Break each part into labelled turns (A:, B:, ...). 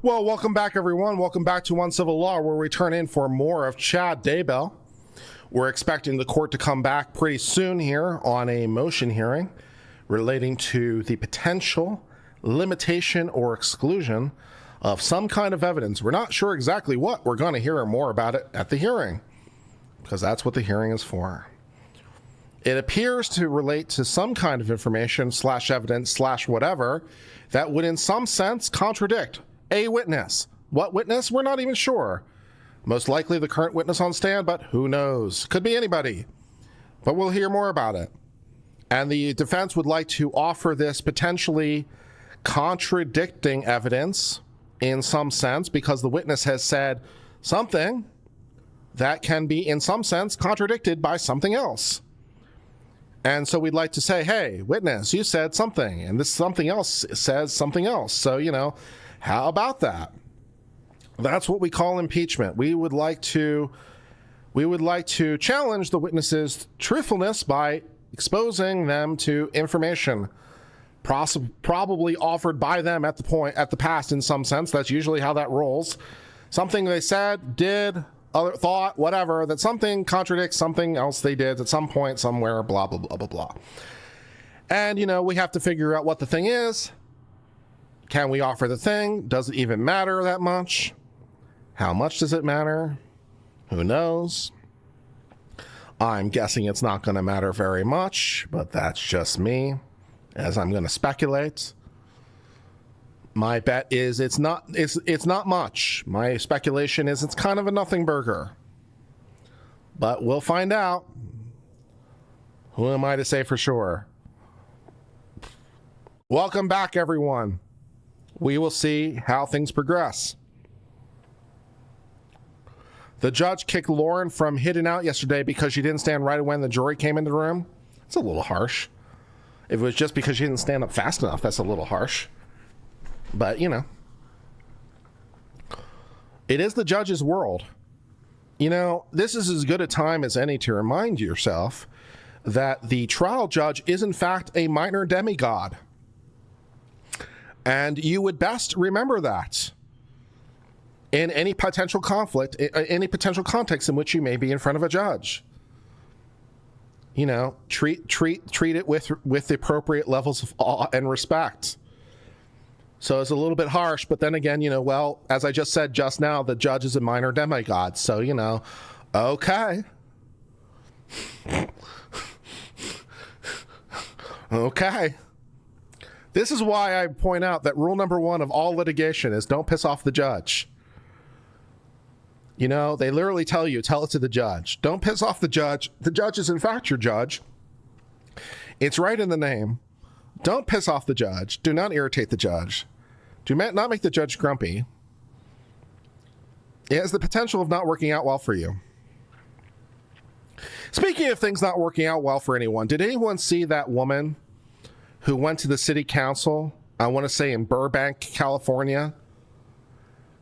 A: Well, welcome back, everyone. Welcome back to One Civil Law, where we turn in for more of Chad Daybell. We're expecting the court to come back pretty soon here on a motion hearing relating to the potential limitation or exclusion of some kind of evidence. We're not sure exactly what. We're going to hear more about it at the hearing, because that's what the hearing is for. It appears to relate to some kind of information / evidence / whatever that would in some sense contradict a witness. What witness? We're not even sure. Most likely the current witness on stand, but who knows? Could be anybody. But we'll hear more about it. And the defense would like to offer this potentially contradicting evidence in some sense, because the witness has said something that can be in some sense contradicted by something else. And so we'd like to say, hey, witness, you said something, and this something else says something else. So, how about that? That's what we call impeachment. We would like to challenge the witness's truthfulness by exposing them to information probably offered by them at the past in some sense. That's usually how that rolls. Something they said, did, other thought, whatever, that something contradicts something else they did at some point, somewhere, blah, blah, blah, blah, blah. And, we have to figure out what the thing is. Can we offer the thing? Does it even matter that much? How much does it matter? Who knows? I'm guessing it's not going to matter very much, but that's just me, as I'm going to speculate. My bet is it's not much. My speculation is it's kind of a nothing burger. But we'll find out. Who am I to say for sure? Welcome back, everyone. We will see how things progress. The judge kicked Lauren from hitting out yesterday because she didn't stand right when the jury came in the room. It's a little harsh. If it was just because she didn't stand up fast enough, that's a little harsh. But, it is the judge's world. This is as good a time as any to remind yourself that the trial judge is in fact a minor demigod. And you would best remember that in any potential conflict, any potential context in which you may be in front of a judge. Treat it with the appropriate levels of awe and respect. So it's a little bit harsh, but then again, as I just said just now, the judge is a minor demigod. So, okay. Okay. This is why I point out that rule number 1 of all litigation is don't piss off the judge. They literally tell it to the judge. Don't piss off the judge. The judge is in fact your judge. It's right in the name. Don't piss off the judge. Do not irritate the judge. Do not make the judge grumpy. It has the potential of not working out well for you. Speaking of things not working out well for anyone, did anyone see that woman who went to the city council, I want to say in Burbank, California,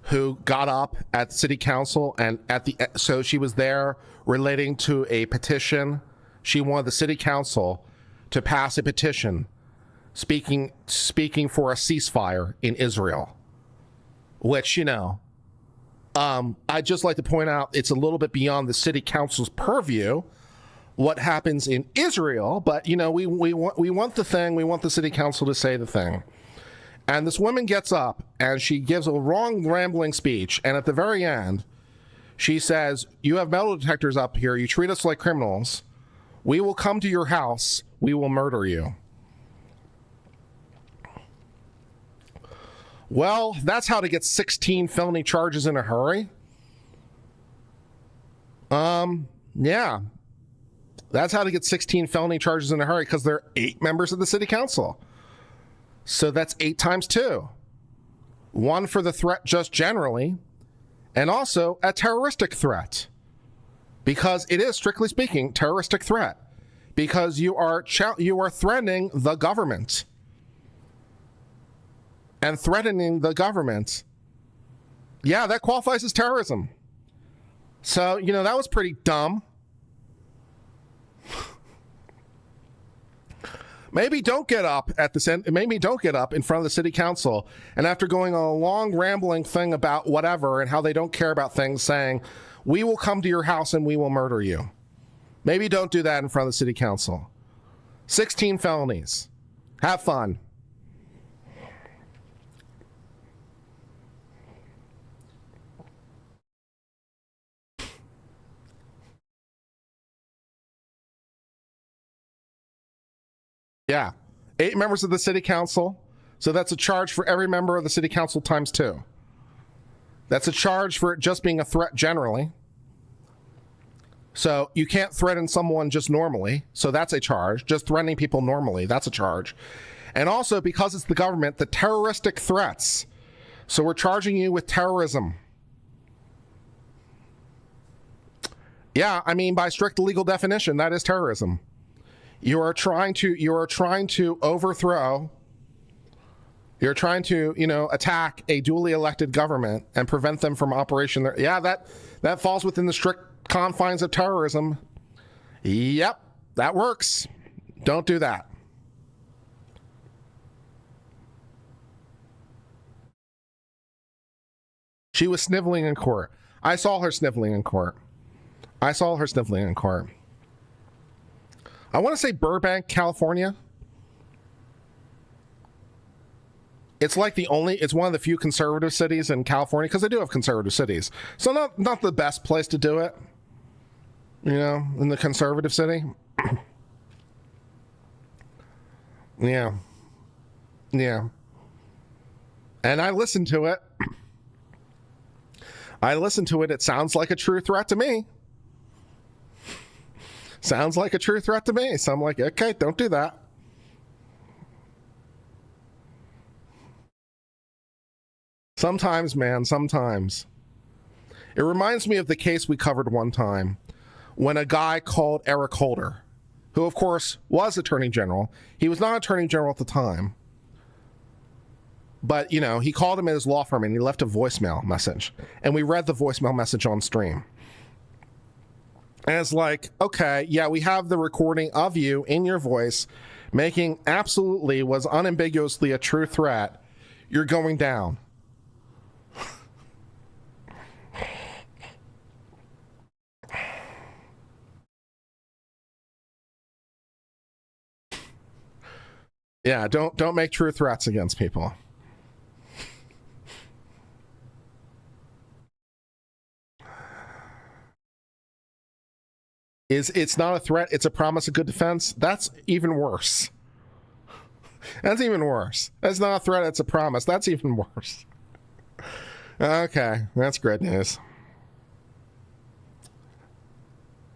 A: who got up at city council and so she was there relating to a petition. She wanted the city council to pass a petition speaking for a ceasefire in Israel, which, I'd just like to point out it's a little bit beyond the city council's purview what happens in Israel, but we want the thing, we want the city council to say the thing. And this woman gets up and she gives a long rambling speech, and at the very end she says, you have metal detectors up here, you treat us like criminals, we will come to your house, we will murder you. Well, that's how to get 16 felony charges in a hurry. Yeah. That's how to get 16 felony charges in a hurry, because there are 8 members of the city council. So that's 8 times 2. 1 for the threat just generally, and also a terroristic threat. Because it is, strictly speaking, terroristic threat. Because you are threatening the government. And threatening the government, yeah, that qualifies as terrorism. So, that was pretty dumb. Maybe don't get up at the maybe don't get up in front of the city council and after going on a long rambling thing about whatever and how they don't care about things, saying, we will come to your house and we will murder you. Maybe don't do that in front of the city council. 16 felonies. Have fun. Yeah. 8 members of the city council. So that's a charge for every member of the city council times 2. That's a charge for it just being a threat generally. So you can't threaten someone just normally. So that's a charge. Just threatening people normally, that's a charge. And also, because it's the government, the terroristic threats. So we're charging you with terrorism. Yeah, I mean, by strict legal definition, that is terrorism. You are trying to overthrow, you're trying to, attack a duly elected government and prevent them from operation there. Yeah, that falls within the strict confines of terrorism. Yep, that works. Don't do that. She was sniveling in court. I saw her sniveling in court. I want to say Burbank, California. It's like it's one of the few conservative cities in California, because they do have conservative cities. So not the best place to do it, in the conservative city. Yeah. And I listened to it. It sounds like a true threat to me. So I'm like, okay, don't do that. Sometimes, man, sometimes. It reminds me of the case we covered one time when a guy called Eric Holder, who of course was Attorney General. He was not Attorney General at the time, but he called him at his law firm and he left a voicemail message, and we read the voicemail message on stream. And it's like, okay, yeah, we have the recording of you in your voice making absolutely, was unambiguously a true threat. You're going down. Yeah, don't make true threats against people. It's not a threat, it's a promise of good defense. That's even worse. That's even worse. That's not a threat, it's a promise. That's even worse. Okay, that's great news.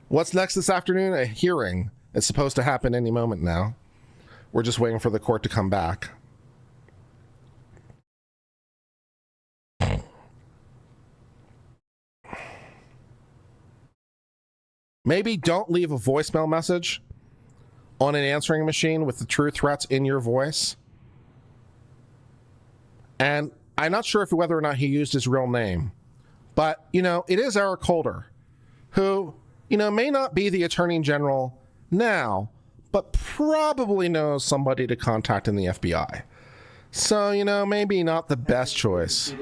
A: What's next this afternoon? A hearing. It's supposed to happen any moment now. We're just waiting for the court to come back. Maybe don't leave a voicemail message on an answering machine with the true threats in your voice. And I'm not sure whether or not he used his real name, but, it is Eric Holder, who, may not be the Attorney General now, but probably knows somebody to contact in the FBI. So, maybe not the best choice.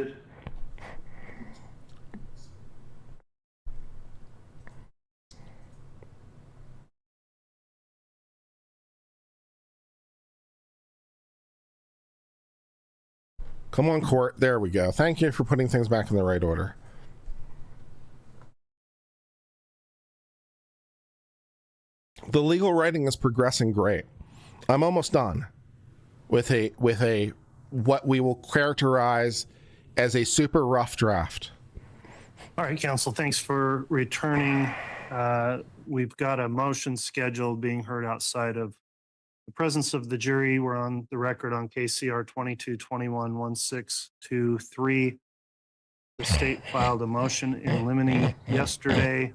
A: Come on, court. There we go. Thank you for putting things back in the right order. The legal writing is progressing great. I'm almost done with a what we will characterize as a super rough draft.
B: All right, counsel, thanks for returning. We've got a motion scheduled being heard outside of the presence of the jury. We're on the record on KCR 2221-1623. The state filed a motion in limine yesterday.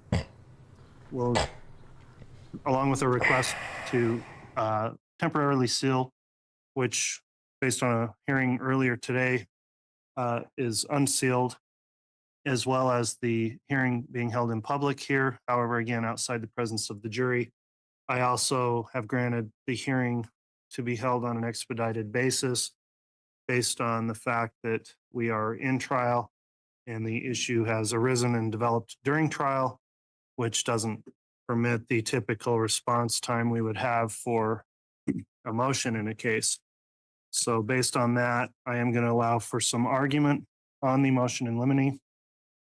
B: Along with a request to temporarily seal, which, based on a hearing earlier today, is unsealed, as well as the hearing being held in public here. However, again, outside the presence of the jury. I also have granted the hearing to be held on an expedited basis based on the fact that we are in trial and the issue has arisen and developed during trial, which doesn't permit the typical response time we would have for a motion in a case. So based on that, I am going to allow for some argument on the motion in limine.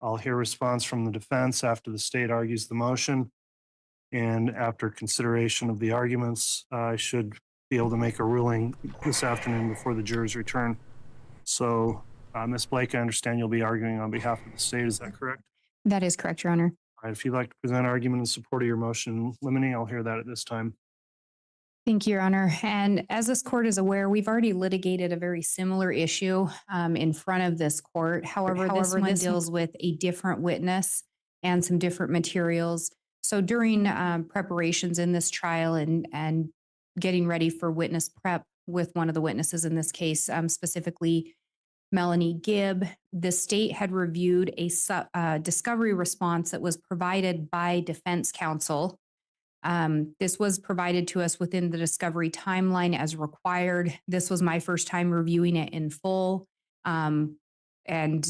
B: I'll hear response from the defense after the state argues the motion. And after consideration of the arguments, I should be able to make a ruling this afternoon before the jurors return. So, Ms. Blake, I understand you'll be arguing on behalf of the state. Is that correct?
C: That is correct, Your Honor.
B: All right, if you'd like to present argument in support of your motion limiting, I'll hear that at this time.
C: Thank you, Your Honor. And as this court is aware, we've already litigated a very similar issue in front of this court. However, this one deals with a different witness and some different materials. So during preparations in this trial and getting ready for witness prep with one of the witnesses in this case, specifically Melanie Gibb, the state had reviewed a discovery response that was provided by defense counsel. This was provided to us within the discovery timeline as required. This was my first time reviewing it in full. And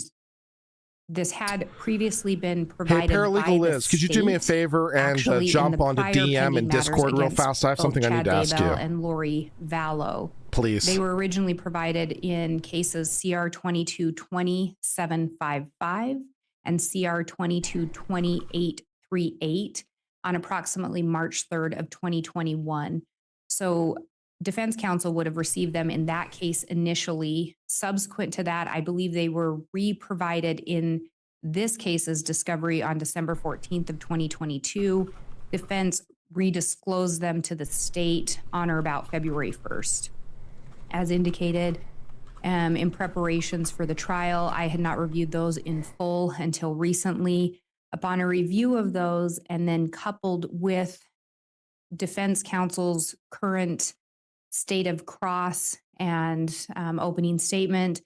C: this had previously been provided
A: Hey, Paralegal
C: by
A: Liz, could you do me a favor and jump onto DM and Discord real fast? I have something I need to ask you.
C: And Lori Vallow.
A: Please.
C: They were originally provided in cases CR 22-2755 and CR 22-2838 on approximately March 3rd of 2021. So defense counsel would have received them in that case initially. Subsequent to that, I believe they were re-provided in this case's discovery on December 14th of 2022. Defense redisclosed them to the state on or about February 1st. As indicated, in preparations for the trial, I had not reviewed those in full until recently. Upon a review of those and then coupled with defense counsel's current state of cross and opening statement,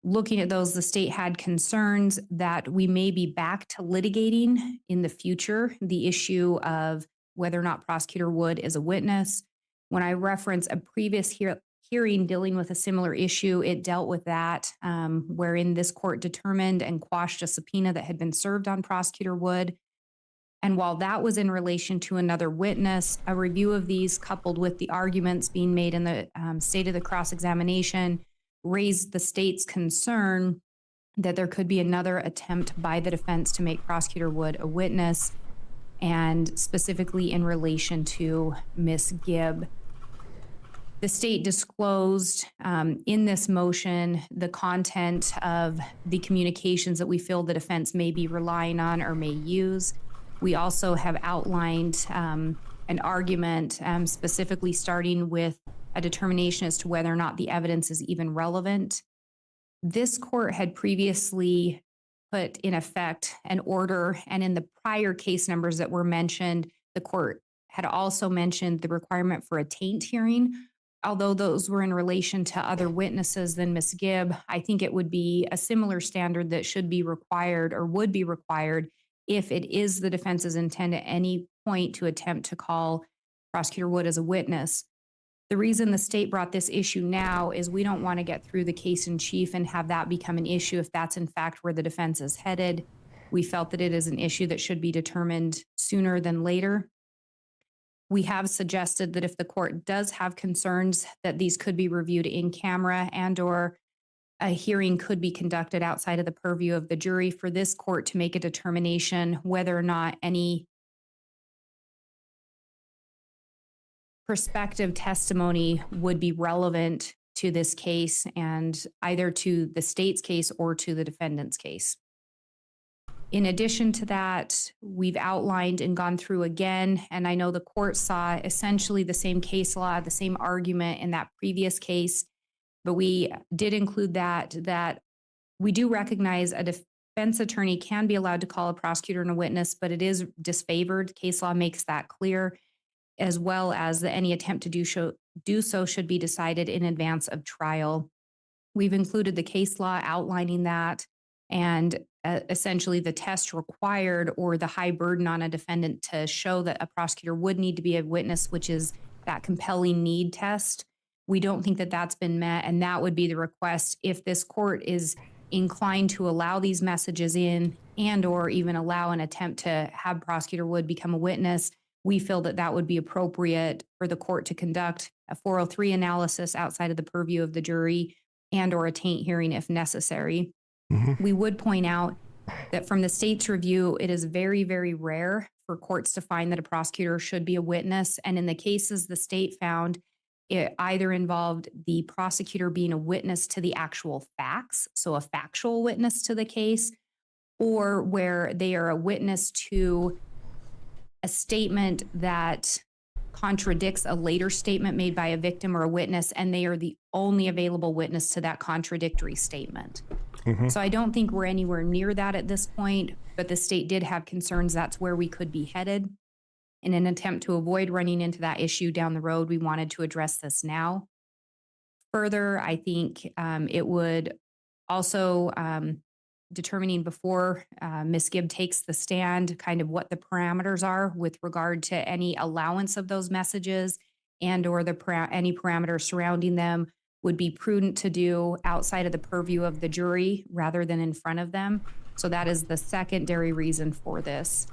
C: looking at those, the state had concerns that we may be back to litigating in the future the issue of whether or not Prosecutor Wood is a witness. When I reference a previous hearing dealing with a similar issue, it dealt with that, wherein this court determined and quashed a subpoena that had been served on Prosecutor Wood. And while that was in relation to another witness, a review of these coupled with the arguments being made in the state of the cross-examination raised the state's concern that there could be another attempt by the defense to make Prosecutor Wood a witness, and specifically in relation to Ms. Gibb. The state disclosed in this motion the content of the communications that we feel the defense may be relying on or may use. We also have outlined an argument specifically starting with a determination as to whether or not the evidence is even relevant. This court had previously put in effect an order, and in the prior case numbers that were mentioned, the court had also mentioned the requirement for a taint hearing. Although those were in relation to other witnesses than Ms. Gibb, I think it would be a similar standard that should be required or would be required if it is the defense's intent at any point to attempt to call Prosecutor Wood as a witness. The reason the state brought this issue now is we don't want to get through the case in chief and have that become an issue if that's in fact where the defense is headed. We felt that it is an issue that should be determined sooner than later. We have suggested that if the court does have concerns that these could be reviewed in camera and/or a hearing could be conducted outside of the purview of the jury, for this court to make a determination whether or not any prospective testimony would be relevant to this case and either to the state's case or to the defendant's case. In addition to that, we've outlined and gone through again, and I know the court saw essentially the same case law, the same argument in that previous case, but we did include that we do recognize a defense attorney can be allowed to call a prosecutor and a witness, but it is disfavored. Case law makes that clear, as well as that any attempt to do so should be decided in advance of trial. We've included the case law outlining that and essentially the test required or the high burden on a defendant to show that a prosecutor would need to be a witness, which is that compelling need test. We don't think that that's been met, and that would be the request if this court is inclined to allow these messages in and or even allow an attempt to have Prosecutor Wood become a witness. We feel that that would be appropriate for the court to conduct a 403 analysis outside of the purview of the jury and or a taint hearing if necessary. We would point out that from the state's review, it is very, very rare for courts to find that a prosecutor should be a witness. And in the cases the state found, it either involved the prosecutor being a witness to the actual facts, so a factual witness to the case, or where they are a witness to a statement that contradicts a later statement made by a victim or a witness, and they are the only available witness to that contradictory statement. So I don't think we're anywhere near that at this point, but the state did have concerns that's where we could be headed. In an attempt to avoid running into that issue down the road, we wanted to address this now. Further, I think it would also determining before Ms. Gibb takes the stand, kind of what the parameters are with regard to any allowance of those messages and or any parameters surrounding them would be prudent to do outside of the purview of the jury rather than in front of them. So that is the secondary reason for this.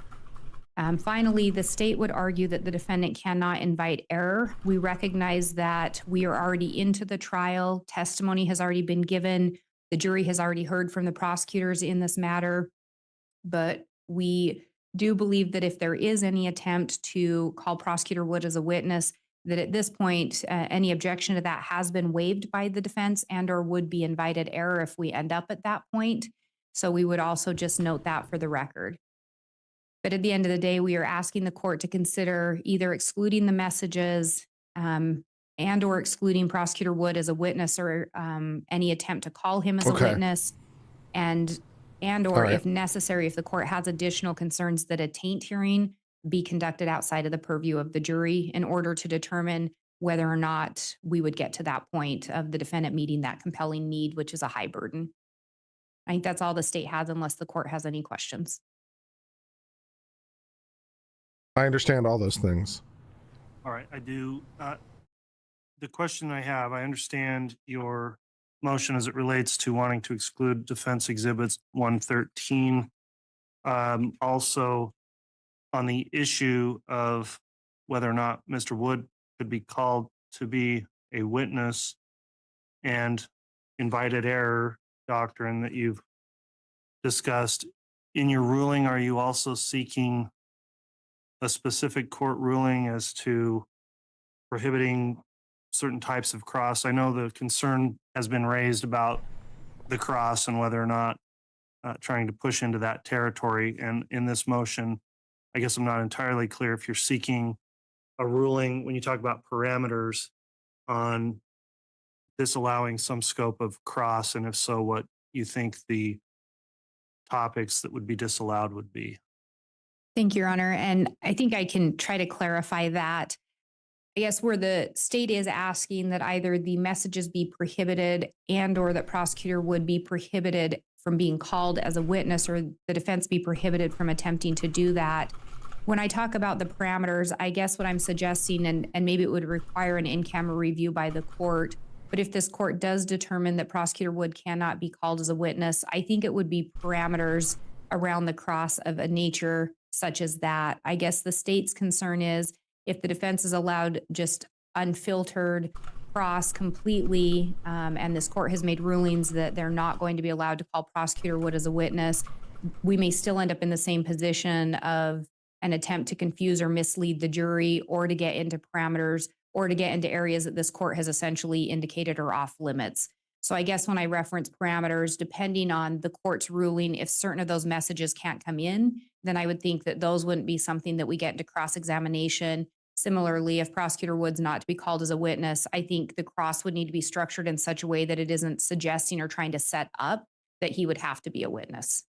C: Finally, the state would argue that the defendant cannot invite error. We recognize that we are already into the trial. Testimony has already been given. The jury has already heard from the prosecutors in this matter. But we do believe that if there is any attempt to call Prosecutor Wood as a witness, that at this point, any objection to that has been waived by the defense and or would be invited error if we end up at that point. So we would also just note that for the record. But at the end of the day, we are asking the court to consider either excluding the messages and or excluding Prosecutor Wood as a witness or any attempt to call him as a witness. And or if necessary, if the court has additional concerns, that a taint hearing be conducted outside of the purview of the jury in order to determine whether or not we would get to that point of the defendant meeting that compelling need, which is a high burden. I think that's all the state has unless the court has any questions.
A: I understand all those things.
B: All right, I do. The question I have, I understand your motion as it relates to wanting to exclude defense exhibits 113. Also, on the issue of whether or not Mr. Wood could be called to be a witness and invited error doctrine that you've discussed. In your ruling, are you also seeking a specific court ruling as to prohibiting certain types of cross? I know the concern has been raised about the cross and whether or not trying to push into that territory. And in this motion, I guess I'm not entirely clear if you're seeking a ruling when you talk about parameters on disallowing some scope of cross, and if so, what you think the topics that would be disallowed would be.
C: Thank you, Your Honor. And I think I can try to clarify that. I guess where the state is asking that either the messages be prohibited and or that Prosecutor Would be prohibited from being called as a witness or the defense be prohibited from attempting to do that. When I talk about the parameters, I guess what I'm suggesting, and maybe it would require an in-camera review by the court, but if this court does determine that Prosecutor Wood cannot be called as a witness, I think it would be parameters around the cross of a nature such as that. I guess the state's concern is if the defense is allowed just unfiltered cross completely, and this court has made rulings that they're not going to be allowed to call Prosecutor Wood as a witness, we may still end up in the same position of an attempt to confuse or mislead the jury or to get into parameters or to get into areas that this court has essentially indicated are off limits. So I guess when I reference parameters, depending on the court's ruling, if certain of those messages can't come in, then I would think that those wouldn't be something that we get into cross-examination. Similarly, if Prosecutor Wood's not to be called as a witness, I think the cross would need to be structured in such a way that it isn't suggesting or trying to set up that he would have to be a witness.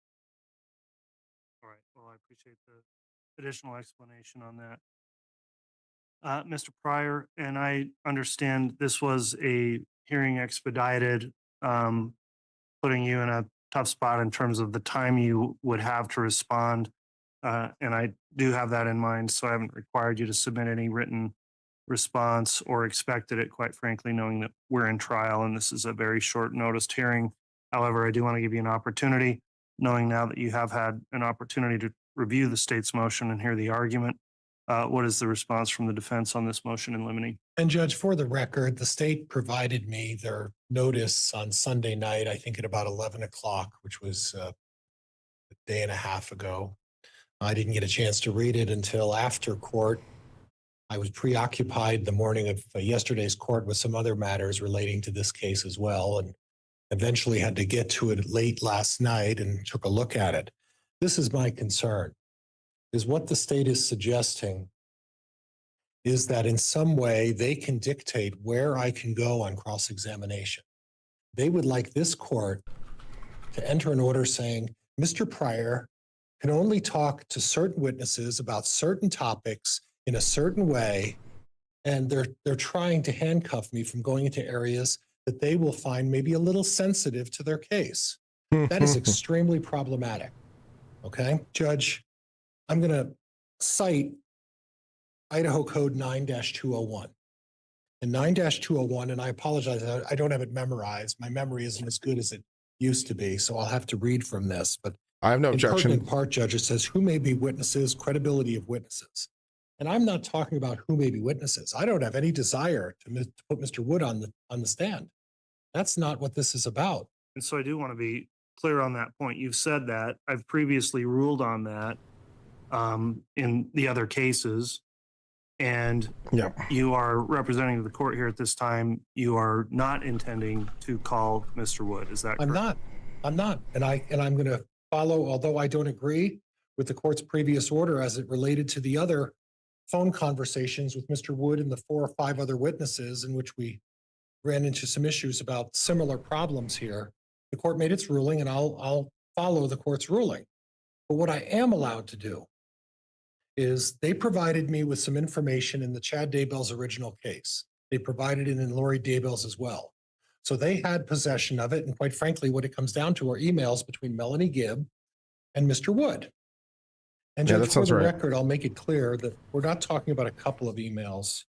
B: All right. Well, I appreciate the additional explanation on that. Mr. Pryor, and I understand this was a hearing expedited, putting you in a tough spot in terms of the time you would have to respond. And I do have that in mind, so I haven't required you to submit any written response or expected it, quite frankly, knowing that we're in trial and this is a very short noticed hearing. However, I do want to give you an opportunity, knowing now that you have had an opportunity to review the state's motion and hear the argument. What is the response from the defense on this motion in limine?
D: And Judge, for the record, the state provided me their notice on Sunday night, I think at about 11 o'clock, which was a day and a half ago. I didn't get a chance to read it until after court. I was preoccupied the morning of yesterday's court with some other matters relating to this case as well, and eventually had to get to it late last night and took a look at it. This is my concern, is what the state is suggesting is that in some way they can dictate where I can go on cross-examination. They would like this court to enter an order saying, Mr. Pryor can only talk to certain witnesses about certain topics in a certain way, and they're trying to handcuff me from going into areas that they will find maybe a little sensitive to their case. That is extremely problematic. Okay, Judge, I'm going to cite Idaho Code 9-201. And 9-201, and I apologize, I don't have it memorized. My memory isn't as good as it used to be, so I'll have to read from this. But
A: I have no
D: in
A: objection.
D: pertinent part, Judge, it says who may be witnesses, credibility of witnesses. And I'm not talking about who may be witnesses. I don't have any desire to put Mr. Wood on the stand. That's not what this is about.
B: And so I do want to be clear on that point. You've said that. I've previously ruled on that in the other cases. And
A: Yeah.
B: you are representing the court here at this time. You are not intending to call Mr. Wood. Is that correct?
D: I'm not. And I'm going to follow, although I don't agree with the court's previous order as it related to the other phone conversations with Mr. Wood and the 4 or 5 other witnesses in which we ran into some issues about similar problems here. The court made its ruling, and I'll follow the court's ruling. But what I am allowed to do is they provided me with some information in the Chad Daybell's original case. They provided it in Lori Daybell's as well. So they had possession of it. And quite frankly, what it comes down to are emails between Melanie Gibb and Mr. Wood. And
A: Yeah,
D: Judge,
A: that
D: for
A: sounds
D: the
A: right.
D: record, I'll make it clear that we're not talking about a couple of emails.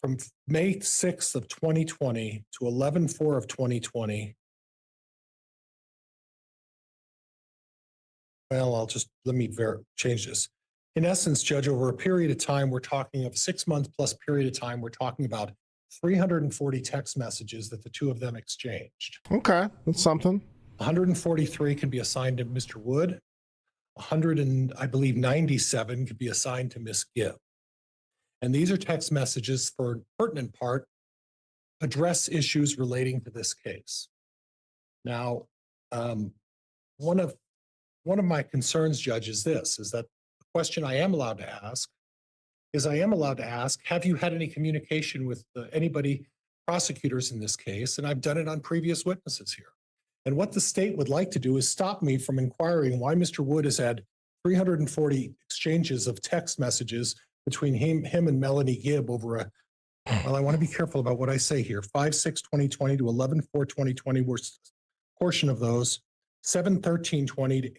D: From May 6th of 2020 to 11/4 of 2020. Well, let me change this. In essence, Judge, over a period of time, we're talking of a 6-month plus period of time, we're talking about 340 text messages that the two of them exchanged.
A: Okay, that's something.
D: 143 can be assigned to Mr. Wood. 100 and I believe 97 could be assigned to Miss Gibb. And these are text messages for pertinent part address issues relating to this case. Now, one of my concerns, Judge, is that the question I am allowed to ask have you had any communication with anybody, prosecutors in this case? And I've done it on previous witnesses here. And what the state would like to do is stop me from inquiring why Mr. Wood has had 340 exchanges of text messages between him and Melanie Gibb over well, I want to be careful about what I say here, 5/6/2020 to 11/4/2020 were portion of those, 7/13/20 to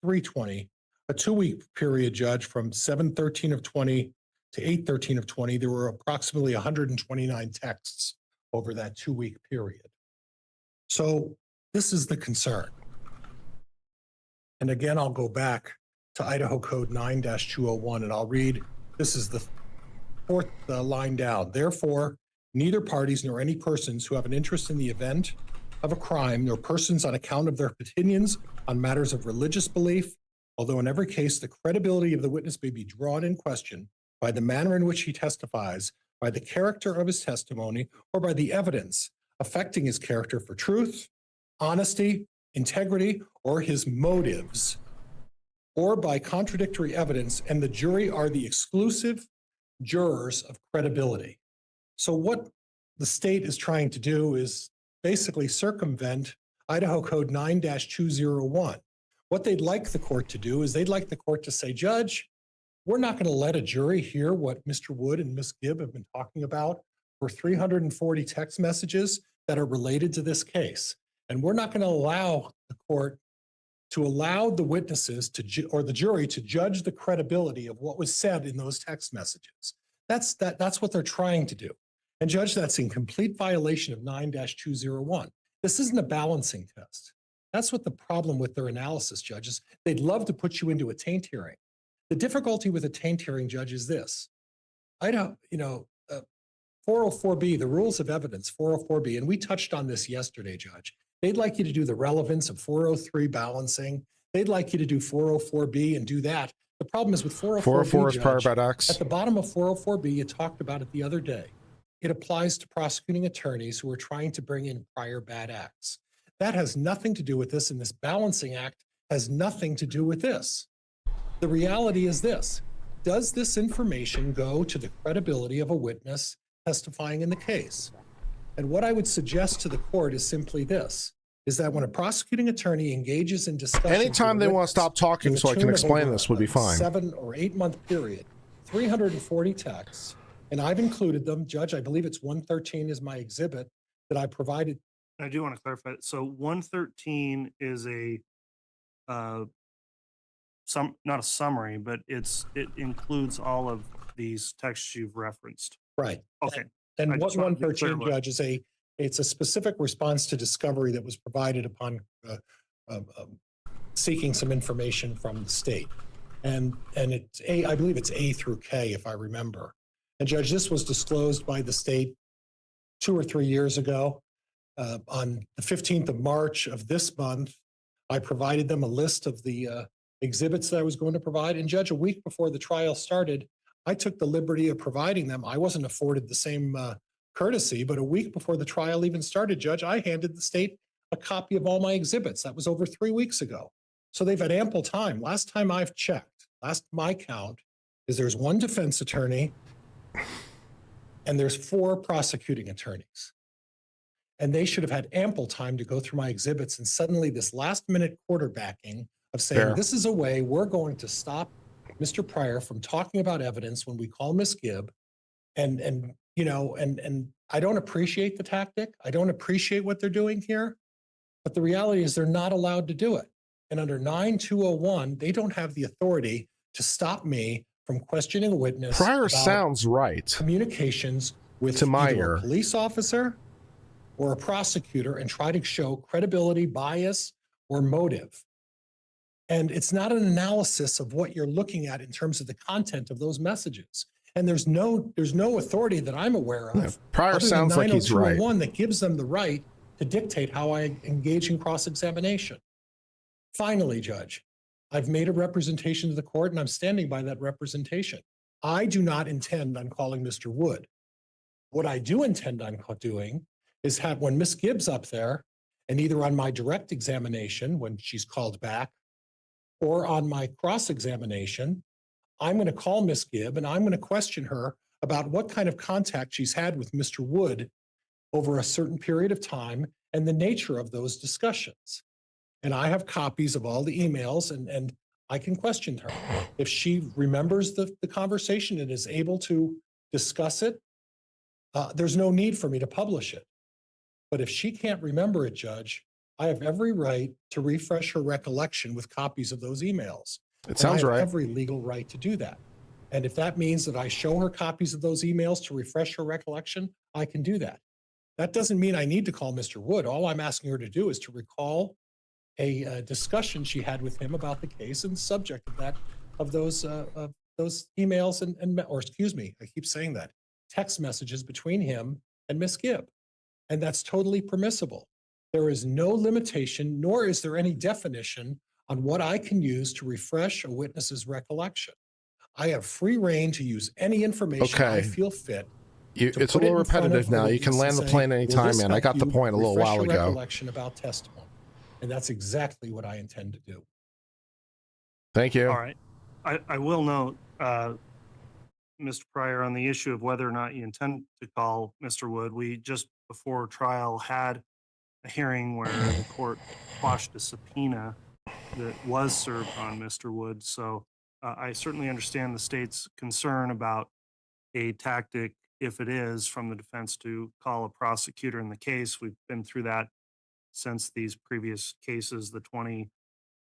D: 8/3/20, a 2-week period, Judge, from 7/13 of 20 to 8/13 of 20, there were approximately 129 texts over that 2-week period. So this is the concern. And again, I'll go back to Idaho Code 9-201, and I'll read, this is the 4th line down. Therefore, neither parties nor any persons who have an interest in the event of a crime, nor persons on account of their opinions on matters of religious belief, although in every case the credibility of the witness may be drawn in question by the manner in which he testifies, by the character of his testimony, or by the evidence affecting his character for truth, honesty, integrity, or his motives, or by contradictory evidence, and the jury are the exclusive jurors of credibility. So what the state is trying to do is basically circumvent Idaho Code 9-201. What they'd like the court to do is they'd like the court to say, Judge, we're not going to let a jury hear what Mr. Wood and Ms. Gibb have been talking about for 340 text messages that are related to this case. And we're not going to allow the court to allow the witnesses or the jury to judge the credibility of what was said in those text messages. That's what they're trying to do. And Judge, that's in complete violation of 9-201. This isn't a balancing test. That's what the problem with their analysis, Judge, is. They'd love to put you into a taint hearing. The difficulty with a taint hearing, Judge, is this. 404B, the rules of evidence, 404B, and we touched on this yesterday, Judge. They'd like you to do the relevance of 403 balancing. They'd like you to do 404B and do that. The problem is with 404B,
A: 404 is prior
D: Judge,
A: bad acts.
D: at the bottom of 404B, you talked about it the other day. It applies to prosecuting attorneys who are trying to bring in prior bad acts. That has nothing to do with this, and this balancing act has nothing to do with this. The reality is this. Does this information go to the credibility of a witness testifying in the case? And what I would suggest to the court is simply this, is that when a prosecuting attorney engages in discussion,
A: Anytime they want to stop talking so I can explain this would be fine.
D: 7 or 8 month period, 340 texts, and I've included them. Judge, I believe it's 113 is my exhibit that I provided.
B: I do want to clarify. So 113 is not a summary, but it includes all of these texts you've referenced.
D: Right.
B: Okay.
D: And
B: I
D: what
B: just wanted to be clear
D: 113, Judge, is it's a specific response to discovery that was provided upon seeking some information from the state. And it's I believe it's A through K, if I remember. And Judge, this was disclosed by the state 2 or 3 years ago. On the 15th of March of this month, I provided them a list of the exhibits that I was going to provide. And Judge, a week before the trial started, I took the liberty of providing them. I wasn't afforded the same courtesy, but a week before the trial even started, Judge, I handed the state a copy of all my exhibits. That was over 3 weeks ago. So they've had ample time. Last time I've checked, last my count, is there's 1 defense attorney and there's 4 prosecuting attorneys. And they should have had ample time to go through my exhibits, and suddenly this last minute quarterbacking of saying,
A: Fair.
D: This is a way we're going to stop Mr. Pryor from talking about evidence when we call Miss Gibb. And I don't appreciate the tactic. I don't appreciate what they're doing here, but the reality is they're not allowed to do it. And under 9201, they don't have the authority to stop me from questioning a witness.
A: Pryor
D: about
A: sounds right.
D: communications with
A: To my
D: either
A: ear.
D: a police officer or a prosecutor and try to show credibility, bias, or motive. And it's not an analysis of what you're looking at in terms of the content of those messages. And there's no authority that I'm aware of.
A: Yeah, Pryor
D: other than
A: sounds like he's right.
D: 90201 that gives them the right to dictate how I engage in cross-examination. Finally, Judge, I've made a representation to the court and I'm standing by that representation. I do not intend on calling Mr. Wood. What I do intend on doing is have, when Miss Gibb's up there, and either on my direct examination when she's called back, or on my cross-examination, I'm going to call Miss Gibb and I'm going to question her about what kind of contact she's had with Mr. Wood over a certain period of time and the nature of those discussions. And I have copies of all the emails and I can question her. If she remembers the conversation and is able to discuss it, there's no need for me to publish it. But if she can't remember it, Judge, I have every right to refresh her recollection with copies of those emails.
A: It sounds
D: I have
A: right.
D: every legal right to do that. And if that means that I show her copies of those emails to refresh her recollection, I can do that. That doesn't mean I need to call Mr. Wood. All I'm asking her to do is to recall a discussion she had with him about the case and the subject of those emails or excuse me, I keep saying that, text messages between him and Miss Gibb. And that's totally permissible. There is no limitation, nor is there any definition on what I can use to refresh a witness's recollection. I have free reign to use any information I
A: Okay.
D: feel fit.
A: It's a little repetitive now. You can land the plane anytime, man. I got the point a little while ago.
D: Recollection about testimony. And that's exactly what I intend to do.
A: Thank you.
B: All right. I will note, Mr. Pryor, on the issue of whether or not you intend to call Mr. Wood, we just before trial had a hearing where the court quashed a subpoena that was served on Mr. Wood. So I certainly understand the state's concern about a tactic, if it is, from the defense to call a prosecutor in the case. We've been through that since these previous cases, the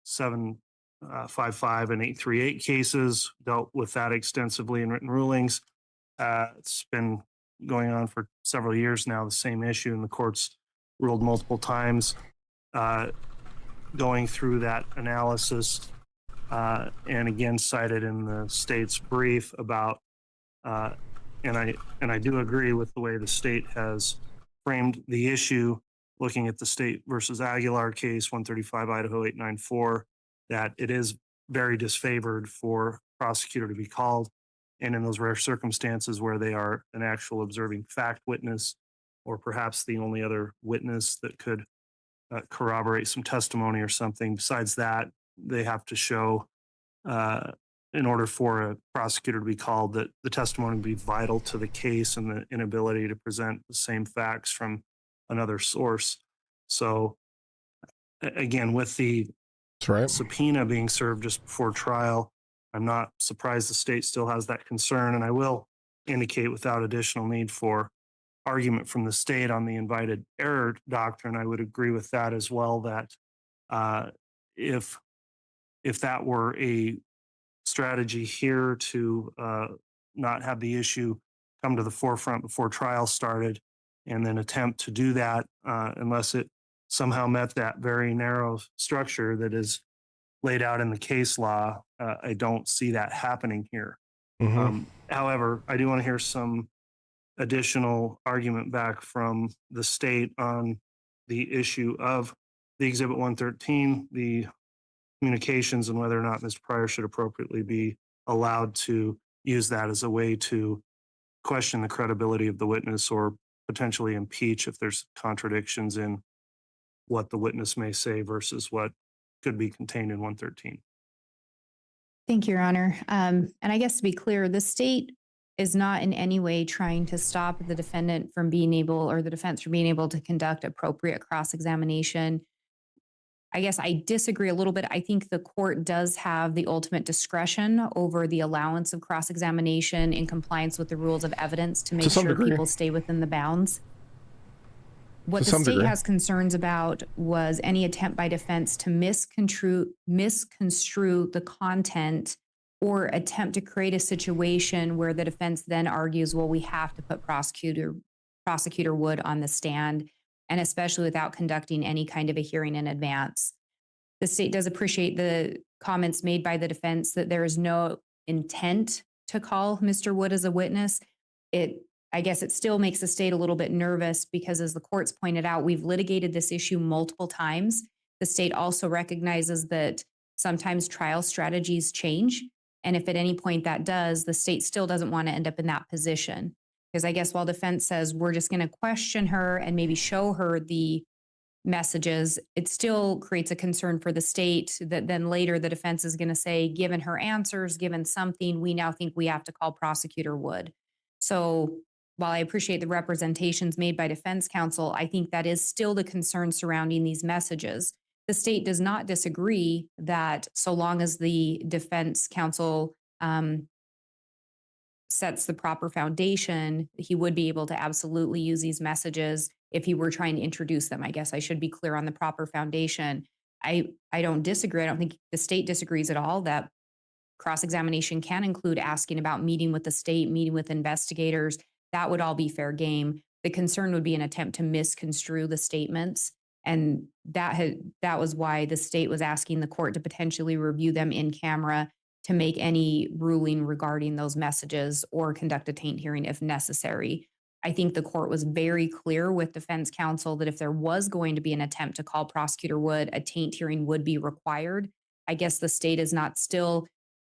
B: 755 and 838 cases, dealt with that extensively in written rulings. It's been going on for several years now, the same issue, and the courts ruled multiple times. Going through that analysis, and again cited in the state's brief about, and I do agree with the way the state has framed the issue, looking at the State versus Aguilar case, 135 Idaho 894, that it is very disfavored for prosecutor to be called. And in those rare circumstances where they are an actual observing fact witness, or perhaps the only other witness that could corroborate some testimony or something. Besides that, they have to show, in order for a prosecutor to be called, that the testimony would be vital to the case and the inability to present the same facts from another source. So again, with the
A: That's right.
B: subpoena being served just before trial, I'm not surprised the state still has that concern. And I will indicate, without additional need for argument from the state on the invited error doctrine, I would agree with that as well, that if that were a strategy here to not have the issue come to the forefront before trial started, and then attempt to do that, unless it somehow met that very narrow structure that is laid out in the case law, I don't see that happening here. However, I do want to hear some additional argument back from the state on the issue of the Exhibit 113, the communications, and whether or not Mr. Pryor should appropriately be allowed to use that as a way to question the credibility of the witness, or potentially impeach if there's contradictions in what the witness may say versus what could be contained in 113.
C: Thank you, Your Honor. And I guess to be clear, the state is not in any way trying to stop the defendant from being able, or the defense from being able, to conduct appropriate cross-examination. I guess I disagree a little bit. I think the court does have the ultimate discretion over the allowance of cross-examination in compliance with the rules of evidence to make sure people stay within the bounds. What the state has concerns about was any attempt by defense to misconstrue the content, or attempt to create a situation where the defense then argues, well, we have to put prosecutor Wood on the stand, and especially without conducting any kind of a hearing in advance. The state does appreciate the comments made by the defense that there is no intent to call Mr. Wood as a witness. I guess it still makes the state a little bit nervous because, as the courts pointed out, we've litigated this issue multiple times. The state also recognizes that sometimes trial strategies change. And if at any point that does, the state still doesn't want to end up in that position. Because I guess while defense says we're just going to question her and maybe show her the messages, it still creates a concern for the state that then later the defense is going to say, given her answers, given something, we now think we have to call prosecutor Wood. So while I appreciate the representations made by defense counsel, I think that is still the concern surrounding these messages. The state does not disagree that so long as the defense counsel sets the proper foundation, he would be able to absolutely use these messages if he were trying to introduce them. I guess I should be clear on the proper foundation. I don't disagree. I don't think the state disagrees at all that cross-examination can include asking about meeting with the state, meeting with investigators. That would all be fair game. The concern would be an attempt to misconstrue the statements. And that was why the state was asking the court to potentially review them in camera to make any ruling regarding those messages, or conduct a taint hearing if necessary. I think the court was very clear with defense counsel that if there was going to be an attempt to call prosecutor Wood, a taint hearing would be required. I guess the state is not still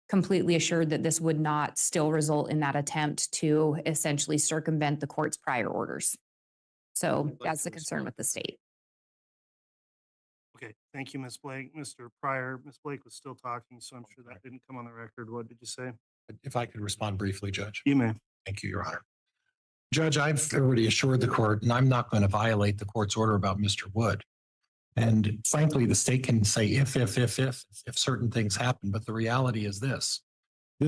C: completely assured that this would not still result in that attempt to essentially circumvent the court's prior orders. So that's the concern with the state.
B: Okay, thank you, Ms. Blake. Mr. Pryor, Ms. Blake was still talking, so I'm sure that didn't come on the record. What did you say?
D: If I could respond briefly, Judge.
B: You may.
D: Thank you, Your Honor. Judge, I've already assured the court, and I'm not going to violate the court's order about Mr. Wood. And frankly, the state can say if certain things happen, but the reality is this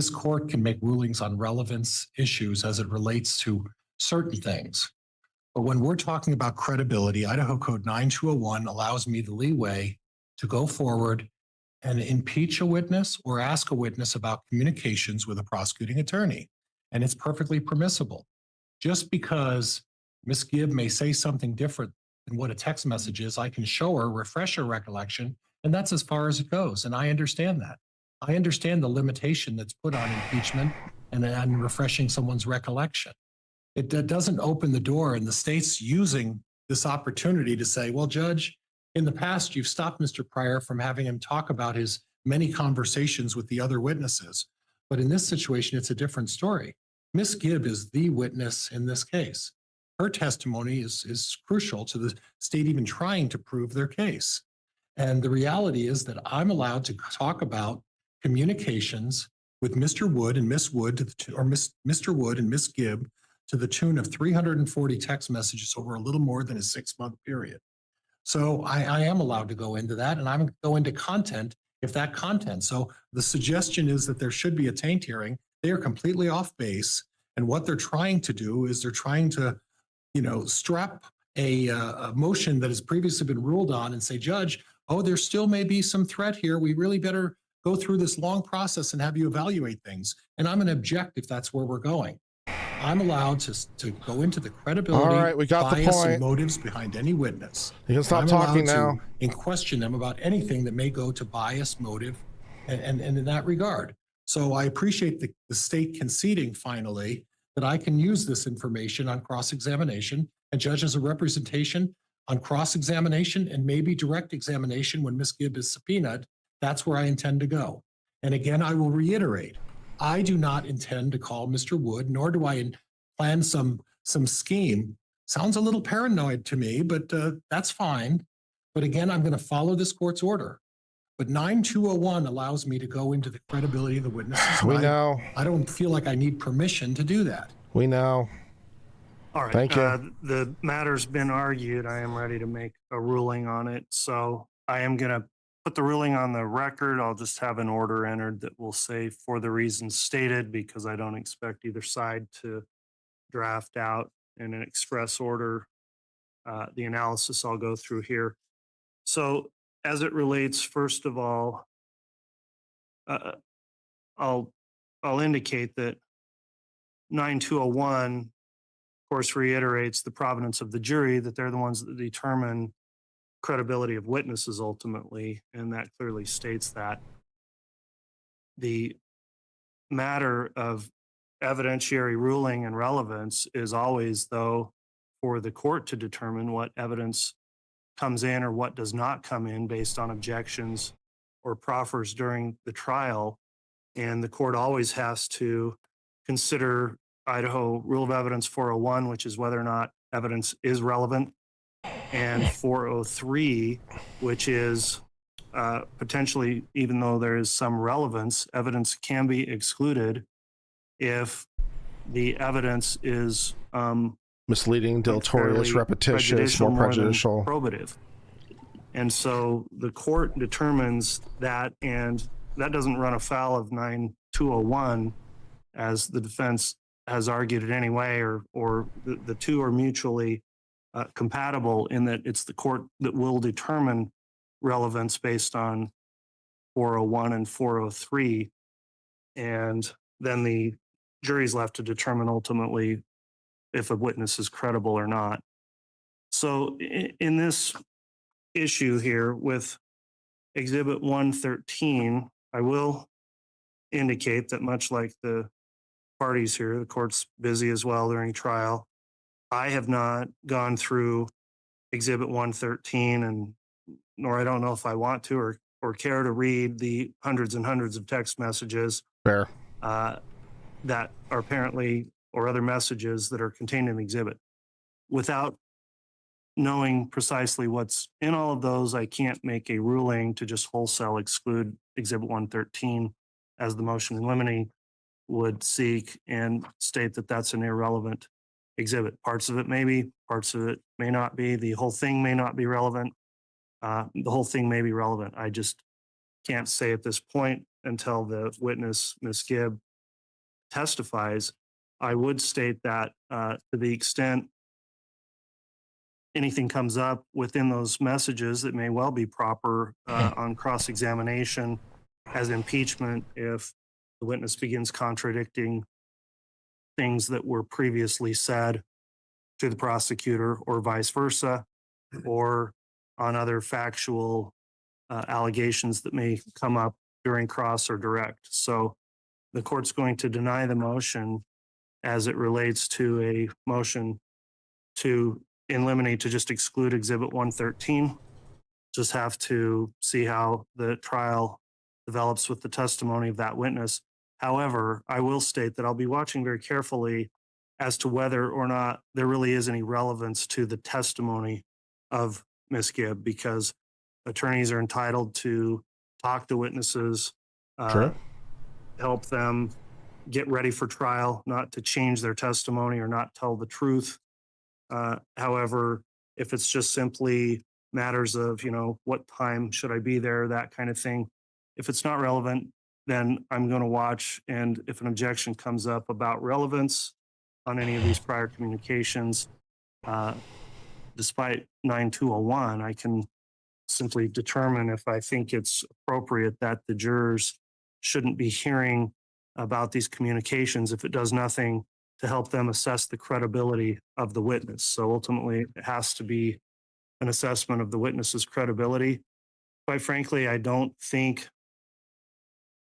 D: court can make rulings on relevance issues as it relates to certain things. But when we're talking about credibility, Idaho Code 9201 allows me the leeway to go forward and impeach a witness or ask a witness about communications with a prosecuting attorney. And it's perfectly permissible. Just because Ms. Gibb may say something different than what a text message is, I can show her, refresh her recollection, and that's as far as it goes. And I understand that. I understand the limitation that's put on impeachment and refreshing someone's recollection. It doesn't open the door, and the state's using this opportunity to say, well, Judge, in the past, you've stopped Mr. Pryor from having him talk about his many conversations with the other witnesses. But in this situation, it's a different story. Ms. Gibb is the witness in this case. Her testimony is crucial to the state even trying to prove their case. And the reality is that I'm allowed to talk about communications with Mr. Wood and Miss Wood, Mr. Wood and Miss Gibb to the tune of 340 text messages over a little more than a 6-month period. So I am allowed to go into that, and I'm going to go into content if that content. So the suggestion is that there should be a taint hearing. They are completely off base. And what they're trying to do is they're trying to, strap a motion that has previously been ruled on and say, Judge, oh, there still may be some threat here. We really better go through this long process and have you evaluate things. And I'm going to object if that's where we're going. I'm allowed to go into the credibility,
A: All right, we got the
D: bias,
A: point.
D: and motives behind any witness.
A: You can stop
D: I'm
A: talking
D: allowed
A: now.
D: and question them about anything that may go to bias, motive, and in that regard. So I appreciate the state conceding finally that I can use this information on cross-examination and judge as a representation on cross-examination and maybe direct examination when Ms. Gibb is subpoenaed. That's where I intend to go. And again, I will reiterate, I do not intend to call Mr. Wood, nor do I plan some scheme. Sounds a little paranoid to me, but that's fine. But again, I'm going to follow this court's order. But 9201 allows me to go into the credibility of the witnesses.
A: We know.
D: I don't feel like I need permission to do that.
A: We know.
B: All right.
A: Thank you.
B: The matter's been argued. I am ready to make a ruling on it. So I am going to put the ruling on the record. I'll just have an order entered that will say for the reasons stated, because I don't expect either side to draft out in an express order the analysis I'll go through here. So as it relates, first of all, I'll indicate that 9201, of course, reiterates the provenance of the jury, that they're the ones that determine credibility of witnesses ultimately, and that clearly states that. The matter of evidentiary ruling and relevance is always, though, for the court to determine what evidence comes in or what does not come in based on objections or proffers during the trial. And the court always has to consider Idaho Rule of Evidence 401, which is whether or not evidence is relevant, and 403, which is potentially, even though there is some relevance, evidence can be excluded if the evidence is
A: Misleading, deleterious, repetitious, more prejudicial.
B: Probative. And so the court determines that, and that doesn't run afoul of 9201, as the defense has argued it anyway, or the two are mutually compatible in that it's the court that will determine relevance based on 401 and 403. And then the jury's left to determine ultimately if a witness is credible or not. So in this issue here with Exhibit 113, I will indicate that much like the parties here, the court's busy as well during trial. I have not gone through Exhibit 113, and nor I don't know if I want to or care to read the hundreds and hundreds of text messages
A: Fair.
B: that are apparently, or other messages that are contained in the exhibit. Without knowing precisely what's in all of those, I can't make a ruling to just wholesale exclude Exhibit 113 as the motion in limine would seek and state that that's an irrelevant exhibit. Parts of it may be, parts of it may not be. The whole thing may not be relevant. The whole thing may be relevant. I just can't say at this point until the witness, Ms. Gibb, testifies. I would state that to the extent anything comes up within those messages that may well be proper on cross-examination as impeachment if the witness begins contradicting things that were previously said to the prosecutor or vice versa, or on other factual allegations that may come up during cross or direct. So the court's going to deny the motion as it relates to a motion to eliminate, to just exclude Exhibit 113. Just have to see how the trial develops with the testimony of that witness. However, I will state that I'll be watching very carefully as to whether or not there really is any relevance to the testimony of Ms. Gibb, because attorneys are entitled to talk to witnesses,
A: Sure.
B: help them get ready for trial, not to change their testimony or not tell the truth. However, if it's just simply matters of, what time should I be there, that kind of thing, if it's not relevant, then I'm going to watch. And if an objection comes up about relevance on any of these prior communications, despite 9201, I can simply determine if I think it's appropriate that the jurors shouldn't be hearing about these communications if it does nothing to help them assess the credibility of the witness. So ultimately, it has to be an assessment of the witness's credibility. Quite frankly, I don't think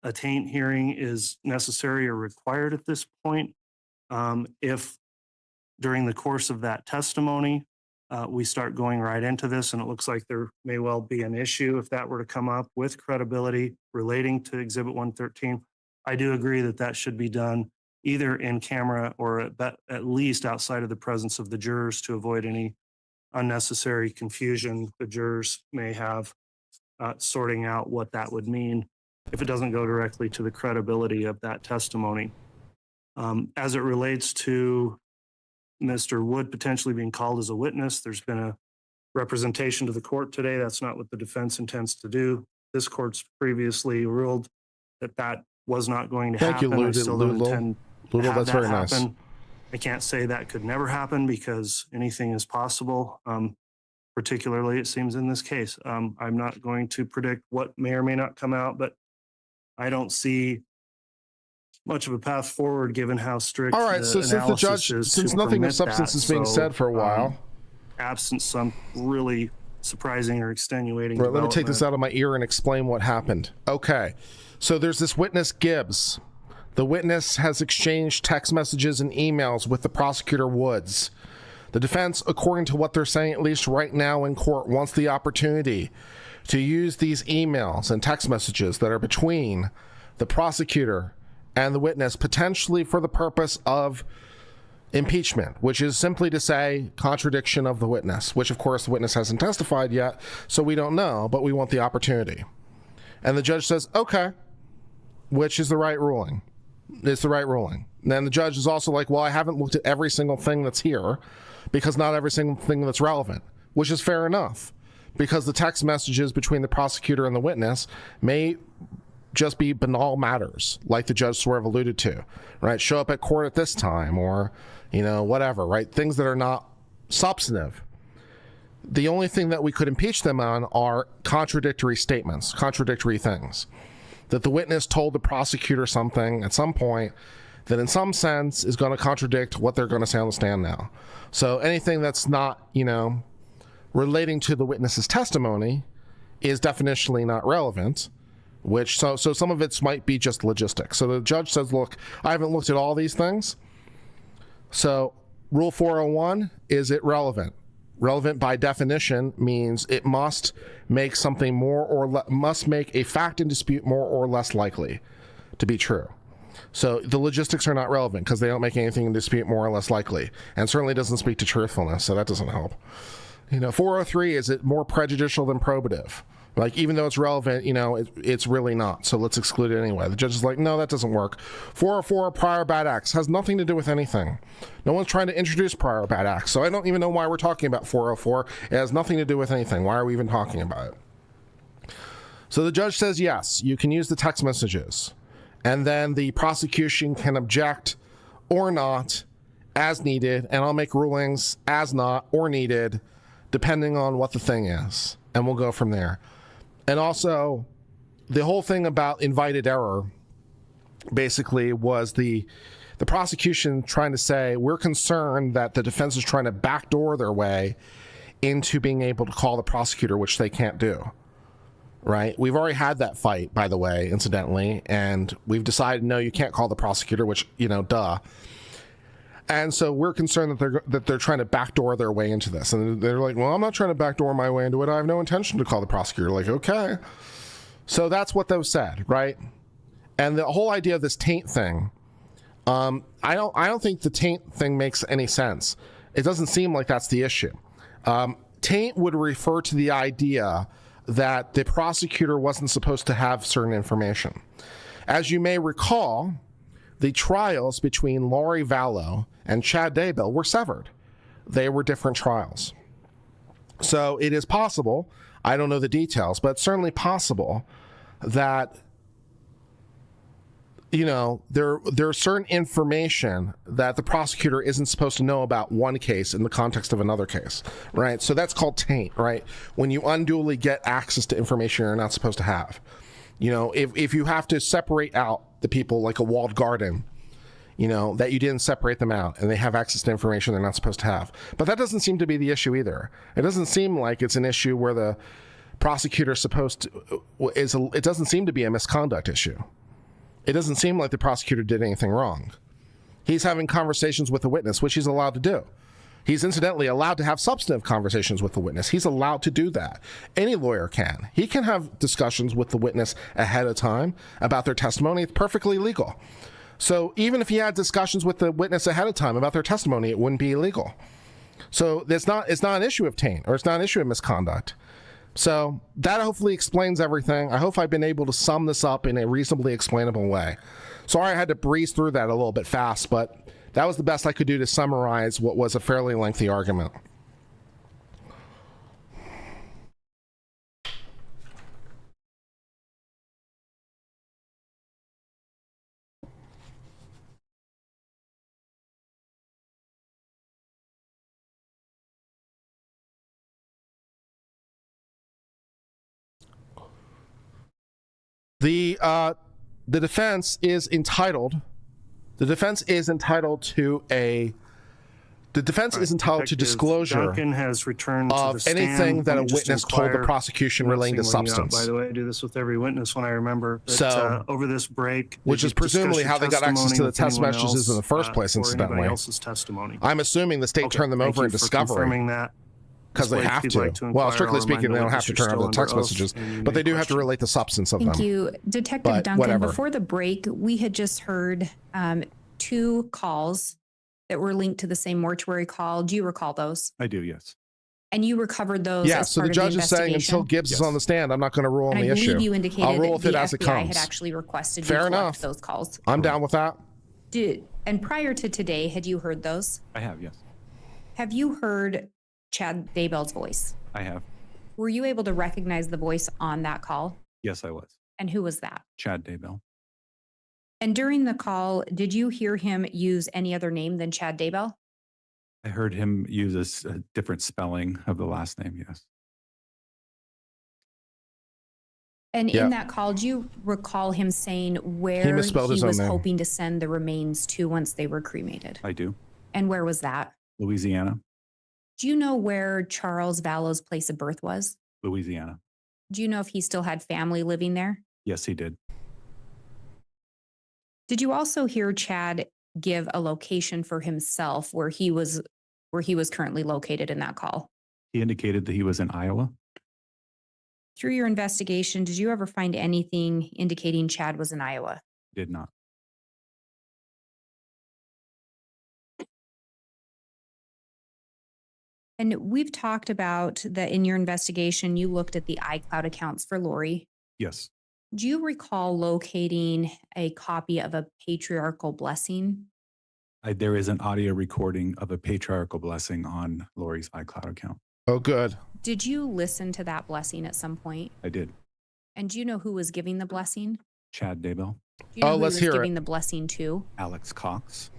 B: a taint hearing is necessary or required at this point. If during the course of that testimony, we start going right into this, and it looks like there may well be an issue if that were to come up with credibility relating to Exhibit 113. I do agree that that should be done either in camera or at least outside of the presence of the jurors to avoid any unnecessary confusion the jurors may have sorting out what that would mean if it doesn't go directly to the credibility of that testimony. As it relates to Mr. Wood potentially being called as a witness, there's been a representation to the court today. That's not what the defense intends to do. This court's previously ruled that that was not going to
A: Thank you,
B: happen. I still don't intend to have
A: that's
B: that
A: very nice.
B: happen. I can't say that could never happen because anything is possible. Particularly, it seems in this case. I'm not going to predict what may or may not come out, but I don't see much of a path forward given how strict
A: All right, so since the judge, since nothing of substance is being said for a while,
B: absent some really surprising or extenuating.
A: right, let me take this out of my ear and explain what happened. Okay, so there's this witness Gibbs. The witness has exchanged text messages and emails with the prosecutor Woods. The defense, according to what they're saying, at least right now in court, wants the opportunity to use these emails and text messages that are between the prosecutor and the witness, potentially for the purpose of impeachment, which is simply to say contradiction of the witness, which of course the witness hasn't testified yet, so we don't know, but we want the opportunity. And the judge says, okay, which is the right ruling. It's the right ruling. And then the judge is also like, well, I haven't looked at every single thing that's here because not every single thing that's relevant, which is fair enough, because the text messages between the prosecutor and the witness may just be banal matters, like the judge sort of alluded to, right? Show up at court at this time, or, whatever, right? Things that are not substantive. The only thing that we could impeach them on are contradictory statements, contradictory things. That the witness told the prosecutor something at some point that in some sense is going to contradict what they're going to say on the stand now. So anything that's not, relating to the witness's testimony is definitionally not relevant, which so some of it might be just logistics. So the judge says, look, I haven't looked at all these things. So Rule 401, is it relevant? Relevant by definition means it must make something must make a fact in dispute more or less likely to be true. So the logistics are not relevant because they don't make anything in dispute more or less likely, and certainly doesn't speak to truthfulness, so that doesn't help. 403, is it more prejudicial than probative? Like, even though it's relevant, it's really not. So let's exclude it anyway. The judge is like, no, that doesn't work. 404, prior bad acts, has nothing to do with anything. No one's trying to introduce prior bad acts. So I don't even know why we're talking about 404. It has nothing to do with anything. Why are we even talking about it? So the judge says, yes, you can use the text messages. And then the prosecution can object or not as needed. And I'll make rulings as not or needed, depending on what the thing is, and we'll go from there. And also, the whole thing about invited error basically was the prosecution trying to say, we're concerned that the defense is trying to backdoor their way into being able to call the prosecutor, which they can't do. Right? We've already had that fight, by the way, incidentally, and we've decided, no, you can't call the prosecutor, which, duh. And so we're concerned that they're trying to backdoor their way into this. And they're like, well, I'm not trying to backdoor my way into it. I have no intention to call the prosecutor. Like, okay. So that's what those said, right? And the whole idea of this taint thing, I don't think the taint thing makes any sense. It doesn't seem like that's the issue. Taint would refer to the idea that the prosecutor wasn't supposed to have certain information. As you may recall, the trials between Lori Vallow and Chad Daybell were severed. They were different trials. So it is possible, I don't know the details, but it's certainly possible that there's certain information that the prosecutor isn't supposed to know about one case in the context of another case, right? So that's called taint, right? When you unduly get access to information you're not supposed to have. If you have to separate out the people like a walled garden, that you didn't separate them out and they have access to information they're not supposed to have. But that doesn't seem to be the issue either. It doesn't seem like it's an issue where the prosecutor it doesn't seem to be a misconduct issue. It doesn't seem like the prosecutor did anything wrong. He's having conversations with the witness, which he's allowed to do. He's incidentally allowed to have substantive conversations with the witness. He's allowed to do that. Any lawyer can. He can have discussions with the witness ahead of time about their testimony. It's perfectly legal. So even if he had discussions with the witness ahead of time about their testimony, it wouldn't be illegal. So it's not an issue of taint, or it's not an issue of misconduct. So that hopefully explains everything. I hope I've been able to sum this up in a reasonably explainable way. Sorry I had to breeze through that a little bit fast, but that was the best I could do to summarize what was a fairly lengthy argument. The defense is entitled to disclosure
B: Duncan has returned to
A: of
B: the stand.
A: anything that a
B: Let me just
A: witness told the
B: inquire.
A: prosecution relating to
B: Singling you out,
A: substance.
B: By the way, I do this with every witness when I remember. But,
A: So,
B: over this break,
A: which
B: did
A: is
B: you
A: presumably
B: discuss
A: how they
B: your
A: got access to the
B: testimony
A: text
B: with anyone
A: messages in the first place,
B: or anybody
A: incidentally.
B: else's testimony?
A: I'm assuming the state
B: Okay,
A: turned them
B: thank
A: over in
B: you for
A: discovery
B: confirming that.
A: because they
B: Ms. Blake,
A: have
B: if you'd
A: to.
B: like
A: Well,
B: inquire,
A: strictly
B: I'll
A: speaking,
B: remind
A: they
B: the
A: don't have to
B: witness
A: turn
B: you're
A: over the
B: still
A: text
B: under oath
A: messages,
B: and you
A: but
B: may
A: they do have to
B: question.
A: relate the substance of
C: Thank
A: them.
C: you. Detective
A: But
C: Duncan,
A: whatever.
C: before the break, we had just heard 2 calls that were linked to the same mortuary call. Do you recall those?
E: I do, yes.
C: And you recovered those
A: Yeah,
C: as
A: so
C: part
A: the
C: of
A: judge
C: the
A: is saying until
C: investigation?
A: Gibbs is
E: Yes.
A: on the stand, I'm not going to rule on
C: And
A: the
C: I believe
A: issue.
C: you
A: I'll
C: indicated
A: rule
C: that
A: with it
C: the
A: as it
C: FBI had
A: comes.
C: actually requested you
A: Fair
C: collect
A: enough.
C: those calls.
A: I'm down with that.
C: And prior to today, had you heard those?
E: I have, yes.
C: Have you heard Chad Daybell's voice?
E: I have.
C: Were you able to recognize the voice on that call?
E: Yes, I was.
C: And who was that?
E: Chad Daybell.
C: And during the call, did you hear him use any other name than Chad Daybell?
E: I heard him use a different spelling of the last name, yes.
C: And
A: Yeah.
C: in that call, do you recall him saying where he
A: misspelled his own
C: was
A: name.
C: hoping to send the remains to once they were cremated?
E: I do.
C: And where was that?
E: Louisiana.
C: Do you know where Charles Vallow's place of birth was?
E: Louisiana.
C: Do you know if he still had family living there?
E: Yes, he did.
C: Did you also hear Chad give a location for himself where he was currently located in that call?
E: He indicated that he was in Iowa.
C: Through your investigation, did you ever find anything indicating Chad was in Iowa?
E: Did not.
C: And we've talked about that in your investigation, you looked at the iCloud accounts for Lori.
E: Yes.
C: Do you recall locating a copy of a patriarchal blessing?
E: There is an audio recording of a patriarchal blessing on Lori's iCloud account.
A: Oh, good.
C: Did you listen to that blessing at some point?
E: I did.
C: And do you know who was giving the blessing?
E: Chad Daybell.
C: Do you know who
A: let's
C: he was
A: hear it.
C: giving the blessing to?
E: Alex Cox.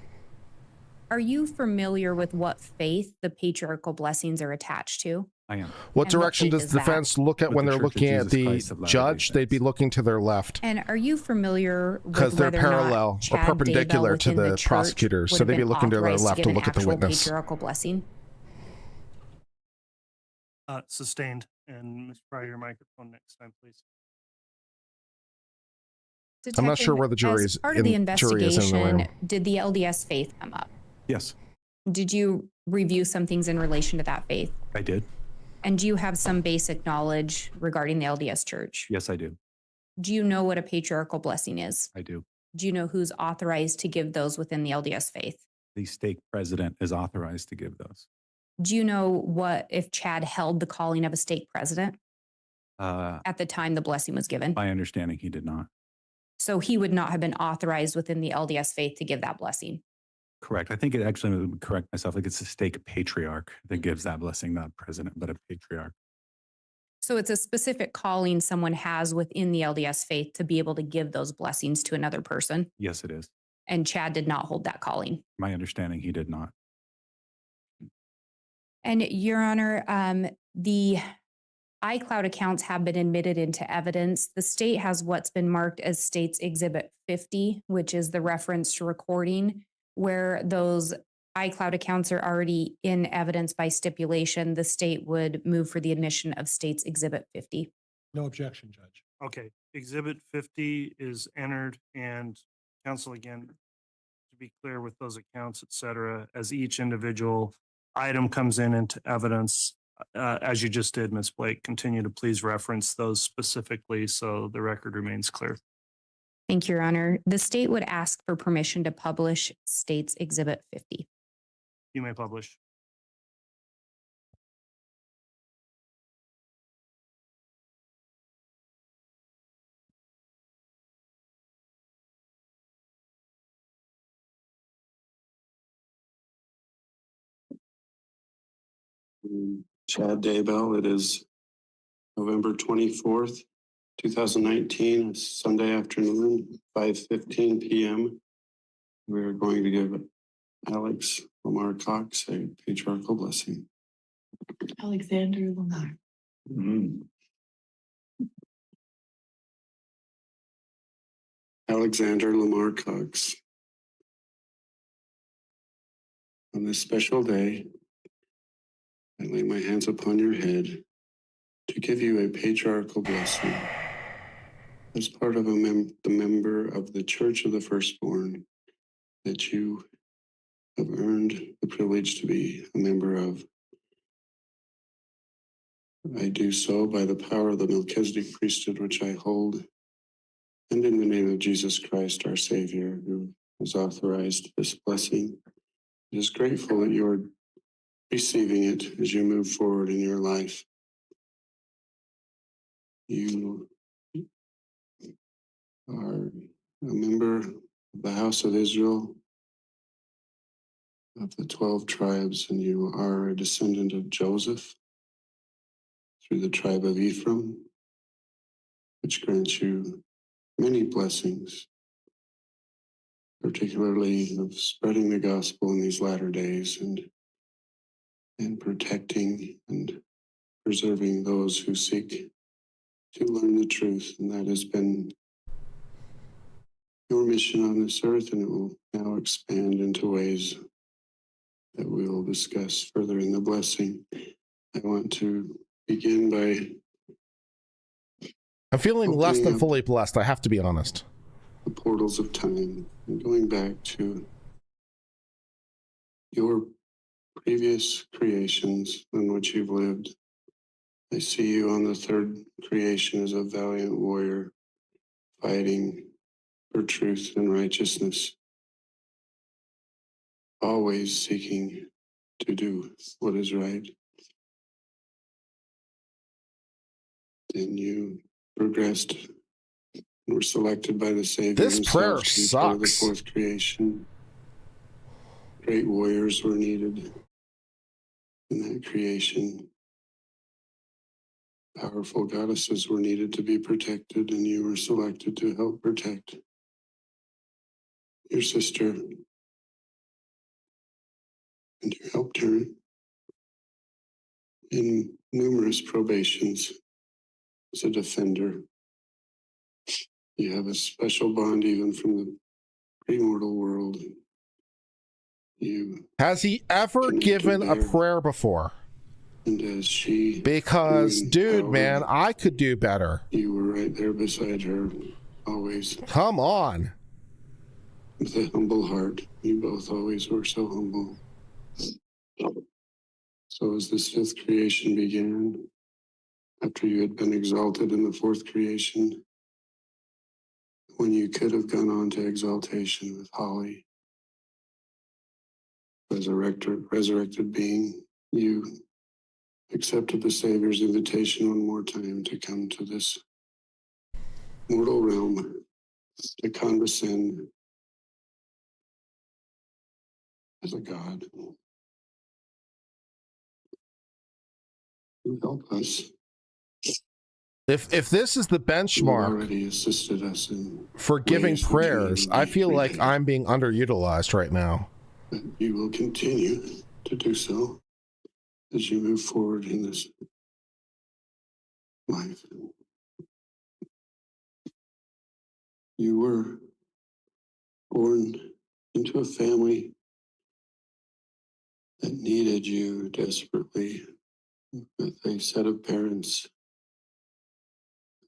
C: Are you familiar with what faith the patriarchal blessings are attached to?
E: I am.
A: What
C: And what
A: direction
C: faith
A: does
C: is
A: the
C: that?
A: defense look at
E: With
A: when
E: the
A: they're
E: Church of
A: looking at
E: Jesus
A: the
E: Christ of Latter-day
A: judge? They'd be
E: Saints.
A: looking to their left
C: And are you familiar
A: because
C: with
A: they're
C: whether or
A: parallel
C: not
A: or
C: Chad Daybell
A: perpendicular to
C: within
A: the
C: church
A: prosecutors.
C: would
A: So
C: have
A: they'd be
C: been
A: looking to their
C: authorized
A: left
C: give
A: to
C: an
A: look at the
C: actual
A: witness.
C: patriarchal blessing?
B: Sustained. And Ms. Pryor, your microphone next time, please.
A: I'm not sure
C: Detective,
A: where the jury
C: as
A: is
C: part of the
A: jury is in the room.
C: investigation, did the LDS faith come up?
E: Yes,
C: Did you review some things in relation to that faith?
E: I did.
C: And do you have some basic knowledge regarding the LDS church?
E: Yes, I do.
C: Do you know what a patriarchal blessing is?
E: I do.
C: Do you know who's authorized to give those within the LDS faith?
E: The stake president is authorized to give those.
C: Do you know what if Chad held the calling of a stake president at the time the blessing was given?
E: My understanding, he did not.
C: So he would not have been authorized within the LDS faith to give that blessing.
E: Correct. I think it actually would correct myself. Like it's a stake patriarch that gives that blessing, not president, but a patriarch.
C: So it's a specific calling someone has within the LDS faith to be able to give those blessings to another person.
E: Yes, it is.
C: And Chad did not hold that calling.
E: My understanding, he did not.
C: And Your Honor, the iCloud accounts have been admitted into evidence. The state has what's been marked as State's Exhibit 50, which is the referenced recording, where those iCloud accounts are already in evidence by stipulation. The state would move for the admission of State's Exhibit 50.
D: No objection, Judge.
B: Okay, Exhibit 50 is entered, and counsel, again, to be clear with those accounts, et cetera, as each individual item comes in into evidence, as you just did, Ms. Blake, continue to please reference those specifically so the record remains clear.
C: Thank you, Your Honor. The state would ask for permission to publish State's Exhibit 50.
B: You may publish.
F: Chad Daybell. It is November 24th, 2019, it's Sunday afternoon, 5:15 p.m. We are going to give Alex Lamar Cox a patriarchal blessing.
G: Alexander Lamar.
F: Alexander Lamar Cox. On this special day, I lay my hands upon your head to give you a patriarchal blessing. As part of the member of the Church of the Firstborn that you have earned the privilege to be a member of. I do so by the power of the Melchizedek priesthood which I hold, and in the name of Jesus Christ, our Savior, who has authorized this blessing. It is grateful that you're receiving it as you move forward in your life. You are a member of the house of Israel, of the 12 tribes, and you are a descendant of Joseph through the tribe of Ephraim, which grants you many blessings, particularly of spreading the gospel in these latter days and protecting and preserving those who seek to learn the truth. And that has been your mission on this earth, and it will now expand into ways that we will discuss further in the blessing. I want to begin by
A: I'm feeling less
F: opening
A: than
F: up
A: fully blessed, I have to be honest.
F: the portals of time and going back to your previous creations in which you've lived. I see you on the third creation as a valiant warrior fighting for truth and righteousness, always seeking to do what is right. Then you progressed and were selected by the Savior
A: This prayer
F: himself to be part of the
A: sucks.
F: fourth creation. Great warriors were needed in that creation. Powerful goddesses were needed to be protected, and you were selected to help protect your sister. And you helped her in numerous probations as a defender. You have a special bond even from the premortal world. You
A: Has he ever
F: connected
A: given a
F: there,
A: prayer before?
F: and as she
A: Because,
F: grew in
A: dude,
F: power,
A: man, I could do better.
F: you were right there beside her, always
A: Come on.
F: with a humble heart. You both always were so humble. So as this fifth creation began, after you had been exalted in the fourth creation, when you could have gone on to exaltation with Holly, resurrected being, you accepted the Savior's invitation one more time to come to this mortal realm, to condescend as a God. You help us.
A: If this is the
F: You have
A: benchmark
F: already assisted us in
A: for giving
F: ways that
A: prayers,
F: cannot
A: I
F: be
A: feel like
F: repaid.
A: I'm being underutilized right now.
F: But you will continue to do so as you move forward in this life. You were born into a family that needed you desperately, with a set of parents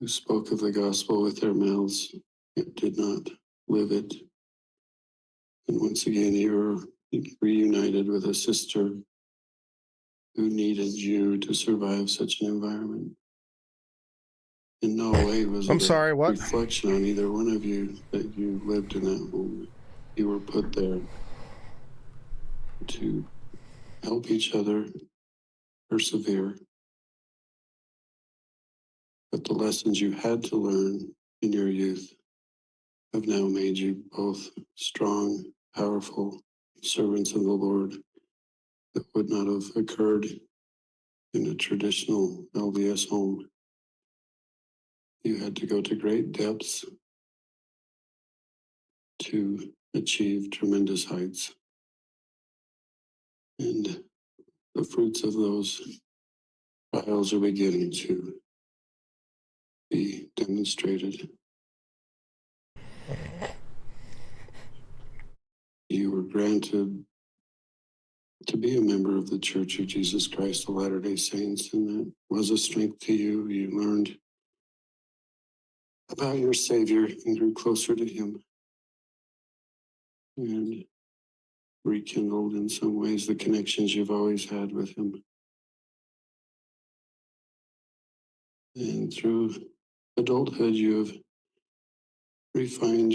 F: who spoke of the gospel with their mouths, yet did not live it. And once again, you were reunited with a sister who needed you to survive such an environment. In no way was
A: I'm
F: it
A: sorry,
F: a
A: what?
F: reflection on either one of you that you lived in that home. You were put there to help each other persevere. But the lessons you had to learn in your youth have now made you both strong, powerful servants of the Lord that would not have occurred in a traditional LDS home. You had to go to great depths to achieve tremendous heights. And the fruits of those trials are beginning to be demonstrated. You were granted to be a member of the Church of Jesus Christ of Latter-day Saints, and that was a strength to you. You learned about your Savior and grew closer to Him, and rekindled in some ways the connections you've always had with Him. And through adulthood, you have refined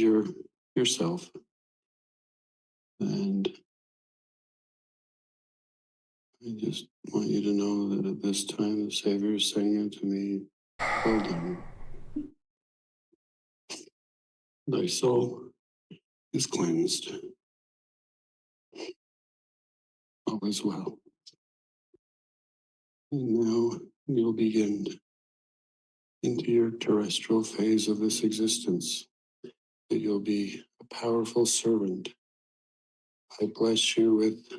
F: yourself. And I just want you to know that at this time, the Savior is saying unto me, well done. Thy soul is cleansed. All is well. And now you'll begin into your terrestrial phase of this existence, that you'll be a powerful servant. I bless you with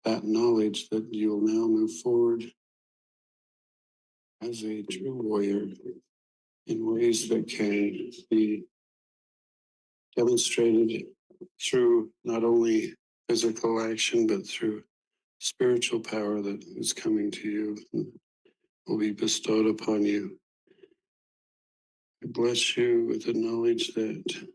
F: that knowledge that you'll now move forward as a true warrior in ways that can be demonstrated through not only physical action, but through spiritual power that is coming to you and will be bestowed upon you. I bless you with the knowledge that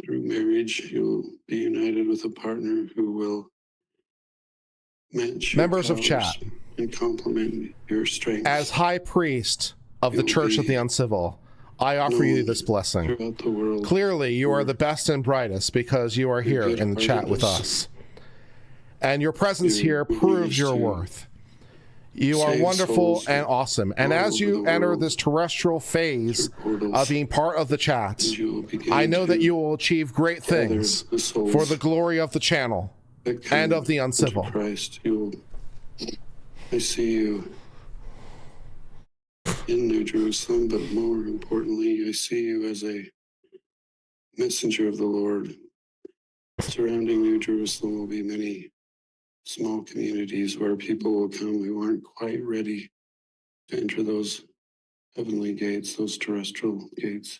F: through marriage, you'll be united with a partner who will match your
A: Members of
F: powers
A: chat,
F: and complement your strengths.
A: as high priest of the
F: You'll
A: Church of the
F: be
A: Uncivil, I offer you
F: known
A: this blessing.
F: throughout the world.
A: Clearly, you are
F: for
A: the best and brightest because you are here
F: your
A: in the chat with
F: good-heartedness,
A: us. And your presence
F: your
A: here proves
F: willingness
A: your
F: to
A: worth. You are
F: save
A: wonderful
F: souls
A: and awesome. And
F: all
A: as
F: over
A: you
F: the
A: enter
F: world
A: this terrestrial phase
F: through portals,
A: of being part of the chat,
F: and you will begin
A: I know that
F: to
A: you will achieve great
F: gather
A: things
F: the souls
A: for the glory of the channel
F: that come
A: and of the
F: into
A: Uncivil.
F: Christ. I see you in New Jerusalem, but more importantly, I see you as a messenger of the Lord. Surrounding New Jerusalem will be many small communities where people will come who aren't quite ready to enter those heavenly gates, those terrestrial gates.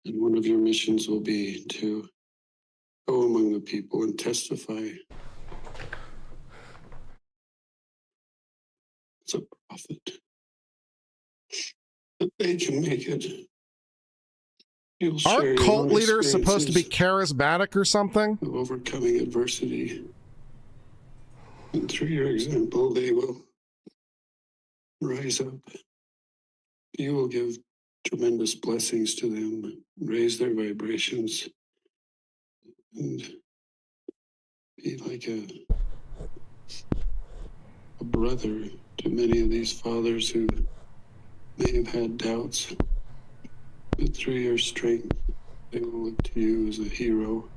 F: And one of your missions will be to go among the people and testify as a prophet that they can make it. You'll share
A: Aren't
F: your
A: cult
F: own
A: leaders supposed to be
F: experiences
A: charismatic or something?
F: of overcoming adversity. And through your example, they will rise up. You will give tremendous blessings to them, raise their vibrations, and be like a brother to many of these fathers who may have had doubts. But through your strength, they will look to you as a hero.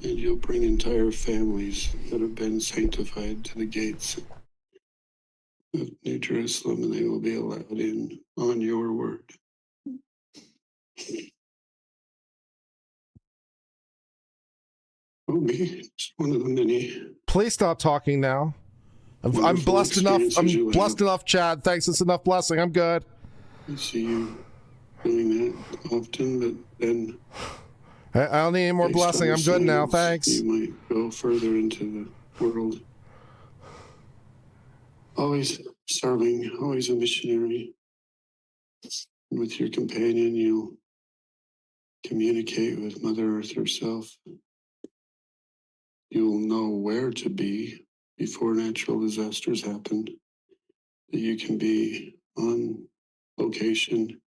F: And you'll bring entire families that have been sanctified to the gates of New Jerusalem, and they will be allowed in on your word. Will be just one of the many.
A: Please stop talking now. I'm
F: Wonderful
A: blessed enough. I'm
F: experiences you'll
A: blessed
F: have.
A: enough, Chad. Thanks. It's enough blessing. I'm good.
F: I see you doing that often, but then
A: I don't need any more
F: based on
A: blessing.
F: the
A: I'm good now.
F: science,
A: Thanks.
F: you might go further into the world. Always serving, always a missionary. And with your companion, you'll communicate with Mother Earth herself. You'll know where to be before natural disasters happen. That you can be on location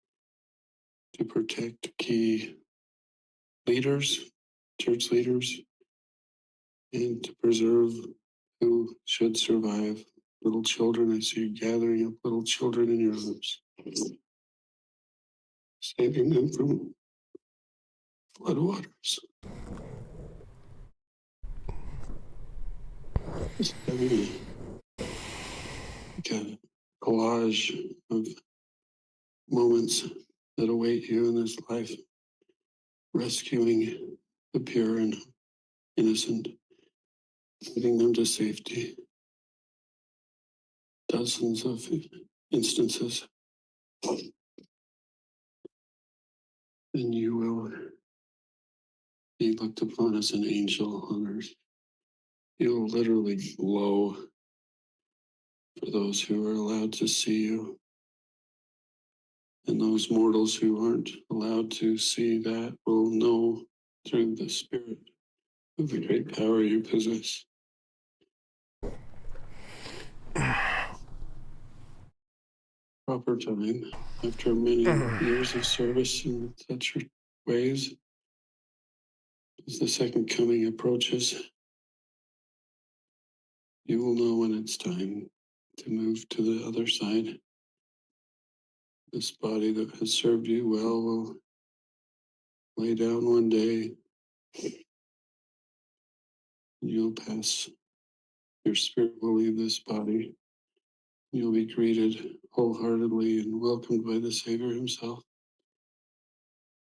F: to protect key leaders, church leaders, and to preserve who should survive. Little children, I see you gathering up little children in your arms, saving them from floodwaters. Just having a collage of moments that await you in this life, rescuing the pure and innocent, getting them to safety. Dozens of instances. And you will be looked upon as an angel on earth. You'll literally glow for those who are allowed to see you. And those mortals who aren't allowed to see that will know through the spirit of the great power you possess. Proper time, after many years of service in such ways, as the second coming approaches, you will know when it's time to move to the other side. This body that has served you well will lay down one day. You'll pass. Your spirit will leave this body. You'll be greeted wholeheartedly and welcomed by the Savior himself.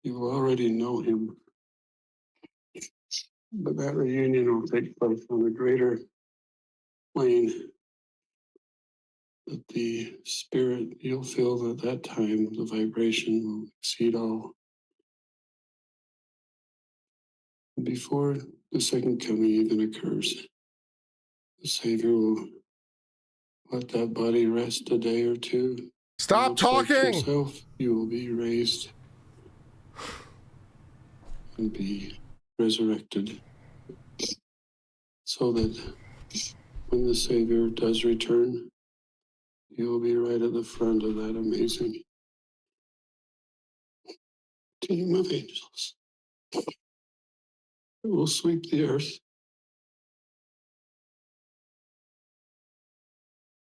F: You will already know him. But that reunion will take place on a greater plane. That the spirit, you'll feel at that time, the vibration will exceed all. Before the second coming even occurs, the Savior will let that body rest a day or two.
A: Stop
F: Much like
A: talking.
F: himself, you will be raised and be resurrected, so that when the Savior does return, you will be right at the front of that amazing team of angels. It will sweep the earth,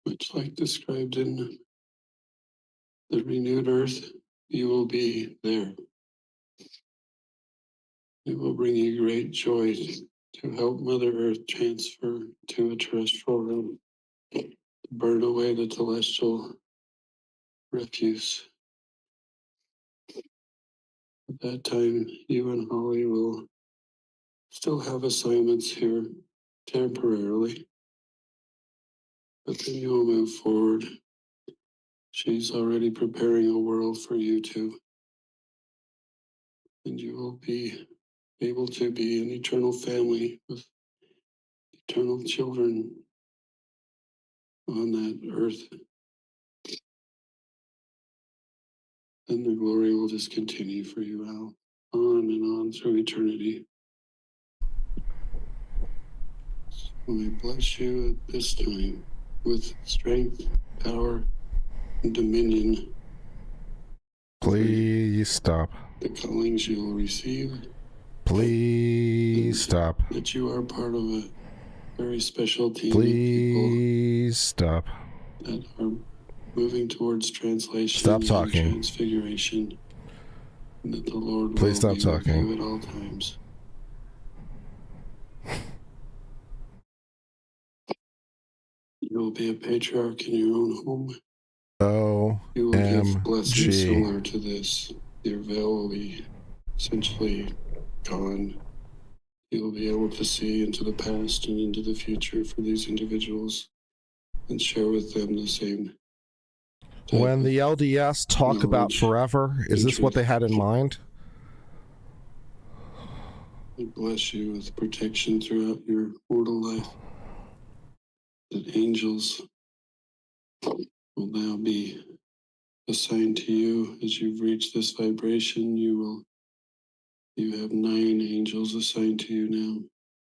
F: much like described in the renewed earth. You will be there. It will bring you great joy to help Mother Earth transfer to a terrestrial realm, to burn away the celestial refuse. At that time, you and Holly will still have assignments here temporarily, but then you will move forward. She's already preparing a world for you two, and you will be able to be an eternal family with eternal children on that earth. And the glory will just continue for you, Al, on and on through eternity. So I bless you at this time with strength, power, and dominion.
A: Please stop.
F: The callings you will receive.
A: Please stop.
F: That you are part of a very special team
A: Please stop.
F: of people that are moving towards translation.
A: Stop
F: and
A: talking.
F: Transfiguration. And that the Lord
A: Please
F: will
A: stop
F: be with
A: talking.
F: you at all times. You will be a patriarch in your own home. You will give blessings
A: OMG.
F: similar to this. Your veil will be essentially gone. You will be able to see into the past and into the future for these individuals and share with them the same.
A: When the LDS talk about
F: knowledge
A: forever, is
F: and
A: this what they
F: truth.
A: had in mind?
F: I bless you with protection throughout your mortal life. That angels will now be assigned to you as you've reached this vibration. You have 9 angels assigned to you now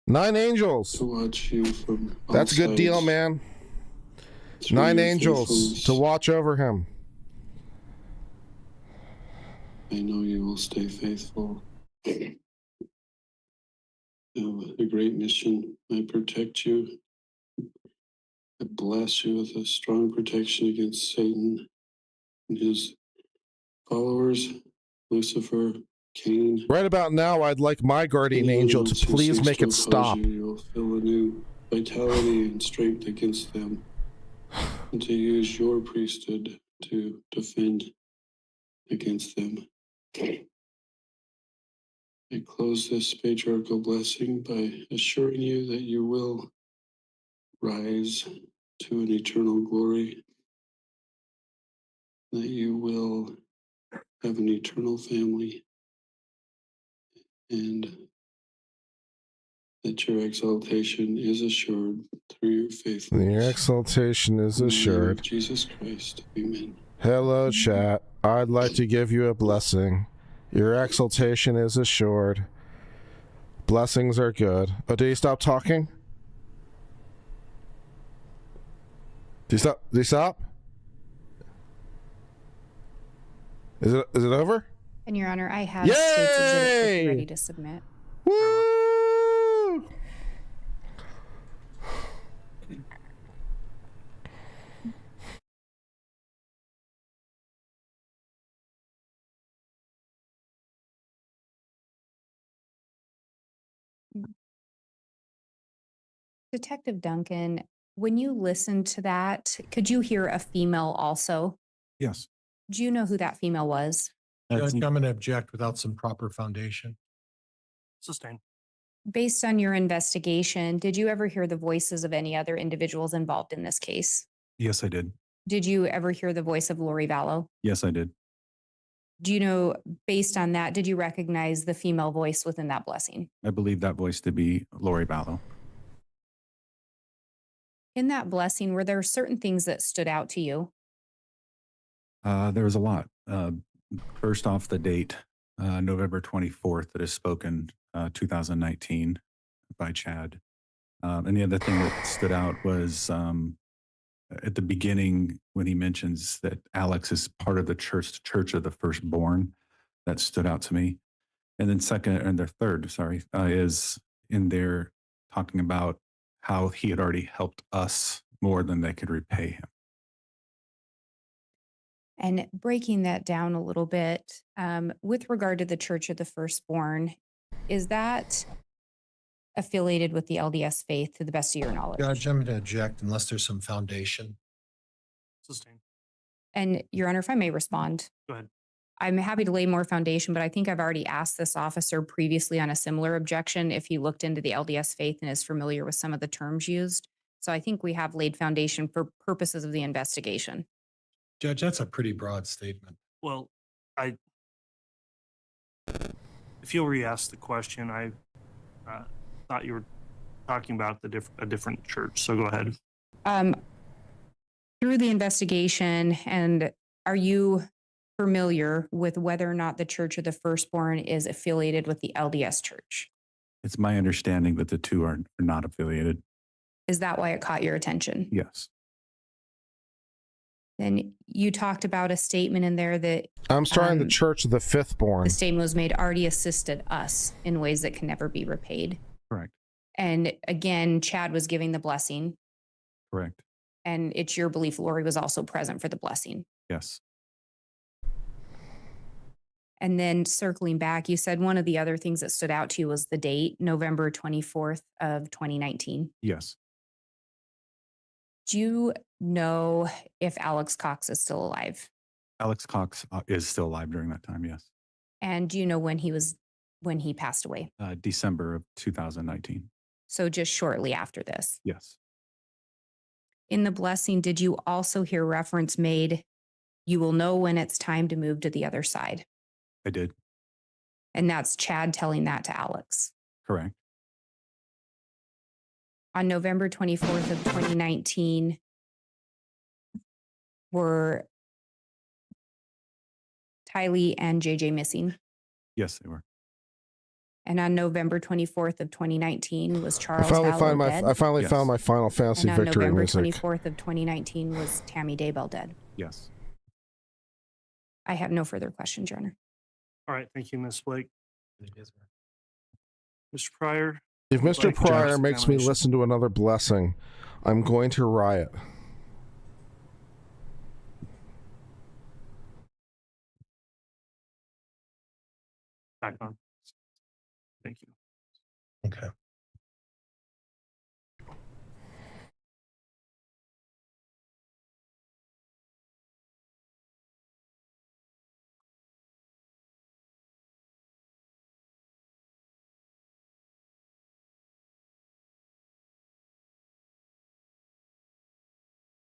A: 9 angels.
F: to watch you from all
A: That's a good deal,
F: sides
A: man.
F: through
A: 9
F: your
A: angels
F: faithfulness.
A: to watch over him.
F: I know you will stay faithful. You have a great mission. I protect you. I bless you with a strong protection against Satan and his followers, Lucifer, Cain.
A: Right about now, I'd like my guardian
F: anyone
A: angel
F: else
A: to
F: who
A: please
F: seeks
A: make
F: to
A: it
F: oppose
A: stop.
F: You, you'll feel a new vitality and strength against them, and to use your priesthood to defend against them. I close this patriarchal blessing by assuring you that you will rise to an eternal glory, that you will have an eternal family, and that your exaltation is assured through your faithfulness.
A: The exaltation is
F: In the name of
A: assured.
F: Jesus Christ, amen.
A: Hello, chat. I'd like to give you a blessing. Your exaltation is assured. Blessings are good. Oh, did he stop talking? Did he stop? Did he stop? Is it over?
C: And Your Honor, I have states exhibit 50
A: Yay!
C: ready to submit.
A: Woo!
C: Detective Duncan, when you listened to that, could you hear a female also?
E: Yes.
C: Do you know who that female was?
D: Judge, I'm going to object without some proper foundation.
B: Sustained.
C: Based on your investigation, did you ever hear the voices of any other individuals involved in this case?
E: Yes, I did.
C: Did you ever hear the voice of Lori Vallow?
E: Yes, I did.
C: Do you know, based on that, did you recognize the female voice within that blessing?
E: I believe that voice to be Lori Vallow.
C: In that blessing, were there certain things that stood out to you?
E: There was a lot. First off, the date, November 24th, that is spoken, 2019 by Chad. And the other thing that stood out was at the beginning when he mentions that Alex is part of the Church of the Firstborn. That stood out to me. And then third, is in there talking about how he had already helped us more than they could repay him.
C: And breaking that down a little bit, with regard to the Church of the Firstborn, is that affiliated with the LDS faith to the best of your knowledge?
D: Judge, I'm going to object unless there's some foundation.
B: Sustained.
C: And Your Honor, if I may respond.
B: Go ahead.
C: I'm happy to lay more foundation, but I think I've already asked this officer previously on a similar objection if he looked into the LDS faith and is familiar with some of the terms used. So I think we have laid foundation for purposes of the investigation.
D: Judge, that's a pretty broad statement.
B: Well, if you'll re-ask the question, I thought you were talking about a different church. So go ahead.
C: Through the investigation, and are you familiar with whether or not the Church of the Firstborn is affiliated with the LDS Church?
E: It's my understanding that the two are not affiliated.
C: Is that why it caught your attention?
E: Yes.
C: Then you talked about a statement in there that
A: I'm starting the Church of the Fifthborn.
C: the statement was made already assisted us in ways that can never be repaid.
E: Correct.
C: And again, Chad was giving the blessing,
E: Correct.
C: and it's your belief Lori was also present for the blessing.
E: Yes.
C: And then circling back, you said one of the other things that stood out to you was the date, November 24th of 2019.
E: Yes.
C: Do you know if Alex Cox is still alive?
E: Alex Cox is still alive during that time. Yes.
C: And do you know when he passed away?
E: December of 2019.
C: So just shortly after this.
E: Yes.
C: In the blessing, did you also hear reference made, you will know when it's time to move to the other side?
E: I did.
C: And that's Chad telling that to Alex.
E: Correct.
C: On November 24th of 2019, were Tylee and JJ missing?
E: Yes, they were.
C: And on November 24th of 2019 was
A: I
C: Charles
A: finally
C: Vallow dead?
A: I finally
E: Yes.
A: found my Final Fantasy
C: And on
A: victory
C: November
A: music.
C: 24th of 2019 was Tammy Daybell dead?
E: Yes.
C: I have no further questions, Your Honor.
B: All right. Thank you, Ms. Blake. Mr. Pryor.
A: If Mr.
B: Like
A: Pryor
B: Jack's
A: makes me
B: examination.
A: listen to another blessing, I'm going to riot.
B: Back on. Thank you.
D: Okay.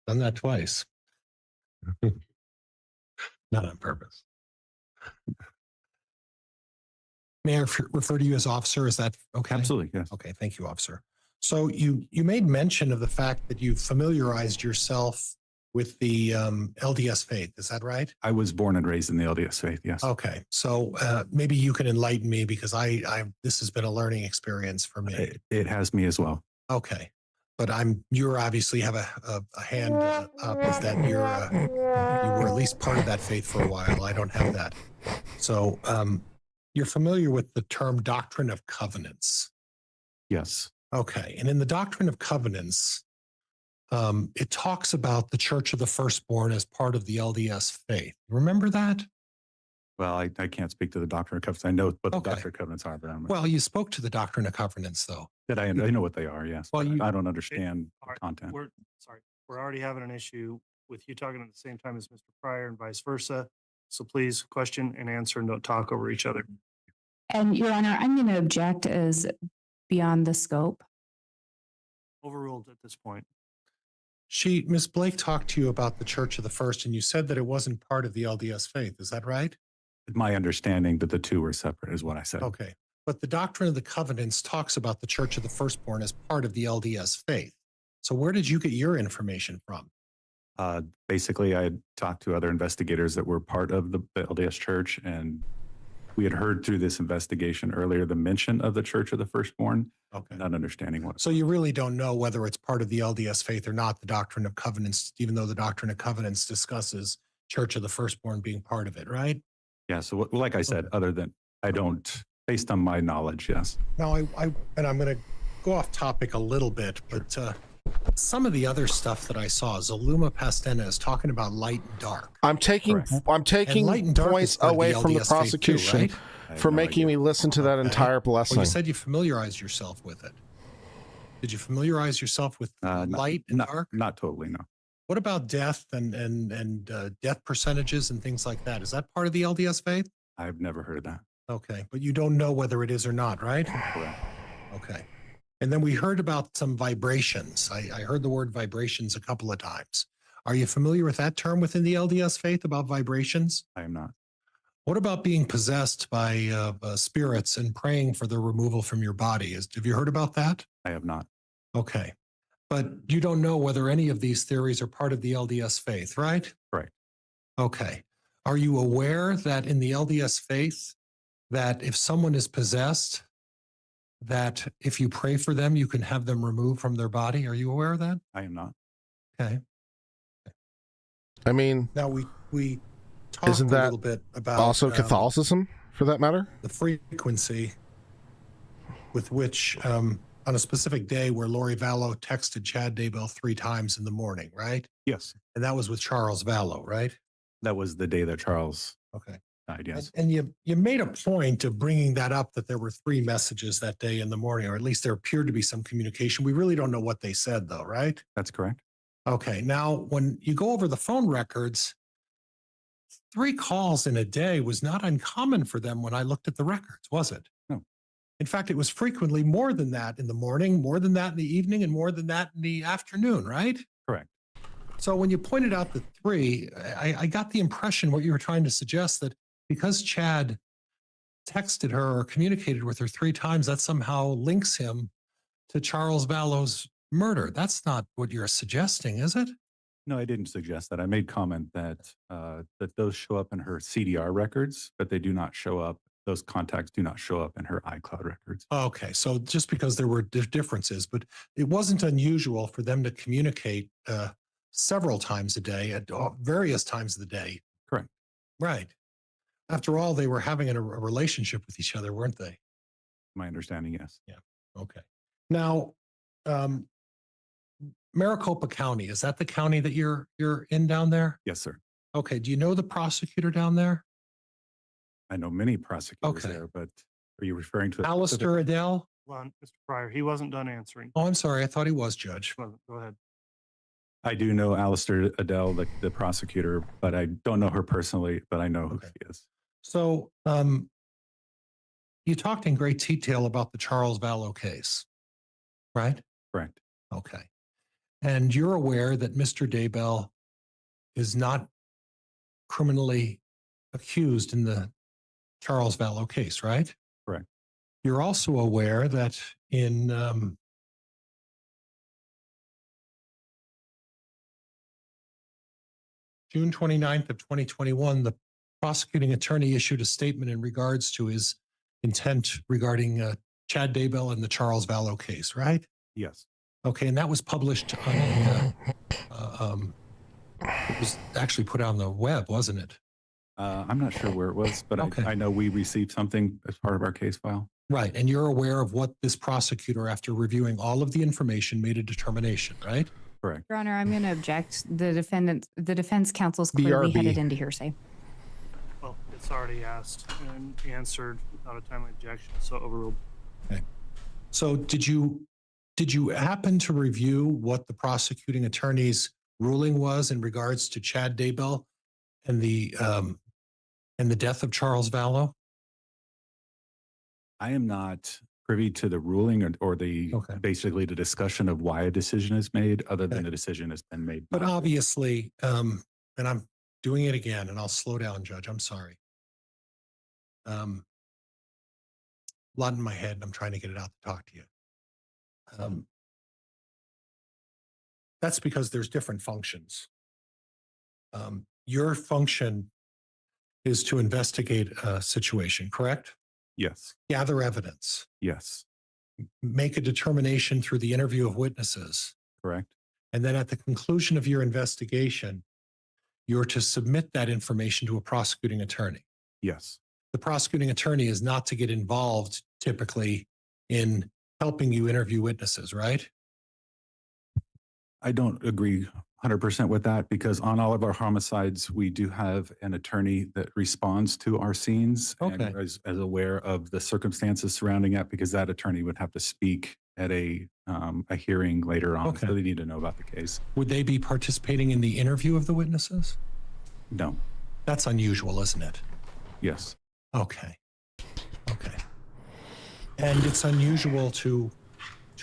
D: Done that twice. Not on purpose. May I refer to you as officer? Is that okay?
E: Absolutely. Yes.
D: Okay, thank you, officer. So you made mention of the fact that you familiarized yourself with the LDS faith. Is that right?
E: I was born and raised in the LDS faith. Yes.
D: Okay, so maybe you can enlighten me because this has been a learning experience for me.
E: It has me as well.
D: Okay, but you're obviously have a hand up is that you were at least part of that faith for a while. I don't have that. So you're familiar with the term doctrine of covenants.
E: Yes.
D: Okay, and in the doctrine of covenants, it talks about the Church of the Firstborn as part of the LDS faith. Remember that?
E: Well, I can't speak to the doctrine of covenants. I know what the
D: Okay.
E: doctrine of covenants are, but I'm
D: Well, you spoke to the doctrine of covenants, though.
E: that I know what they are. Yes.
D: Well,
E: But
D: you-
E: I don't understand
B: All
E: the
B: right,
E: content.
B: We're sorry. We're already having an issue with you talking at the same time as Mr. Pryor and vice versa. So please question and answer and don't talk over each other.
C: And Your Honor, I'm going to object as beyond the scope.
B: Overruled at this point.
D: Ms. Blake talked to you about the Church of the First, and you said that it wasn't part of the LDS faith. Is that right?
E: My understanding that the two were separate is what I said.
D: Okay. But the doctrine of the covenants talks about the Church of the Firstborn as part of the LDS faith. So where did you get your information from?
E: Basically, I had talked to other investigators that were part of the LDS Church, and we had heard through this investigation earlier the mention of the Church of the Firstborn,
D: Okay.
E: not understanding what.
D: So you really don't know whether it's part of the LDS faith or not, the doctrine of covenants, even though the doctrine of covenants discusses Church of the Firstborn being part of it, right?
E: Yeah. So, like I said, other than I don't, based on my knowledge, yes.
D: Now, I'm going to go off topic a little bit, but some of the other stuff that I saw, Zaluma Pastena is talking about light and dark.
A: I'm taking
D: And light and dark
A: points
D: is part of the
A: away from the
D: LDS faith too,
A: prosecution
D: right?
E: I have
A: for
E: no
A: making
E: idea.
A: me listen to that
D: Okay.
A: entire blessing.
D: Well, you said you familiarized yourself with it. Did you familiarize yourself with light and dark?
E: Not totally, no.
D: What about death and death percentages and things like that? Is that part of the LDS faith?
E: I've never heard of that.
D: Okay, but you don't know whether it is or not, right?
E: Correct.
D: Okay. And then we heard about some vibrations. I heard the word vibrations a couple of times. Are you familiar with that term within the LDS faith about vibrations?
E: I am not.
D: What about being possessed by spirits and praying for their removal from your body? Have you heard about that?
E: I have not.
D: Okay. But you don't know whether any of these theories are part of the LDS faith, right?
E: Correct.
D: Okay. Are you aware that in the LDS faith, that if someone is possessed, that if you pray for them, you can have them removed from their body? Are you aware of that?
E: I am not.
D: Okay.
A: I mean,
D: Now we talked
A: Isn't
D: a
A: that
D: little bit about
A: also Catholicism, for that matter.
D: the frequency with which on a specific day where Lori Vallow texted Chad Daybell 3 times in the morning, right?
E: Yes.
D: And that was with Charles Vallow, right?
E: That was the day that Charles
D: Okay.
E: died. Yes.
D: And you made a point of bringing that up, that there were 3 messages that day in the morning, or at least there appeared to be some communication. We really don't know what they said though, right?
E: That's correct.
D: Okay. Now, when you go over the phone records, 3 calls in a day was not uncommon for them when I looked at the records, was it?
E: No.
D: In fact, it was frequently more than that in the morning, more than that in the evening, and more than that in the afternoon, right?
E: Correct.
D: So when you pointed out the 3, I got the impression what you were trying to suggest, that because Chad texted her or communicated with her 3 times, that somehow links him to Charles Vallow's murder. That's not what you're suggesting, is it?
E: No, I didn't suggest that. I made comment that that those show up in her CDR records, but they do not show up. Those contacts do not show up in her iCloud records.
D: Okay, so just because there were differences, but it wasn't unusual for them to communicate several times a day at various times of the day.
E: Correct.
D: Right. After all, they were having a relationship with each other, weren't they?
E: My understanding, yes.
D: Okay. Now, Maricopa County, is that the county that you're in down there?
E: Yes, sir.
D: Okay. Do you know the prosecutor down there?
E: I know many prosecutors
D: Okay.
E: there, but are you referring to a specific-
D: Alistair Adele?
B: Hold on, Mr. Pryor, he wasn't done answering.
D: Oh, I'm sorry. I thought he was, Judge.
B: Go ahead.
E: I do know Alistair Adele, the prosecutor, but I don't know her personally, but I know who
D: Okay.
E: she is.
D: So you talked in great detail about the Charles Vallow case, right?
E: Correct.
D: Okay. And you're aware that Mr. Daybell is not criminally accused in the Charles Vallow case, right?
E: Correct.
D: You're also aware that in June 29th of 2021, the prosecuting attorney issued a statement in regards to his intent regarding Chad Daybell and the Charles Vallow case, right?
E: Yes.
D: Okay, and that was published on a, it was actually put on the web, wasn't it?
E: I'm not sure where it was, but
D: Okay.
E: I know we received something as part of our case file.
D: Right, and you're aware of what this prosecutor, after reviewing all of the information, made a determination, right?
E: Correct.
C: Your Honor, I'm going to object. The defense counsel's clearly
A: BRB.
C: headed into hearsay.
B: Well, it's already asked and answered without a timely objection, so overruled.
D: So did you happen to review what the prosecuting attorney's ruling was in regards to Chad Daybell and the death of Charles Vallow?
E: I am not privy to the ruling or the
D: Okay.
E: basically the discussion of why a decision is made, other than
D: Okay.
E: the decision has been made.
D: But
E: not.
D: obviously, and I'm doing it again, and I'll slow down, Judge. I'm sorry. A lot in my head, and I'm trying to get it out to talk to you. That's because there's different functions. Your function is to investigate a situation, correct?
E: Yes.
D: Gather evidence,
E: Yes.
D: make a determination through the interview of witnesses,
E: Correct.
D: and then at the conclusion of your investigation, you're to submit that information to a prosecuting attorney.
E: Yes.
D: The prosecuting attorney is not to get involved typically in helping you interview witnesses, right?
E: I don't agree 100% with that, because on all of our homicides, we do have an attorney that responds to our scenes
D: Okay.
E: and is aware of the circumstances surrounding it, because that attorney would have to speak at a hearing later on.
D: Okay.
E: So they need to know about the case.
D: Would they be participating in the interview of the witnesses?
E: No.
D: That's unusual, isn't it?
E: Yes.
D: Okay. Okay. And it's unusual to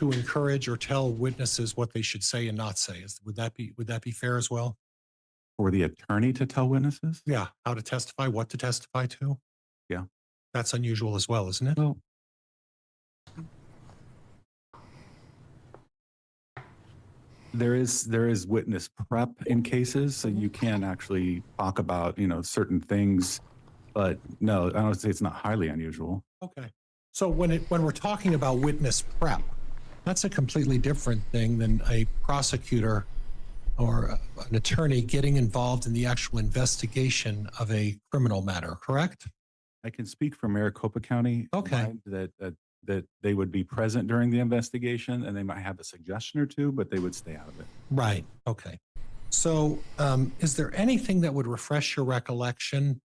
D: encourage or tell witnesses what they should say and not say. Would that be fair as well?
E: For the attorney to tell witnesses?
D: Yeah, how to testify, what to testify to.
E: Yeah.
D: That's unusual as well, isn't it?
E: Well, there is witness prep in cases, so you can actually talk about, certain things, but no, I don't say it's not highly unusual.
D: Okay. So when we're talking about witness prep, that's a completely different thing than a prosecutor or an attorney getting involved in the actual investigation of a criminal matter, correct?
E: I can speak for Maricopa County.
D: Okay.
E: Mind that they would be present during the investigation and they might have a suggestion or two, but they would stay out of it.
D: Right. Okay. So is there anything that would refresh your recollection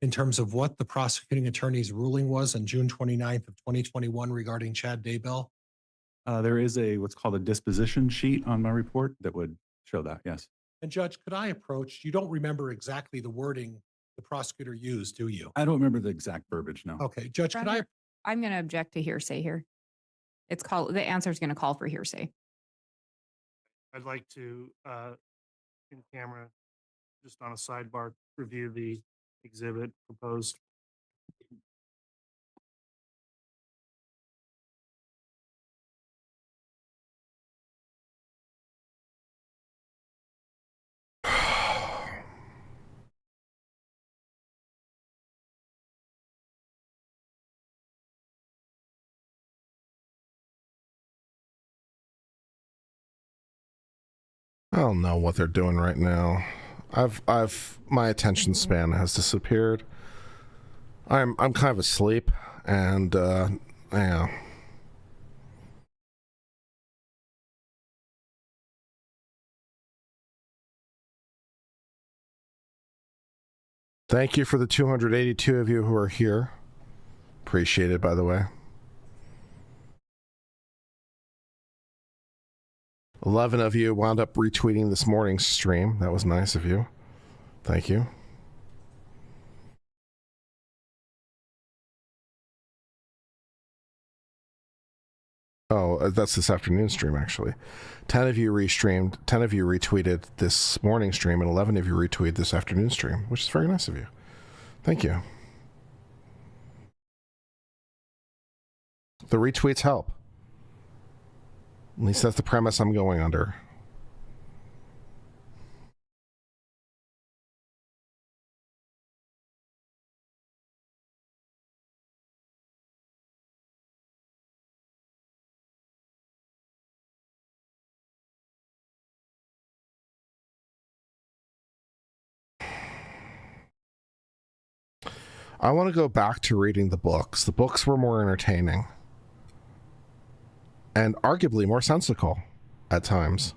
D: in terms of what the prosecuting attorney's ruling was on June 29th of 2021 regarding Chad Daybell?
E: There is what's called a disposition sheet on my report that would show that. Yes.
D: And Judge, could I approach, you don't remember exactly the wording the prosecutor used, do you?
E: I don't remember the exact verbiage. No.
D: Okay, Judge, could I,
C: I'm going to object to hearsay here. The answer is going to call for hearsay.
B: I'd like to, in camera, just on a sidebar, review the exhibit proposed.
A: I don't know what they're doing right now. My attention span has disappeared. I'm kind of asleep, and yeah. Thank you for the 282 of you who are here. Appreciate it, by the way. 11 of you wound up retweeting this morning's stream. That was nice of you. Thank you. Oh, that's this afternoon's stream, actually. 10 of you restreamed, 10 of you retweeted this morning stream, and 11 of you retweeted this afternoon stream, which is very nice of you. Thank you. The retweets help. At least that's the premise I'm going under. I want to go back to reading the books. The books were more entertaining. And arguably more sensical at times.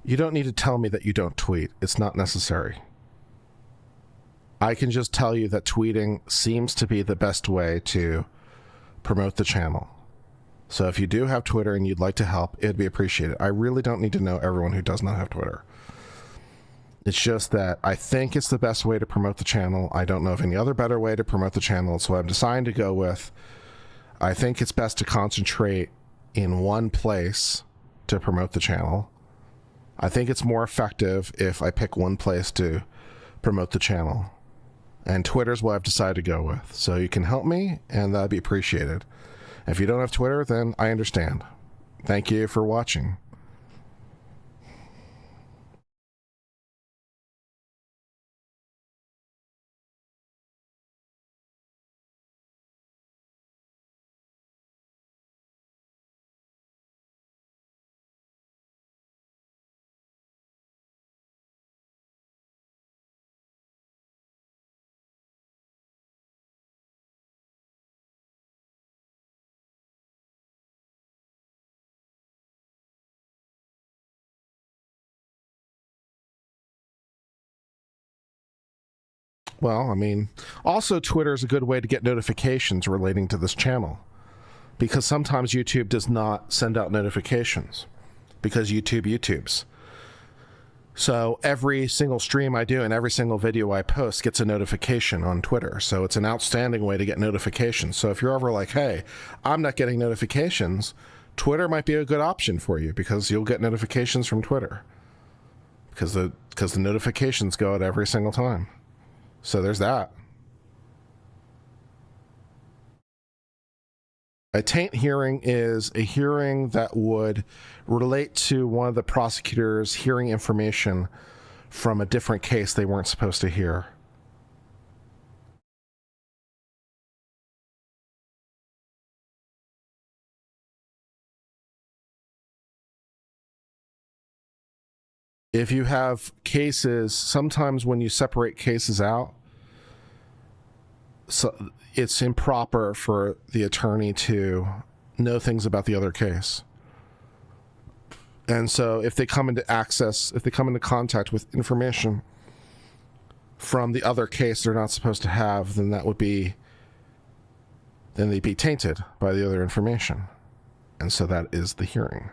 A: You don't need to tell me that you don't tweet. It's not necessary. I can just tell you that tweeting seems to be the best way to promote the channel. So if you do have Twitter and you'd like to help, it'd be appreciated. I really don't need to know everyone who does not have Twitter. It's just that I think it's the best way to promote the channel. I don't know of any other better way to promote the channel, so I'm deciding to go with, I think it's best to concentrate in one place to promote the channel. I think it's more effective if I pick one place to promote the channel. And Twitter's what I've decided to go with. So you can help me, and that'd be appreciated. If you don't have Twitter, then I understand. Thank you for watching. Well, I mean, also Twitter is a good way to get notifications relating to this channel, because sometimes YouTube does not send out notifications because YouTube's. So every single stream I do and every single video I post gets a notification on Twitter. So it's an outstanding way to get notifications. So if you're ever like, hey, I'm not getting notifications, Twitter might be a good option for you, because you'll get notifications from Twitter. Because the notifications go out every single time. So there's that. A taint hearing is a hearing that would relate to one of the prosecutors hearing information from a different case they weren't supposed to hear. If you have cases, sometimes when you separate cases out, so it's improper for the attorney to know things about the other case. And so if they come into contact with information from the other case they're not supposed to have, then they'd be tainted by the other information. And so that is the hearing.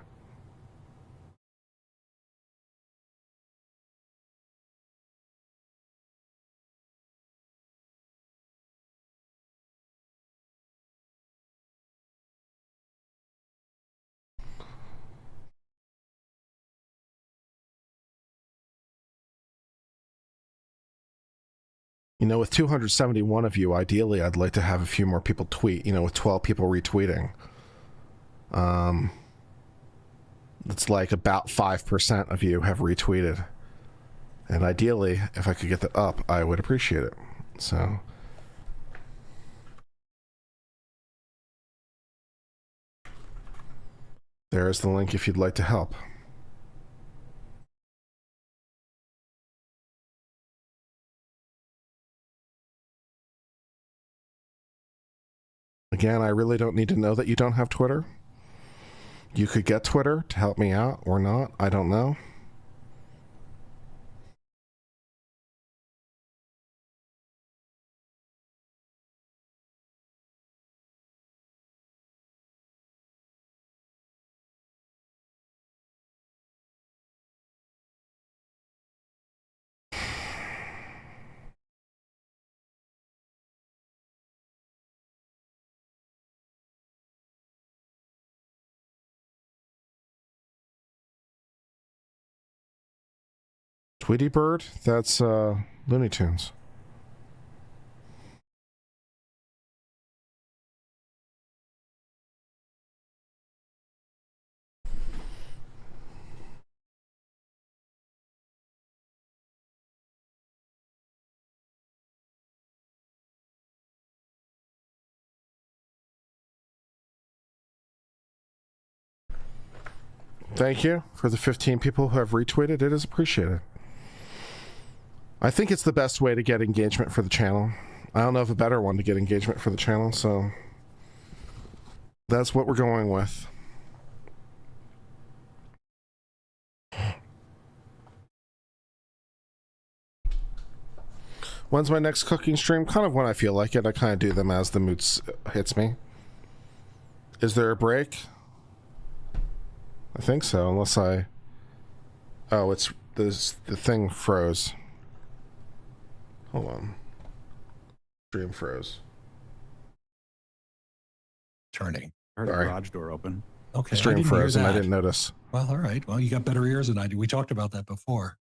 A: You know, with 271 of you, ideally, I'd like to have a few more people tweet, with 12 people retweeting. It's like about 5% of you have retweeted. And ideally, if I could get that up, I would appreciate it. So there's the link if you'd like to help. Again, I really don't need to know that you don't have Twitter. You could get Twitter to help me out or not. I don't know. Tweety Bird? That's Looney Tunes. Thank you for the 15 people who have retweeted. It is appreciated. I think it's the best way to get engagement for the channel. I don't know of a better one to get engagement for the channel, so that's what we're going with. When's my next cooking stream? Kind of when I feel like it. I kind of do them as the mood hits me. Is there a break? I think so, unless I... Oh, the thing froze. Hold on. Stream froze.
D: Turning.
E: I heard the
A: Sorry.
E: garage door open.
D: Okay.
A: Stream froze and I didn't notice.
D: Well, all right. Well, you got better ears than I do. We talked about that before.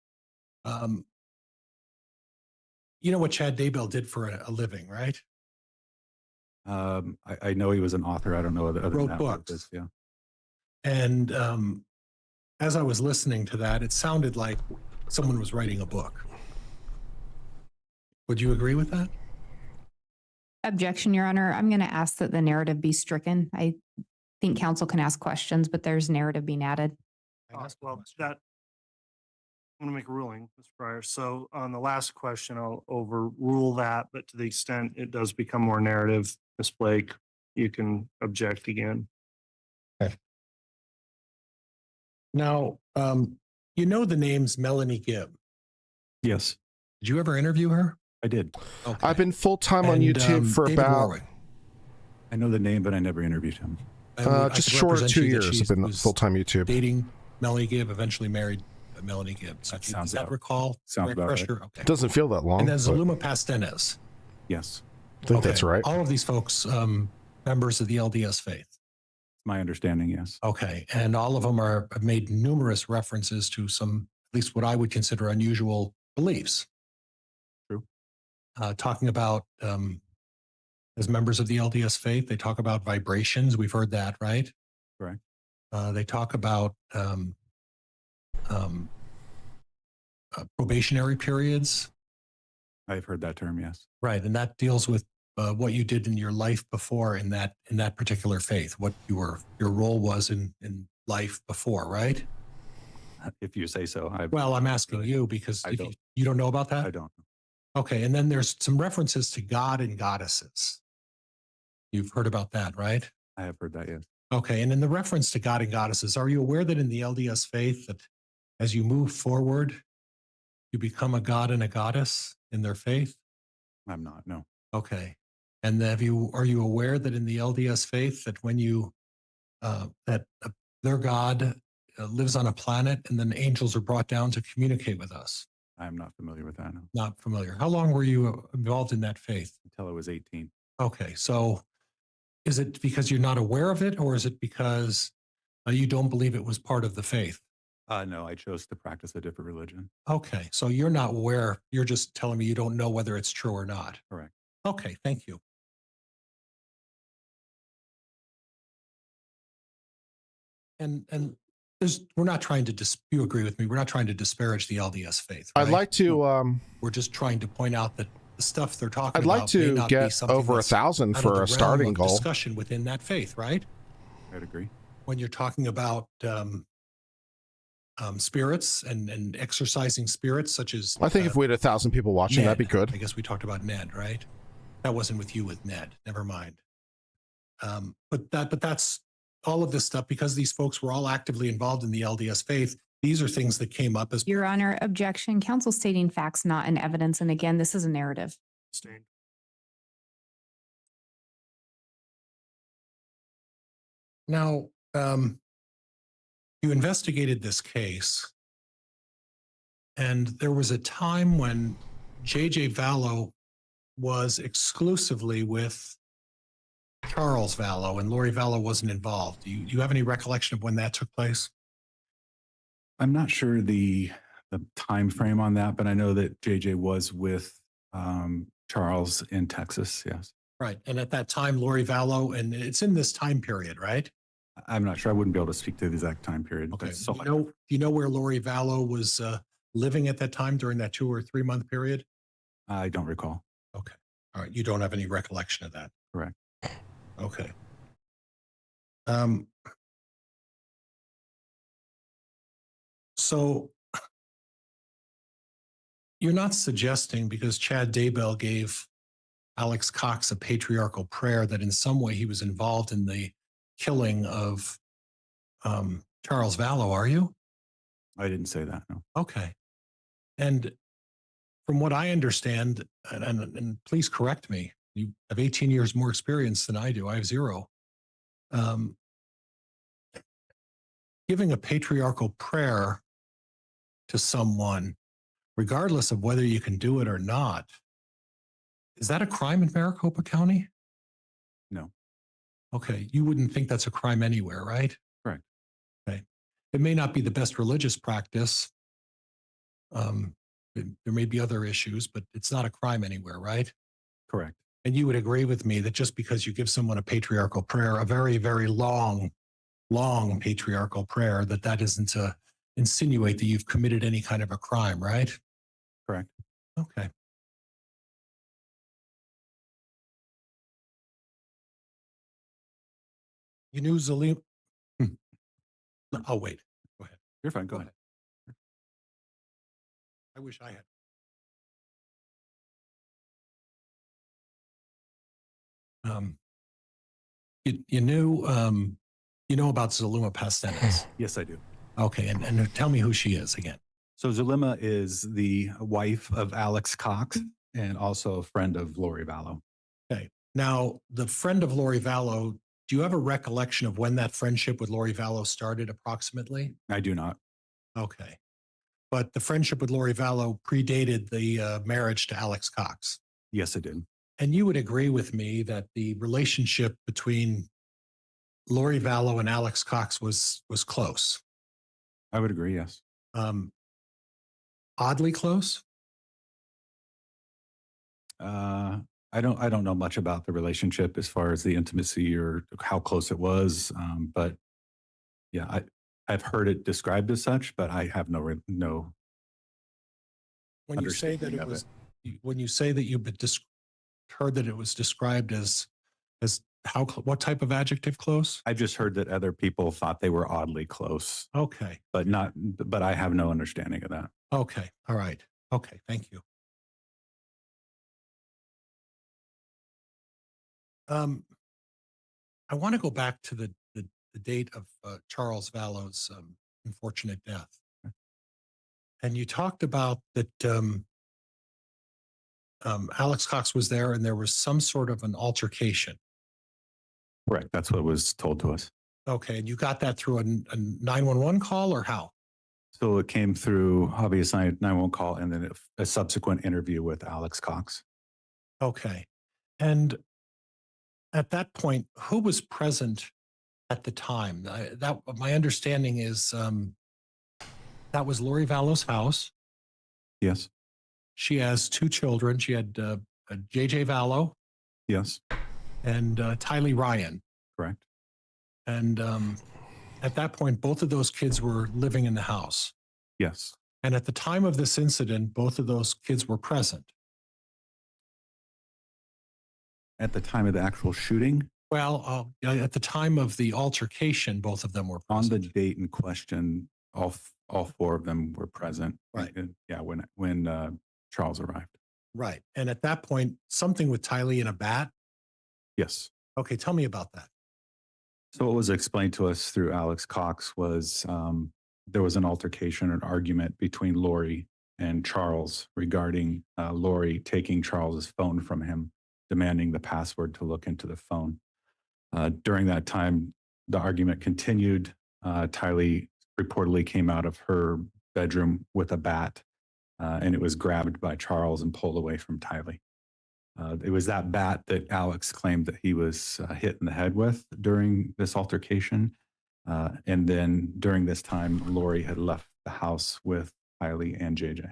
D: You know what Chad Daybell did for a living, right?
E: I know he was an author. I don't know other
D: Wrote
E: than that,
D: books.
E: yeah.
D: And as I was listening to that, it sounded like someone was writing a book. Would you agree with that?
C: Objection, Your Honor. I'm going to ask that the narrative be stricken. I think counsel can ask questions, but there's narrative being added.
B: Well, that, I'm going to make a ruling, Mr. Pryor. So on the last question, I'll overrule that, but to the extent it does become more narrative, Ms. Blake, you can object again.
D: Now, you know the name's Melanie Gibb.
E: Yes.
D: Did you ever interview her?
E: I did.
D: Okay.
A: I've been full-time on
D: And,
A: YouTube for
D: David
A: about
D: Warwick.
E: I know the name, but I never interviewed him.
D: I
A: just
D: could
A: short of
D: represent
A: 2
D: you that
A: years.
D: she
A: I've been
D: was
A: full-time YouTube.
D: dating Melanie Gibb, eventually married Melanie Gibb. So
E: That
D: does
E: sounds
D: that
E: about-
D: recall?
E: sounds about right.
D: Refresher? Okay.
A: Doesn't feel that long.
D: And then
A: but
D: Zuluma Pastenes.
E: Yes,
A: I think that's right.
D: All of these folks, members of the LDS faith.
E: it's my understanding. Yes.
D: Okay. And all of them have made numerous references to some, at least what I would consider unusual beliefs.
E: True.
D: Talking about, as members of the LDS faith, they talk about vibrations. We've heard that, right?
E: Correct.
D: They talk about probationary periods.
E: I've heard that term. Yes.
D: Right. And that deals with what you did in your life before in that particular faith, what your role was in life before, right?
E: If you say so.
D: Well, I'm asking you because
E: I
D: if
E: don't.
D: you don't know about that?
E: I don't.
D: Okay. And then there's some references to God and goddesses. You've heard about that, right?
E: I have heard that. Yes.
D: Okay. And in the reference to God and goddesses, are you aware that in the LDS faith that as you move forward, you become a god and a goddess in their faith?
E: I'm not. No.
D: Okay. And are you aware that in the LDS faith that when you their God lives on a planet and then angels are brought down to communicate with us?
E: I'm not familiar with that. No.
D: Not familiar. How long were you involved in that faith?
E: Until I was 18.
D: Okay. So is it because you're not aware of it, or is it because you don't believe it was part of the faith?
E: No, I chose to practice a different religion.
D: Okay. So you're not aware. You're just telling me you don't know whether it's true or not.
E: Correct.
D: Okay. Thank you. And we're not trying to you agree with me. We're not trying to disparage the LDS faith.
A: I'd
D: right?
A: like to.
D: We're just trying to point out that the stuff they're talking
A: I'd
D: about
A: like
D: may
A: to
D: not be
A: get
D: something
A: over
D: that's
A: 1,000
D: out of
A: for
D: the
A: a
D: realm
A: starting
D: of
A: goal.
D: discussion within that faith, right?
E: I'd agree.
D: When you're talking about spirits and exercising spirits, such as
A: I think if we had 1,000 people watching, that'd be
D: Ned.
A: good.
D: I guess we talked about Ned, right? That wasn't with you, with Ned. Never mind. But that's all of this stuff because these folks were all actively involved in the LDS faith. These are things that came up as
C: Your Honor, objection. Counsel stating facts, not in evidence. And again, this is a narrative.
B: Sustained.
D: now. You investigated this case, and there was a time when J.J. Vallow was exclusively with Charles Vallow, and Lori Vallow wasn't involved. Do you have any recollection of when that took place?
E: I'm not sure the time frame on that, but I know that JJ was with Charles in Texas. Yes.
D: Right. And at that time, Lori Vallow, and it's in this time period, right?
E: I'm not sure. I wouldn't be able to speak to the exact time period.
D: Okay.
E: That's so
D: Do you know where Lori Vallow was living at that time during that 2 or 3 month period?
E: I don't recall.
D: Okay. All right. You don't have any recollection of that.
E: Correct.
D: Okay. So you're not suggesting because Chad Daybell gave Alex Cox a patriarchal prayer that in some way he was involved in the killing of Charles Vallow, are you?
E: I didn't say that. No.
D: Okay. And from what I understand, and please correct me, you have 18 years more experience than I do. I have 0. Giving a patriarchal prayer to someone, regardless of whether you can do it or not, is that a crime in Maricopa County?
E: No.
D: Okay. You wouldn't think that's a crime anywhere, right?
E: Correct.
D: Okay. It may not be the best religious practice. There may be other issues, but it's not a crime anywhere, right?
E: Correct.
D: And you would agree with me that just because you give someone a patriarchal prayer, a very, very long patriarchal prayer, that doesn't insinuate that you've committed any kind of a crime, right?
E: Correct.
D: Okay. You knew Zalim. Oh, wait. Go ahead.
E: You're fine. Go ahead.
D: I wish I had. You knew about Zuluma Pastenes.
E: Yes, I do.
D: Okay, and tell me who she is again.
E: So Zulema is the wife of Alex Cox. and also a friend of Lori Vallow.
D: Okay. Now, the friend of Lori Vallow, do you have a recollection of when that friendship with Lori Vallow started approximately?
E: I do not.
D: Okay. But the friendship with Lori Vallow predated the marriage to Alex Cox.
E: Yes, it did.
D: And you would agree with me that the relationship between Lori Vallow and Alex Cox was close.
E: I would agree. Yes.
D: Oddly close?
E: I don't know much about the relationship as far as the intimacy or how close it was. But yeah, I've heard it described as such, but I have no.
D: When you say that
E: understanding
D: it
E: of
D: was, when you say that you've heard that it was described as how, what type of adjective close?
E: I just heard that other people thought they were oddly close,
D: Okay.
E: but I have no understanding of that.
D: Okay. All right. Okay. Thank you. I want to go back to the date of Charles Vallow's unfortunate death. And you talked about that Alex Cox was there and there was some sort of an altercation.
E: Correct. That's what was told to us.
D: Okay. And you got that through a 911 call or how?
E: So it came through obviously 911 call and then a subsequent interview with Alex Cox.
D: Okay. And at that point, who was present at the time? That my understanding is that was Lori Vallow's house.
E: Yes.
D: She has two children. She had JJ Vallow
E: Yes.
D: and Tylee Ryan.
E: Correct.
D: And at that point, both of those kids were living in the house.
E: Yes.
D: And at the time of this incident, both of those kids were present.
E: At the time of the actual shooting,
D: Well, at the time of the altercation, both of them were
E: on
D: present.
E: the date in question, all four of them were present.
D: Right.
E: Yeah. When Charles arrived.
D: Right. And at that point, something with Tylee and a bat.
E: Yes.
D: Okay. Tell me about that.
E: So what was explained to us through Alex Cox was there was an altercation, an argument between Lori and Charles regarding Lori taking Charles's phone from him, demanding the password to look into the phone. During that time, the argument continued. Tylee reportedly came out of her bedroom with a bat, and it was grabbed by Charles and pulled away from Tylee. It was that bat that Alex claimed that he was hit in the head with during this altercation. And then during this time, Lori had left the house with Tylee and JJ.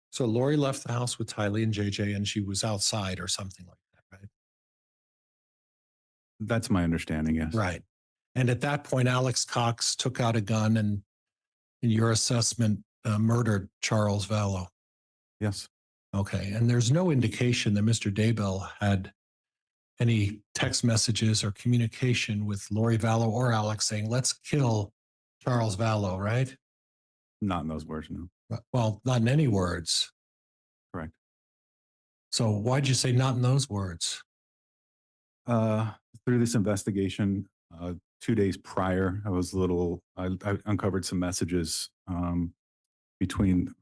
D: So Lori left the house with Tylee and JJ and she was outside or something like that, right?
E: That's my understanding, yes.
D: Right. And at that point, Alex Cox took out a gun and, in your assessment, murdered Charles Vallow.
E: Yes.
D: Okay. And there's no indication that Mr. Daybell had any text messages or communication with Lori Vallow or Alex saying, let's kill Charles Vallow, right?
E: Not in those words, no.
D: Well, not in any words.
E: Correct.
D: So why'd you say not in those words?
E: Through this investigation, 2 days prior, I uncovered some messages between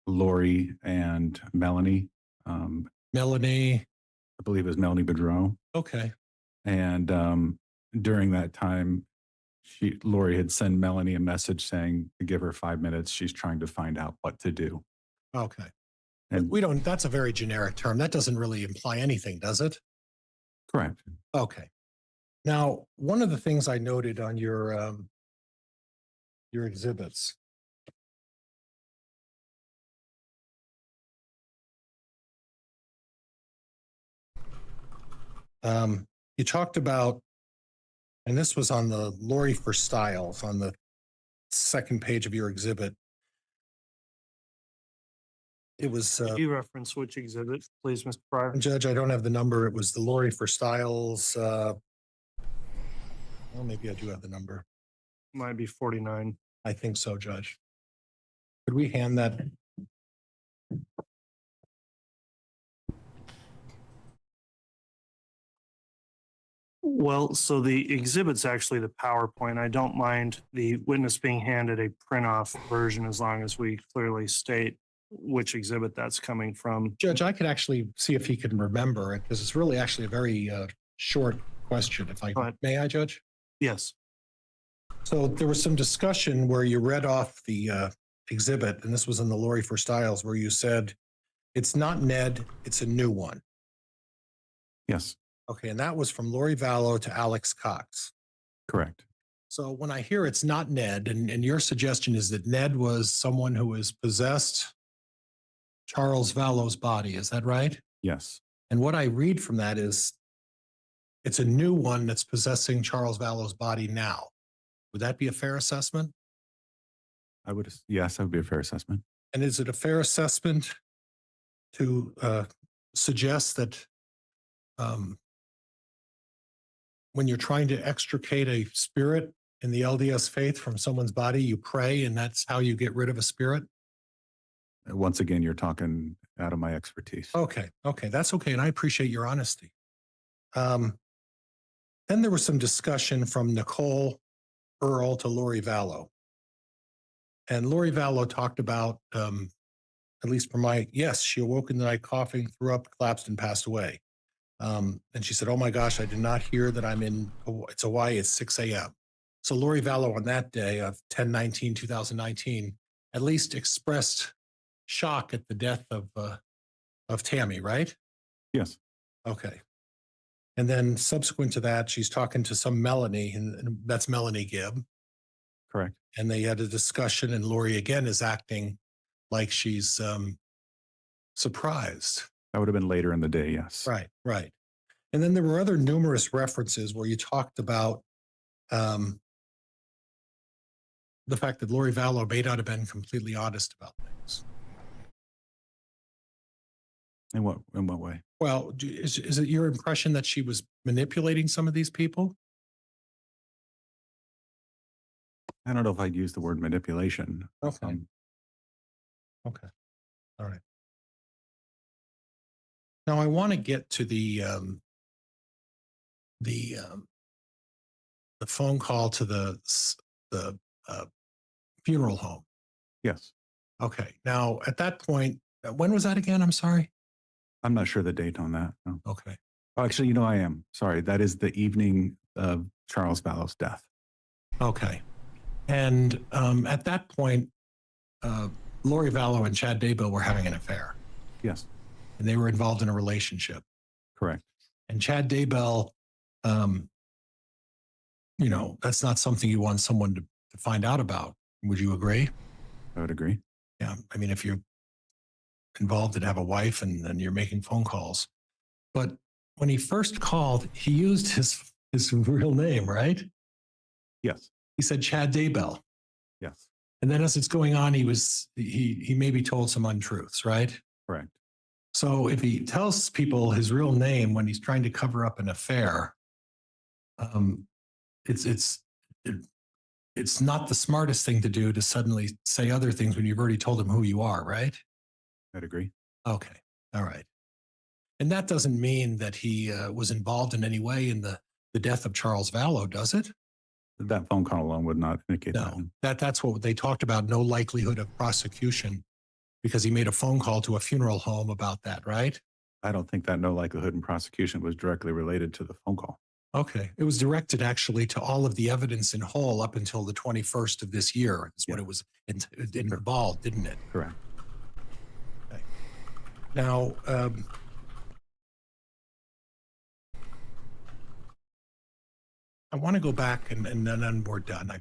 E: Lori and Melanie.
D: Melanie.
E: I believe it was Melanie Bedreau.
D: Okay.
E: And during that time, Lori had sent Melanie a message saying to give her 5 minutes. She's trying to find out what to do.
D: Okay.
E: And
D: We don't, that's a very generic term. That doesn't really imply anything, does it?
E: correct.
D: Okay. Now, one of the things I noted on your exhibits. You talked about, and this was on the Lori for Styles on the second page of your exhibit. It was,
B: Could you reference which exhibit, please, Mr. Pryor?
D: Judge, I don't have the number. It was the Lori for Styles. Well, maybe I do have the number.
B: Might be 49.
D: I think so, Judge. Could we hand that?
B: Well, so the exhibit's actually the PowerPoint. I don't mind the witness being handed a print off version as long as we clearly state which exhibit that's coming from.
D: Judge, I could actually see if he can remember it because it's really actually a very short question. If I
B: But
D: may, I judge.
B: yes,
D: So there was some discussion where you read off the exhibit, and this was in the Lori for Styles, where you said it's not Ned, it's a new one.
E: Yes,
D: Okay, and that was from Lori Vallow to Alex Cox.
E: correct.
D: So when I hear it's not Ned, and your suggestion is that Ned was someone who has possessed Charles Vallow's body, is that right?
E: Yes,
D: And what I read from that is it's a new one that's possessing Charles Vallow's body now. Would that be a fair assessment?
E: yes, that would be a fair assessment.
D: And is it a fair assessment to suggest that when you're trying to extricate a spirit in the LDS faith from someone's body, you pray and that's how you get rid of a spirit?
E: Once again, you're talking out of my expertise.
D: Okay, that's okay. And I appreciate your honesty. Then there was some discussion from Nicole Earl to Lori Vallow. And Lori Vallow talked about, at least for yes, she awoke in the night coughing, threw up, collapsed, and passed away. And she said, oh my gosh, I did not hear that it's Hawaii, it's 6 a.m. So Lori Vallow on that day of 10/19/2019 at least expressed shock at the death of Tammy, right?
E: Yes,
D: Okay. And then subsequent to that, she's talking to some Melanie, and that's Melanie Gibb.
E: correct.
D: And they had a discussion, and Lori again is acting like she's surprised.
E: That would have been later in the day. Yes.
D: Right. And then there were other numerous references where you talked about the fact that Lori Vallow may not have been completely honest about things.
E: In what way?
D: Well, is it your impression that she was manipulating some of these people?
E: I don't know if I'd use the word manipulation.
D: Okay. Okay. All right. Now I want to get to the phone call to the funeral home.
E: Yes.
D: Okay. Now at that point, when was that again? I'm sorry.
E: I'm not sure the date on that. No.
D: Okay.
E: Oh, actually, I am. Sorry. That is the evening of Charles Vallow's death.
D: Okay. And at that point, Lori Vallow and Chad Daybell were having an affair.
E: Yes.
D: And they were involved in a relationship.
E: Correct.
D: And Chad Daybell, that's not something you want someone to find out about. Would you agree?
E: I would agree.
D: Yeah. I mean, if you're involved and have a wife and you're making phone calls. But when he first called, he used his real name, right?
E: Yes.
D: He said Chad Daybell.
E: Yes.
D: And then as it's going on, he maybe told some untruths, right?
E: Correct.
D: So if he tells people his real name when he's trying to cover up an affair, it's not the smartest thing to do to suddenly say other things when you've already told him who you are, right?
E: I'd agree.
D: Okay. All right. And that doesn't mean that he was involved in any way in the death of Charles Vallow, does it?
E: That phone call alone would not indicate
D: No,
E: that.
D: that's what they talked about. No likelihood of prosecution because he made a phone call to a funeral home about that, right?
E: I don't think that no likelihood in prosecution was directly related to the phone call.
D: Okay. It was directed actually to all of the evidence in whole up until the 21st of this year is what it was involved, didn't it?
E: Correct.
D: Okay. Now, I want to go back and then we're done. I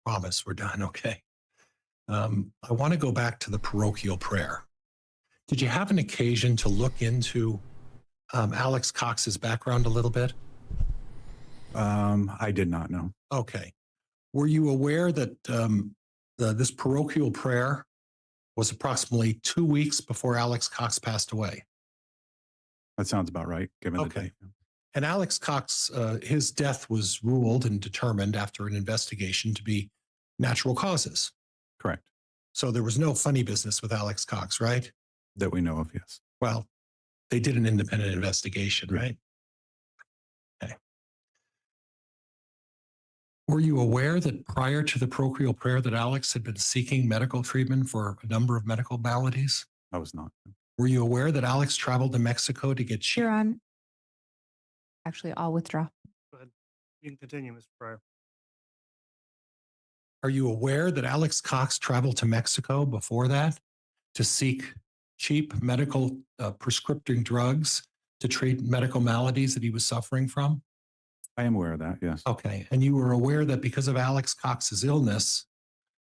D: promise we're done. Okay. I want to go back to the parochial prayer. Did you have an occasion to look into Alex Cox's background a little bit?
E: I did not know.
D: Okay. Were you aware that this parochial prayer was approximately 2 weeks before Alex Cox passed away?
E: That sounds about right, given the
D: Okay.
E: date.
D: And Alex Cox, his death was ruled and determined after an investigation to be natural causes.
E: Correct.
D: So there was no funny business with Alex Cox, right?
E: That we know of, yes.
D: Well, they did an independent investigation,
E: Yeah.
D: right? Okay. Were you aware that prior to the parochial prayer that Alex had been seeking medical treatment for a number of medical maladies?
E: I was not.
D: Were you aware that Alex traveled to Mexico to get
C: You're on. Actually, I'll withdraw.
B: Go ahead. You can continue, Mr. Pryor.
D: Are you aware that Alex Cox traveled to Mexico before that to seek cheap medical prescripting drugs to treat medical maladies that he was suffering from?
E: I am aware of that, yes.
D: Okay. And you were aware that because of Alex Cox's illness,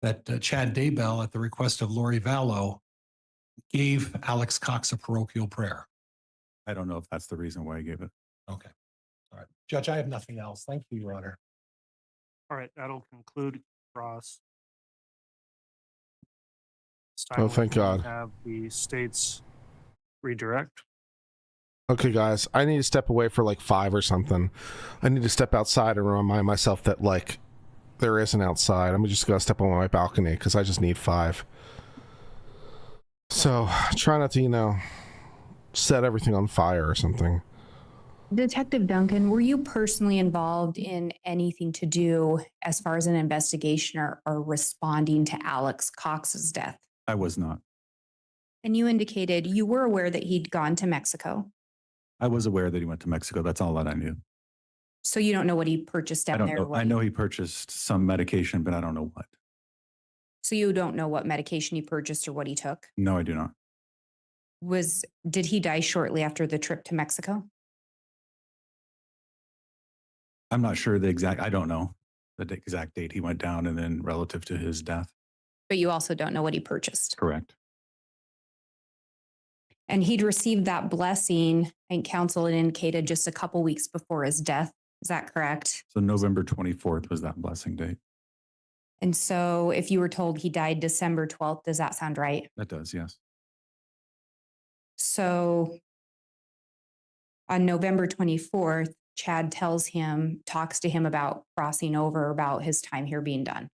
D: that Chad Daybell, at the request of Lori Vallow, gave Alex Cox a parochial prayer?
E: I don't know if that's the reason why I gave it.
D: Okay. All right. Judge, I have nothing else. Thank you, Your Honor.
B: All right, that'll conclude cross. This
A: Oh,
B: time we
A: thank
B: can
A: God.
B: Have the states redirect.
A: Okay, guys, I need to step away for like 5 or something. I need to step outside and remind myself that like there is an outside. I'm just gonna step on my balcony because I just need 5. So try not to, set everything on fire or something.
C: Detective Duncan, were you personally involved in anything to do as far as an investigation or responding to Alex Cox's death?
E: I was not.
C: And you indicated you were aware that he'd gone to Mexico.
E: I was aware that he went to Mexico. That's all that I knew.
C: So you don't know what he purchased
E: I
C: down
E: don't
C: there?
E: know.
C: what
E: I know he purchased some medication, but I don't know what.
C: So you don't know what medication he purchased or what he took?
E: No, I do not.
C: Did he die shortly after the trip to Mexico?
E: I'm not sure I don't know the exact date he went down and then relative to his death.
C: But you also don't know what he purchased.
E: Correct.
C: And he'd received that blessing, and counsel had indicated, just a couple weeks before his death. Is that correct?
E: So November 24th was that blessing date.
C: And so if you were told he died December 12th, does that sound right?
E: That does, yes.
C: So on November 24th, Chad talks to him about crossing over, about his time here being done.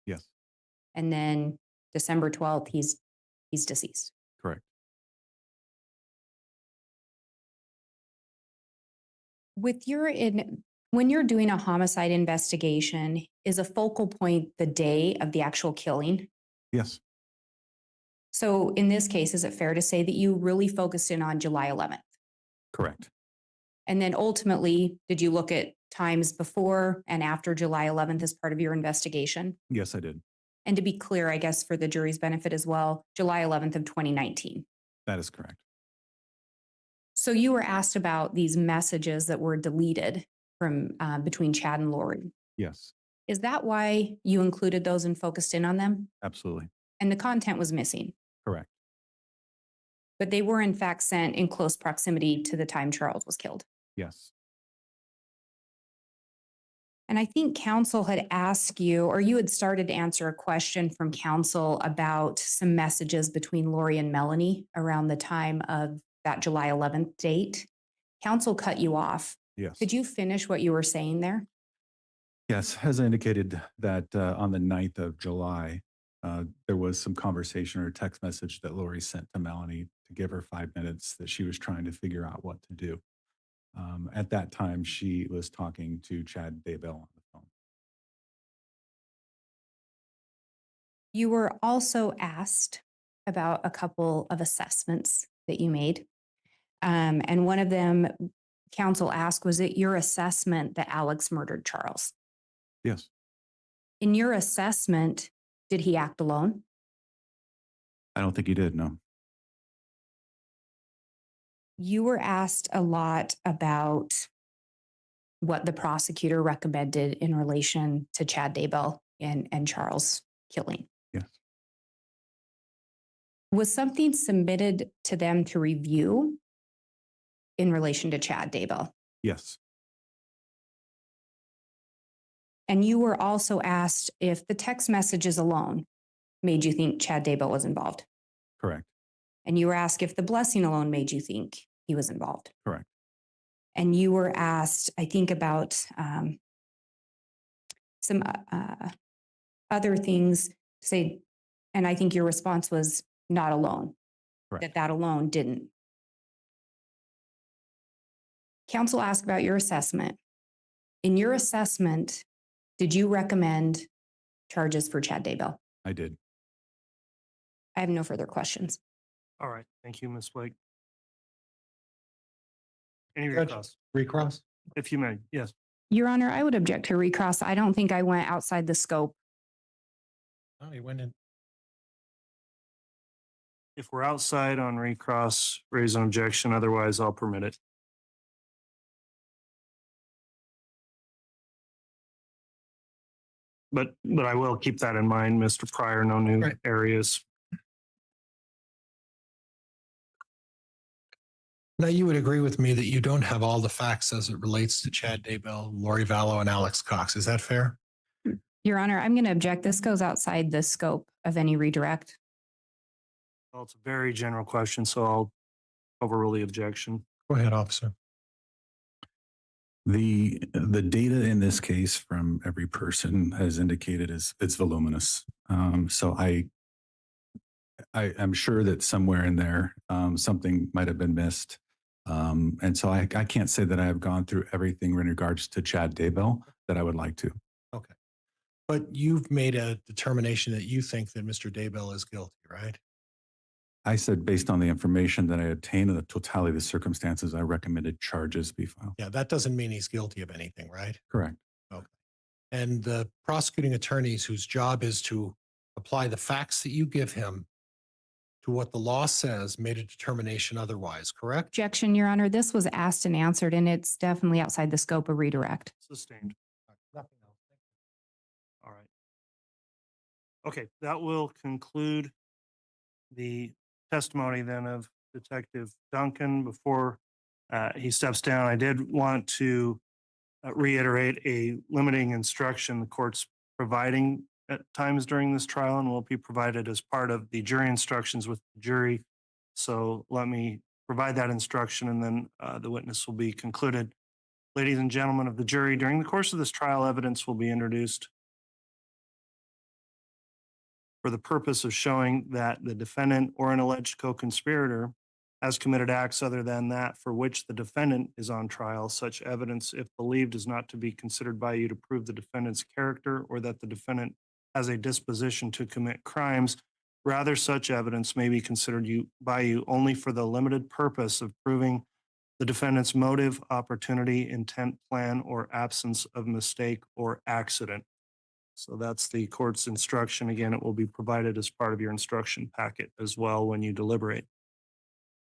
E: Yes,
C: And then December 12th, he's deceased.
E: correct.
C: When you're doing a homicide investigation, is a focal point the day of the actual killing?
E: Yes,
C: So in this case, is it fair to say that you really focused in on July 11th?
E: correct.
C: And then ultimately, did you look at times before and after July 11th as part of your investigation?
E: Yes, I did.
C: And to be clear, I guess for the jury's benefit as well, July 11th of 2019.
E: That is correct.
C: So you were asked about these messages that were deleted from between Chad and Lori.
E: Yes,
C: Is that why you included those and focused in on them?
E: absolutely.
C: And the content was missing,
E: Correct.
C: but they were in fact sent in close proximity to the time Charles was killed.
E: Yes,
C: And I think counsel had asked you, or you had started to answer a question from counsel about some messages between Lori and Melanie around the time of that July 11th date. Counsel cut you off.
E: yes.
C: Could you finish what you were saying there?
E: Yes, as I indicated that on the 9th of July, there was some conversation or text message that Lori sent to Melanie to give her 5 minutes that she was trying to figure out what to do. At that time, she was talking to Chad Daybell on the phone.
C: You were also asked about a couple of assessments that you made. And one of them, counsel asked, was it your assessment that Alex murdered Charles?
E: Yes,
C: In your assessment, did he act alone?
E: I don't think he did, no.
C: You were asked a lot about what the prosecutor recommended in relation to Chad Daybell and Charles killing.
E: Yes,
C: Was something submitted to them to review in relation to Chad Daybell?
E: yes,
C: And you were also asked if the text messages alone made you think Chad Daybell was involved.
E: correct,
C: And you were asked if the blessing alone made you think he was involved.
E: correct.
C: And you were asked, I think, about some other things to say, and I think your response was not alone,
E: Correct.
C: that alone didn't. Counsel asked about your assessment. In your assessment, Did you recommend charges for Chad Daybell?
E: I did.
C: I have no further questions.
B: All right. Thank you, Ms. Blake. Any
D: Judge,
B: recross?
D: recross?
B: If you may, yes.
C: Your Honor, I would object to recross. I don't think I went outside the scope.
D: Oh, he went in.
B: If we're outside on recross, raise an objection. Otherwise, I'll permit it. But I will keep that in mind, Mr. Pryor. No new
D: Right.
B: areas.
D: Now, you would agree with me that you don't have all the facts as it relates to Chad Daybell, Lori Vallow, and Alex Cox. Is that fair?
C: Your Honor, I'm going to object. This goes outside the scope of any redirect.
B: Well, it's a very general question, so I'll overrule the objection.
D: Go ahead, officer.
E: The data in this case from every person as indicated is it's voluminous. So I'm sure that somewhere in there something might have been missed. And so I can't say that I have gone through everything in regards to Chad Daybell that I would like to.
D: Okay. But you've made a determination that you think that Mr. Daybell is guilty, right?
E: I said based on the information that I obtained and the totality of the circumstances, I recommended charges be filed.
D: Yeah, that doesn't mean he's guilty of anything, right?
E: Correct.
D: Okay. And the prosecuting attorneys whose job is to apply the facts that you give him to what the law says made a determination otherwise, correct?
C: Objection, Your Honor. This was asked and answered, and it's definitely outside the scope of redirect.
B: Sustained.
D: Nothing else.
B: All right. Okay, that will conclude the testimony then of Detective Duncan. Before he steps down, I did want to reiterate a limiting instruction the court's providing at times during this trial and will be provided as part of the jury instructions with the jury. So let me provide that instruction and then the witness will be concluded. Ladies and gentlemen of the jury, during the course of this trial, evidence will be introduced for the purpose of showing that the defendant or an alleged co-conspirator has committed acts other than that for which the defendant is on trial. Such evidence, if believed, is not to be considered by you to prove the defendant's character or that the defendant has a disposition to commit crimes. Rather, such evidence may be considered by you only for the limited purpose of proving the defendant's motive, opportunity, intent, plan, or absence of mistake or accident. So that's the court's instruction. Again, it will be provided as part of your instruction packet as well when you deliberate.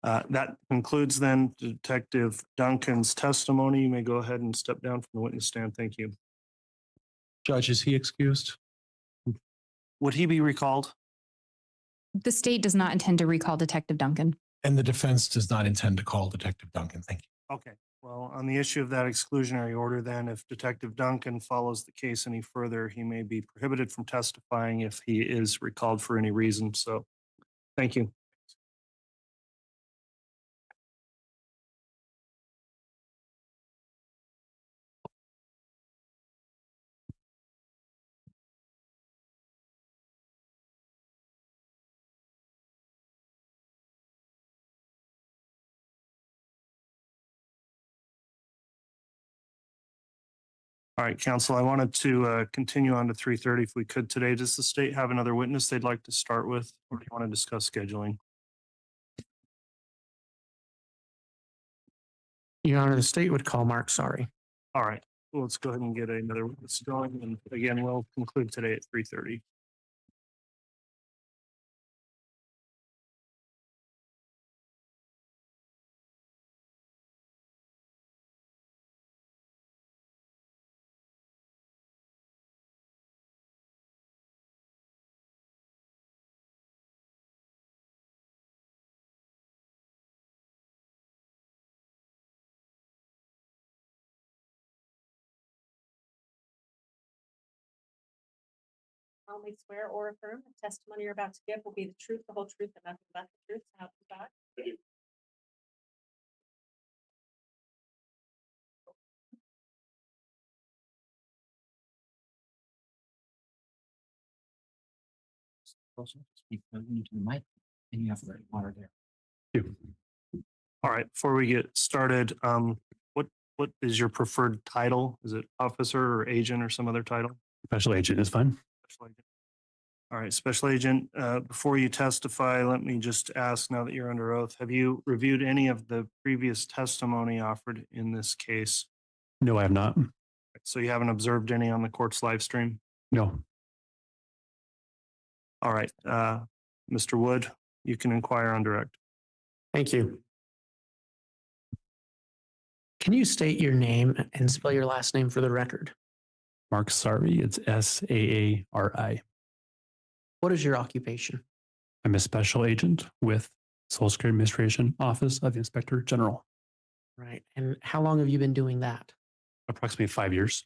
B: That concludes then Detective Duncan's testimony. You may go ahead and step down from the witness stand. Thank you.
D: Judge, is he excused?
B: Would he be recalled?
C: The state does not intend to recall Detective Duncan.
D: And the defense does not intend to call Detective Duncan. Thank you.
B: Okay. Well, on the issue of that exclusionary order, then, if Detective Duncan follows the case any further, he may be prohibited from testifying if he is recalled for any reason. So, thank you. All right, counsel, I wanted to continue on to 3:30 if we could today. Does the state have another witness they'd like to start with, or do you want to discuss scheduling?
H: Your Honor, the state would call Mark Sorry.
B: All right, well, let's go ahead and get another witness going. And again, we'll conclude today at 3:30.
I: solemnly swear or affirm the testimony you're about to give will be the truth, the whole truth, and nothing but the truth, so help you God.
H: Speak into the mic, and you have water there.
B: All right, before we get started, what what is your preferred title? Is it officer or agent or some other title?
J: Special agent is fine.
B: Special agent. All right, special agent, before you testify, let me just ask, now that you're under oath, have you reviewed any of the previous testimony offered in this case?
J: No, I have not.
B: So you haven't observed any on the court's live stream?
J: No.
B: All right, Mr. Wood, you can inquire on direct.
H: Thank you. Can you state your name and spell your last name for the record?
J: Mark Saari, it's Saari.
H: What is your occupation?
J: I'm a special agent with Social Security Administration, Office of the Inspector General.
H: Right. And how long have you been doing that?
J: Approximately 5 years.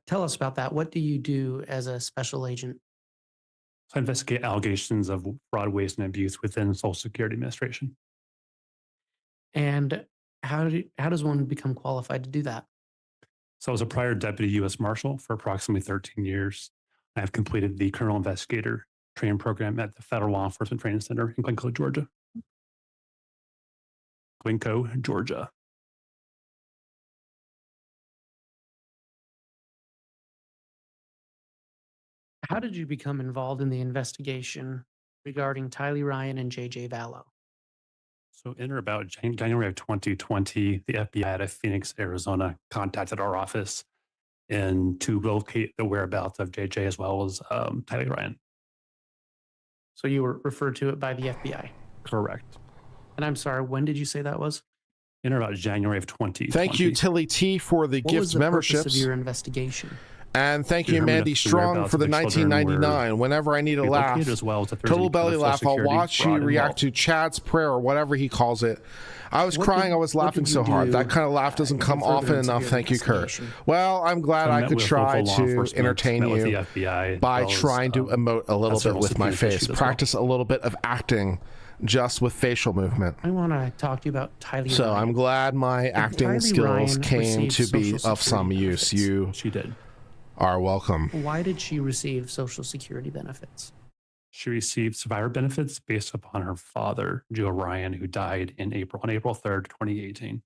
H: Tell us about that. What do you do as a special agent?
J: So I investigate allegations of fraud, waste, and abuse within Social Security Administration.
H: And how does one become qualified to do that?
J: So I was a prior deputy U.S. Marshal for approximately 13 years. I have completed the criminal investigator training program at the Federal Law Enforcement Training Center in Glencoe, Georgia.
H: How did you become involved in the investigation regarding Tylee Ryan and J.J. Vallow?
J: So in or about January of 2020, the FBI out of Phoenix, Arizona contacted our office and to locate the whereabouts of JJ as well as Tylee Ryan.
H: So you were referred to it by the FBI.
J: Correct.
H: And I'm sorry, when did you say that was?
J: In or about January of 2020.
A: Thank you, Tylee T, for the
H: What was
A: gifts
H: the purpose
A: memberships.
H: of your investigation?
A: And thank you,
J: Determine
A: Mandy
J: if the
A: Strong,
J: whereabouts
A: for the
J: of the children
A: 1999. Whenever I need a laugh,
J: relocated, as well as if there's
A: total
J: any kind
A: belly
J: of
A: laugh,
J: Social
A: I'll
J: Security
A: watch you
J: fraud
A: react
J: involved.
A: to Chad's prayer, or whatever he calls it. I was
H: What
A: crying.
H: did-
A: I was
H: what
A: laughing
H: did you
A: so hard.
H: do,
A: That kind of laugh doesn't
H: in
A: come often
H: furtherance of
A: enough.
H: your
A: Thank you, Kurt.
H: investigation?
A: Well, I'm glad
J: I
A: I
J: met
A: could
J: with
A: try
J: local law
A: to
J: enforcement,
A: entertain
J: met with the
A: you
J: FBI,
A: by
J: as well as,
A: trying to emote a little bit
J: several
A: with my
J: subpoena
A: face.
J: issues as well.
A: Practice a little bit of acting just with facial movement.
H: I want to talk to you about Tylee
A: So
H: Ryan.
A: I'm glad my acting
H: Tylee
A: skills
H: Ryan
A: came
H: received
A: to be
H: Social
A: of some
H: Security
A: use.
H: benefits.
A: You
J: She did.
A: are welcome.
H: Why did she receive Social Security benefits?
J: She received survivor benefits based upon her father, Joe Ryan, who died on April 3rd, 2018.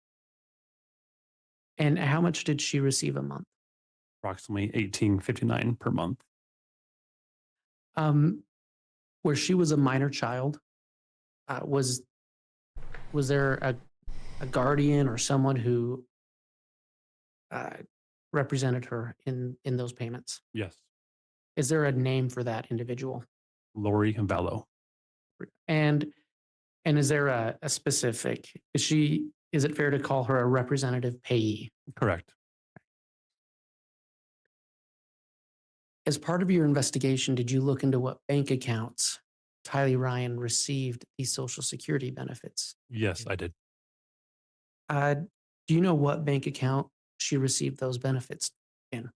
H: And how much did she receive a month?
J: Approximately $18.59 per month.
H: Where she was a minor child, was there a guardian or someone who represented her in those payments?
J: Yes.
H: Is there a name for that individual?
J: Lori Vallow.
H: And is there a specific, is it fair to call her a representative payee?
J: Correct.
H: As part of your investigation, did you look into what bank accounts Tylee Ryan received these Social Security benefits?
J: Yes, I did.
H: Do you know what bank account she received those benefits in?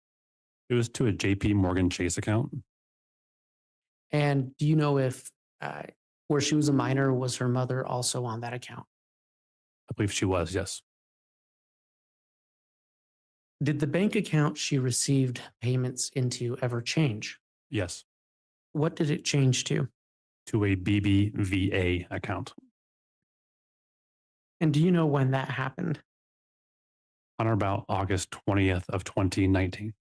J: It was to a JP Morgan Chase account.
H: And do you know if where she was a minor, was her mother also on that account?
J: I believe she was, yes.
H: Did the bank account she received payments into ever change?
J: Yes.
H: What did it change to?
J: To a BBVA account.
H: And do you know when that happened?
J: On or about August 20th of 2019.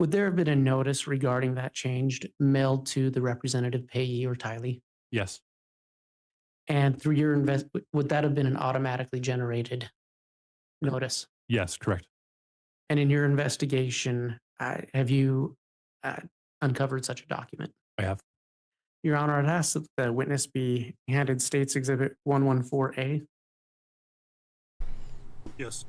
H: Would there have been a notice regarding that changed mailed to the representative payee or Tylee?
J: Yes.
H: And through your would that have been an automatically generated notice?
J: Yes, correct.
H: And in your investigation, have you uncovered such a document?
J: I have.
H: Your Honor, I'd ask that the witness be handed States Exhibit 114A.
B: Yes.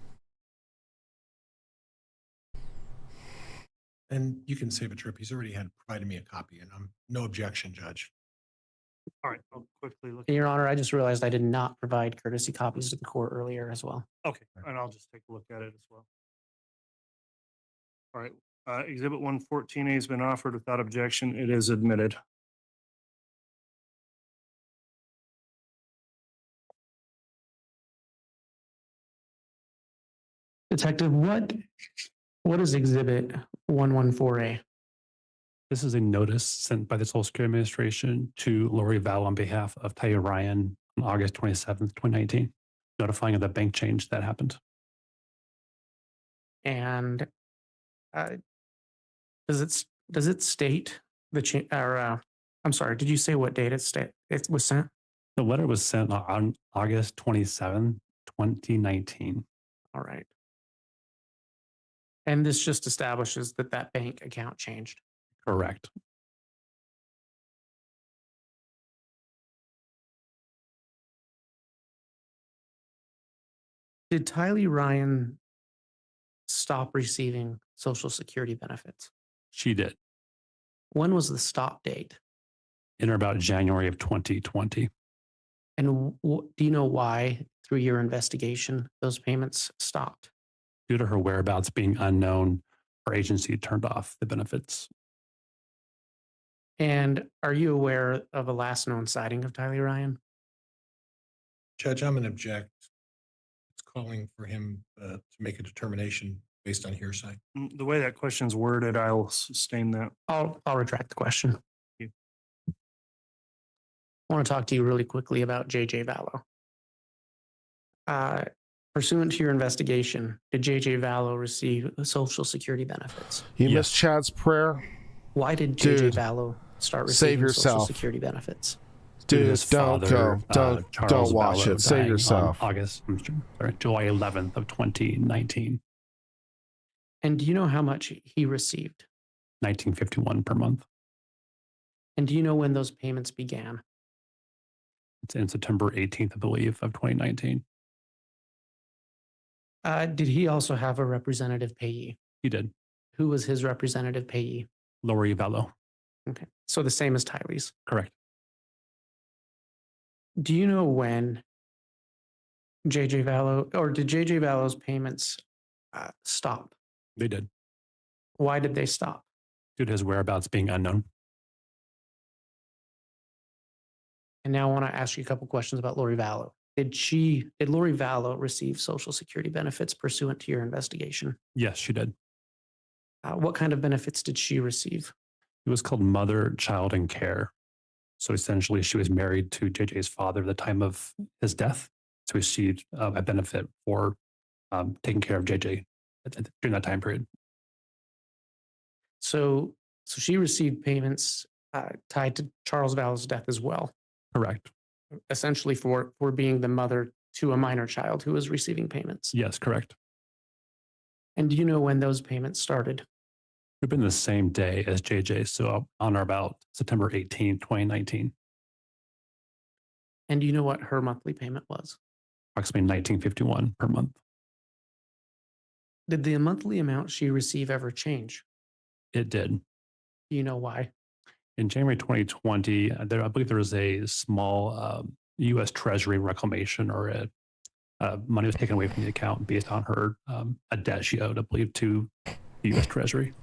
D: And you can save a trip. He's already had provided me a copy, and I'm no objection, Judge.
B: All right, I'll quickly look.
H: Your Honor, I just realized I did not provide courtesy copies to the court earlier as well.
B: Okay, and I'll just take a look at it as well. All right, Exhibit 114A has been offered without objection. It is admitted.
H: Detective, what is Exhibit 114A?
J: This is a notice sent by the Social Security Administration to Lori Vallow on behalf of Tylee Ryan on August 27th, 2019, notifying of the bank change that happened.
H: And uh, does it state the change? Or I'm sorry, did you say what date it was sent?
J: The letter was sent on August 27, 2019.
H: All right. And this just establishes that that bank account changed.
J: Correct.
H: Did Tylee Ryan stop receiving Social Security benefits?
J: She did.
H: When was the stop date?
J: In or about January of 2020.
H: And do you know why, through your investigation, those payments stopped?
J: Due to her whereabouts being unknown, our agency turned off the benefits.
H: And are you aware of a last known sighting of Tylee Ryan?
D: Judge, I'm going to object. It's calling for him to make a determination based on hearsay.
B: The way that question's worded, I'll sustain that.
H: I'll retract the question.
B: you.
H: I want to talk to you really quickly about JJ Vallow. Pursuant to your investigation, did JJ Vallow receive Social Security benefits?
A: You
J: Yes.
A: missed Chad's prayer.
H: Why did
A: Dude,
H: JJ Vallow start
A: save
H: receiving Social
A: yourself.
H: Security benefits?
J: Due to
A: Dude,
J: his
A: don't
J: father,
A: go. Don't
J: Charles
A: watch
J: Vallow,
A: it. Save
J: dying
A: yourself.
J: on July 11th of 2019,
H: And do you know how much he received?
J: $19.51 per month.
H: And do you know when those payments began?
J: It's in September 18th, I believe, of 2019.
H: Did he also have a representative payee?
J: He did.
H: Who was his representative payee?
J: Lori Vallow.
H: Okay, so the same as Tylee's.
J: Correct.
H: Do you know when JJ Vallow, or did JJ Vallow's payments stop?
J: They did.
H: Why did they stop?
J: Due to his whereabouts being unknown.
H: And now I want to ask you a couple questions about Lori Vallow. Did Lori Vallow receive Social Security benefits pursuant to your investigation?
J: Yes, she did.
H: What kind of benefits did she receive?
J: It was called Mother, Child, and Care. So essentially, she was married to JJ's father at the time of his death. So she received a benefit for taking care of JJ during that time period.
H: So she received payments tied to Charles Vallow's death as well,
J: Correct.
H: essentially for being the mother to a minor child who was receiving payments.
J: Yes, correct.
H: And do you know when those payments started?
J: It would have been the same day as JJ, so on or about September 18, 2019,
H: And do you know what her monthly payment was?
J: approximately $19.51 per month.
H: Did the monthly amount she received ever change?
J: It did.
H: Do you know why?
J: In January 2020, I believe there was a small U.S. Treasury reclamation, or money was taken away from the account based on her a debt she owed, I believe, to the U.S. Treasury.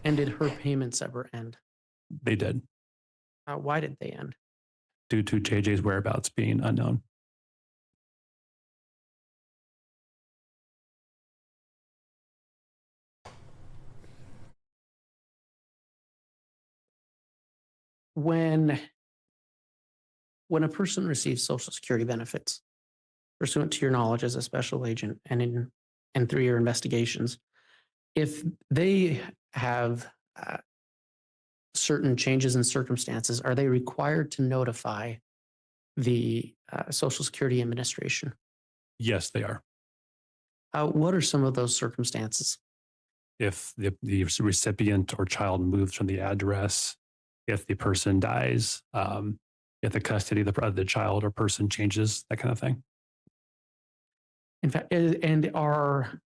H: And did her payments ever end?
J: They did,
H: Why did they end?
J: due to JJ's whereabouts being unknown.
H: When a person receives Social Security benefits, pursuant to your knowledge as a special agent and through your investigations, if they have certain changes in circumstances, are they required to notify the Social Security Administration?
J: Yes, they are.
H: What are some of those circumstances?
J: If the recipient or child moves from the address, if the person dies, if the custody of the child or person changes, that kind of thing.
H: In fact, and are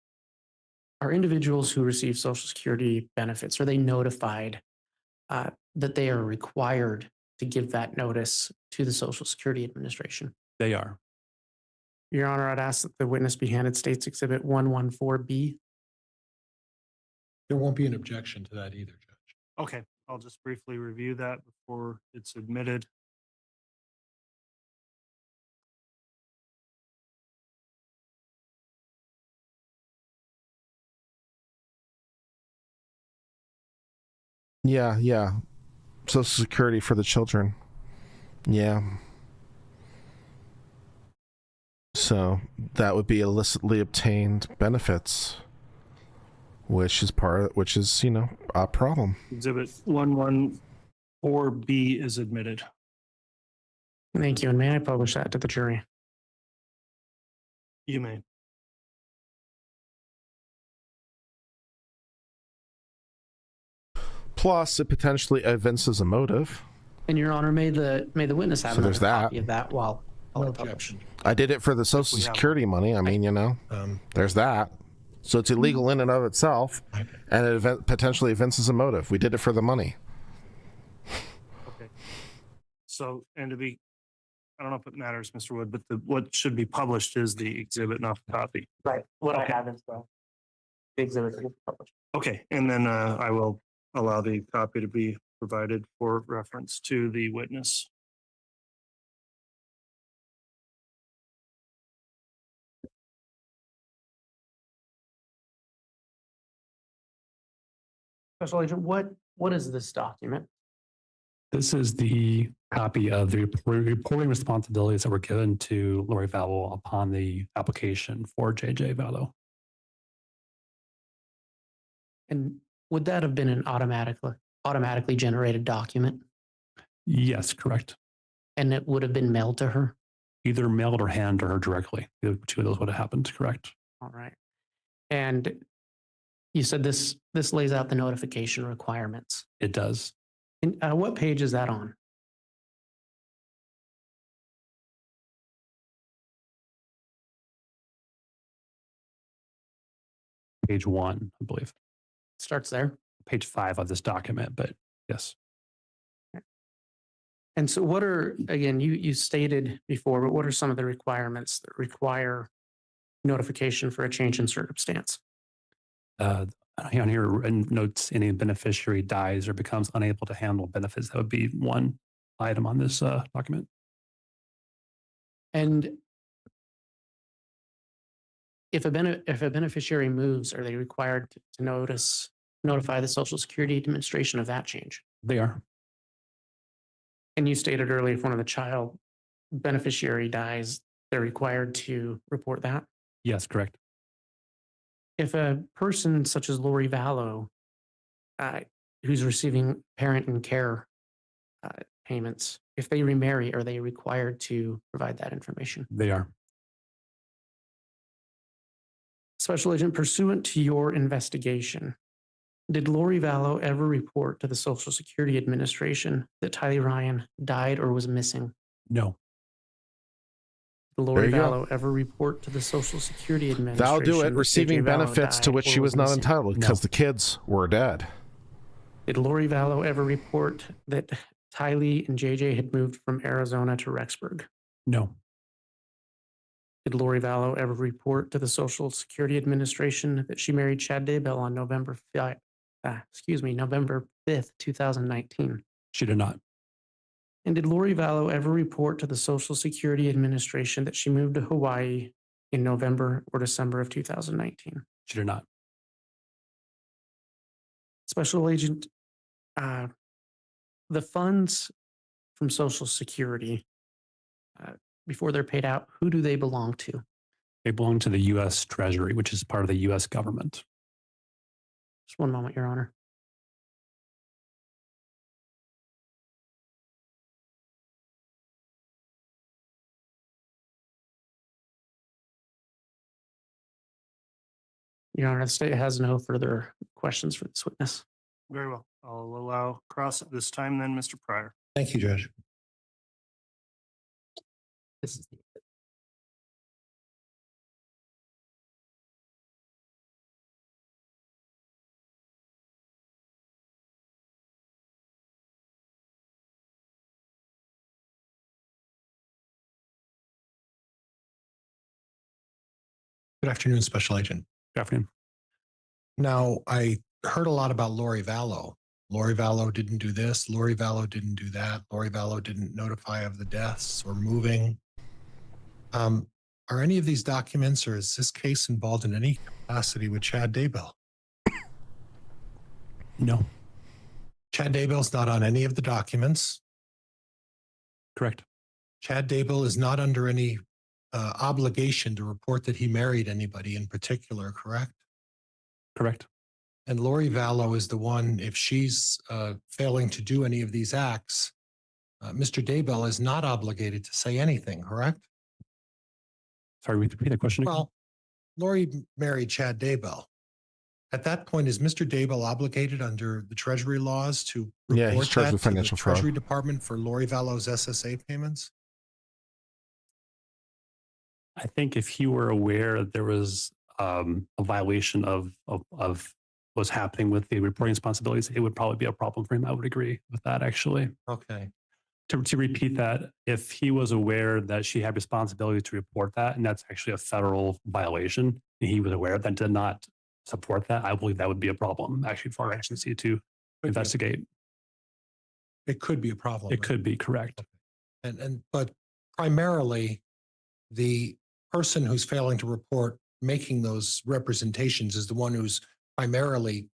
H: individuals who receive Social Security benefits, are they notified that they are required to give that notice to the Social Security Administration?
J: They are.
H: Your Honor, I'd ask that the witness be handed States Exhibit 114B.
D: There won't be an objection to that either, Judge.
B: Okay, I'll just briefly review that before it's admitted.
A: Yeah. Social Security for the children. Yeah. So that would be illicitly obtained benefits, which is a problem.
B: Exhibit 114B is admitted.
H: Thank you. And may I publish that to the jury?
B: You may.
A: Plus, it potentially evinces a motive.
H: And Your Honor, may the witness have
A: So there's
H: another
A: that.
H: copy of that while
D: No
H: I publish.
D: objection.
A: I did it for the Social
B: We have-
A: Security money. I mean, there's that. So it's illegal in and of itself, and it potentially evinces a motive. We did it for the money.
B: Okay. So, and I don't know if it matters, Mr. Wood, but what should be published is the exhibit, not the copy.
H: Right. What
B: Okay.
H: I have is the exhibit that was published.
B: Okay, and then I will allow the copy to be provided for reference to the witness.
H: Special Agent, what is this document?
J: This is the copy of the reporting responsibilities that were given to Lori Vallow upon the application for JJ Vallow.
H: And would that have been an automatically generated document?
J: Yes, correct.
H: And it would have been mailed to her?
J: Either mailed or handed to her directly. Either two of those would have happened, correct?
H: All right. And you said this lays out the notification requirements.
J: It does.
H: And what page is that on?
J: Page 1, I believe.
H: It starts there.
J: Page 5 of this document, but yes.
H: And so what are, again, you stated before, but what are some of the requirements that require notification for a change in circumstance?
J: On here it notes any beneficiary dies or becomes unable to handle benefits. That would be one item on this document.
H: And if a beneficiary moves, are they required to notify the Social Security Administration of that change?
J: They are.
H: And you stated earlier, if one of the child beneficiary dies, they're required to report that?
J: Yes, correct.
H: If a person such as Lori Vallow, who's receiving parent and care payments, if they remarry, are they required to provide that information?
J: They are.
H: Special Agent, pursuant to your investigation, did Lori Vallow ever report to the Social Security Administration that Tylee Ryan died or was missing?
J: No.
H: Did Lori
A: There you go.
H: Vallow ever report to the Social Security Administration?
A: That'll do it.
H: that
A: Receiving
H: JJ Vallow
A: benefits to
H: died
A: which
H: or
A: she was not
H: missing?
A: entitled because
J: No.
A: the kids were dead.
H: Did Lori Vallow ever report that Tylee and JJ had moved from Arizona to Rexburg?
J: No.
H: Did Lori Vallow ever report to the Social Security Administration that she married Chad Daybell on November 5th, 2019?
J: She did not.
H: And did Lori Vallow ever report to the Social Security Administration that she moved to Hawaii in November or December of 2019?
J: She did not.
H: Special Agent, the funds from Social Security, before they're paid out, who do they belong to?
J: They belong to the U.S. Treasury, which is part of the U.S. government.
H: Just one moment, Your Honor. Your Honor, the state has no further questions for this witness.
B: Very well. I'll allow cross at this time then, Mr. Pryor.
D: Thank you, Judge.
H: This is
D: Good afternoon, Special Agent.
J: Good afternoon.
D: Now, I heard a lot about Lori Vallow. Lori Vallow didn't do this. Lori Vallow didn't do that. Lori Vallow didn't notify of the deaths or moving. Are any of these documents or is this case involved in any capacity with Chad Daybell?
J: No.
D: Chad Daybell's not on any of the documents.
J: Correct.
D: Chad Daybell is not under any obligation to report that he married anybody in particular, correct?
J: Correct.
D: And Lori Vallow is the one, if she's failing to do any of these acts, Mr. Daybell is not obligated to say anything, correct?
J: Sorry, repeat the question again.
D: Well, Lori married Chad Daybell. At that point, is Mr. Daybell obligated under the Treasury laws to
A: Yeah,
D: report
A: he's charged
D: that
A: with
D: to the
A: financial fraud.
D: Treasury Department for Lori Vallow's SSA payments?
J: I think if he were aware that there was a violation of what's happening with the reporting responsibilities, it would probably be a problem for him. I would agree with that, actually.
D: Okay.
J: To repeat that, if he was aware that she had responsibility to report that, and that's actually a federal violation, and he was aware of that, did not support that, I believe that would be a problem actually for our agency to investigate.
D: It could be a problem.
J: It could be, correct.
D: But primarily the person who's failing to report making those representations is the one who's primarily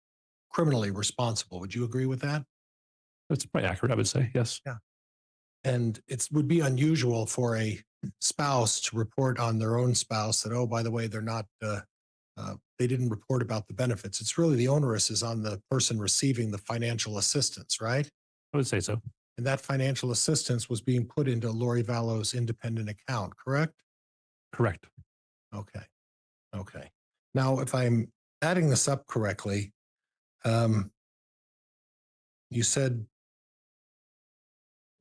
D: criminally responsible. Would you agree with that?
J: That's probably accurate, I would say, yes.
D: Yeah. And it would be unusual for a spouse to report on their own spouse that, oh, by the way, they're not, they didn't report about the benefits. It's really the onus is on the person receiving the financial assistance, right?
J: I would say so.
D: And that financial assistance was being put into Lori Vallow's independent account, correct?
J: Correct.
D: Okay. Okay. Now, if I'm adding this up correctly, you said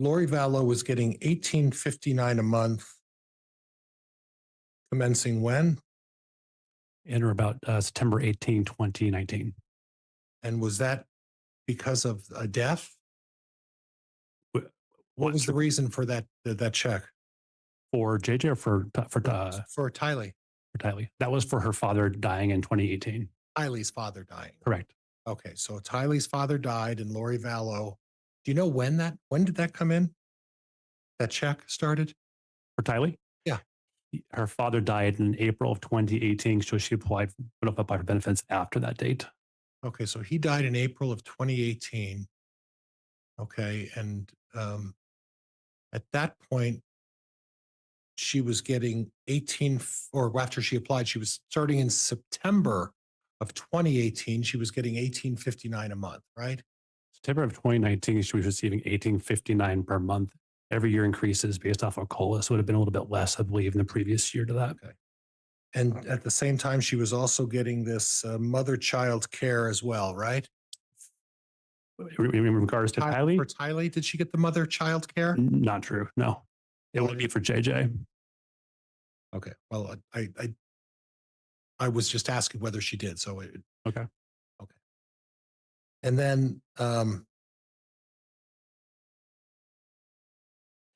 D: Lori Vallow was getting $18.59 a month, commencing when?
J: In or about September 18, 2019.
D: And was that because of a death? What was the
J: For
D: reason for that check?
J: JJ or for
D: Tylee?
J: for Tylee? That was for her father dying in 2018.
D: Tylee's father dying.
J: Correct.
D: Okay, so Tylee's father died, and Lori Vallow. Do you know when did that come in? That check started?
J: For Tylee?
D: Yeah.
J: Her father died in April of 2018, so she applied for benefits after that date.
D: Okay, so he died in April of 2018. Okay, and at that point, she was getting 18, or after she applied, she was starting in September of 2018. She was getting $18.59 a month, right?
J: September of 2019, she was receiving $18.59 per month. Every year increases based off of COLA, so it would have been a little bit less, I believe, in the previous year to that.
D: Okay. And at the same time, she was also getting this mother-child care as well, right?
J: In regards to Tylee?
D: For Tylee, did she get the mother-child care?
J: Not true, no. It would be for JJ.
D: Okay, well, I was just asking whether she did, so
J: Okay.
D: Okay. And then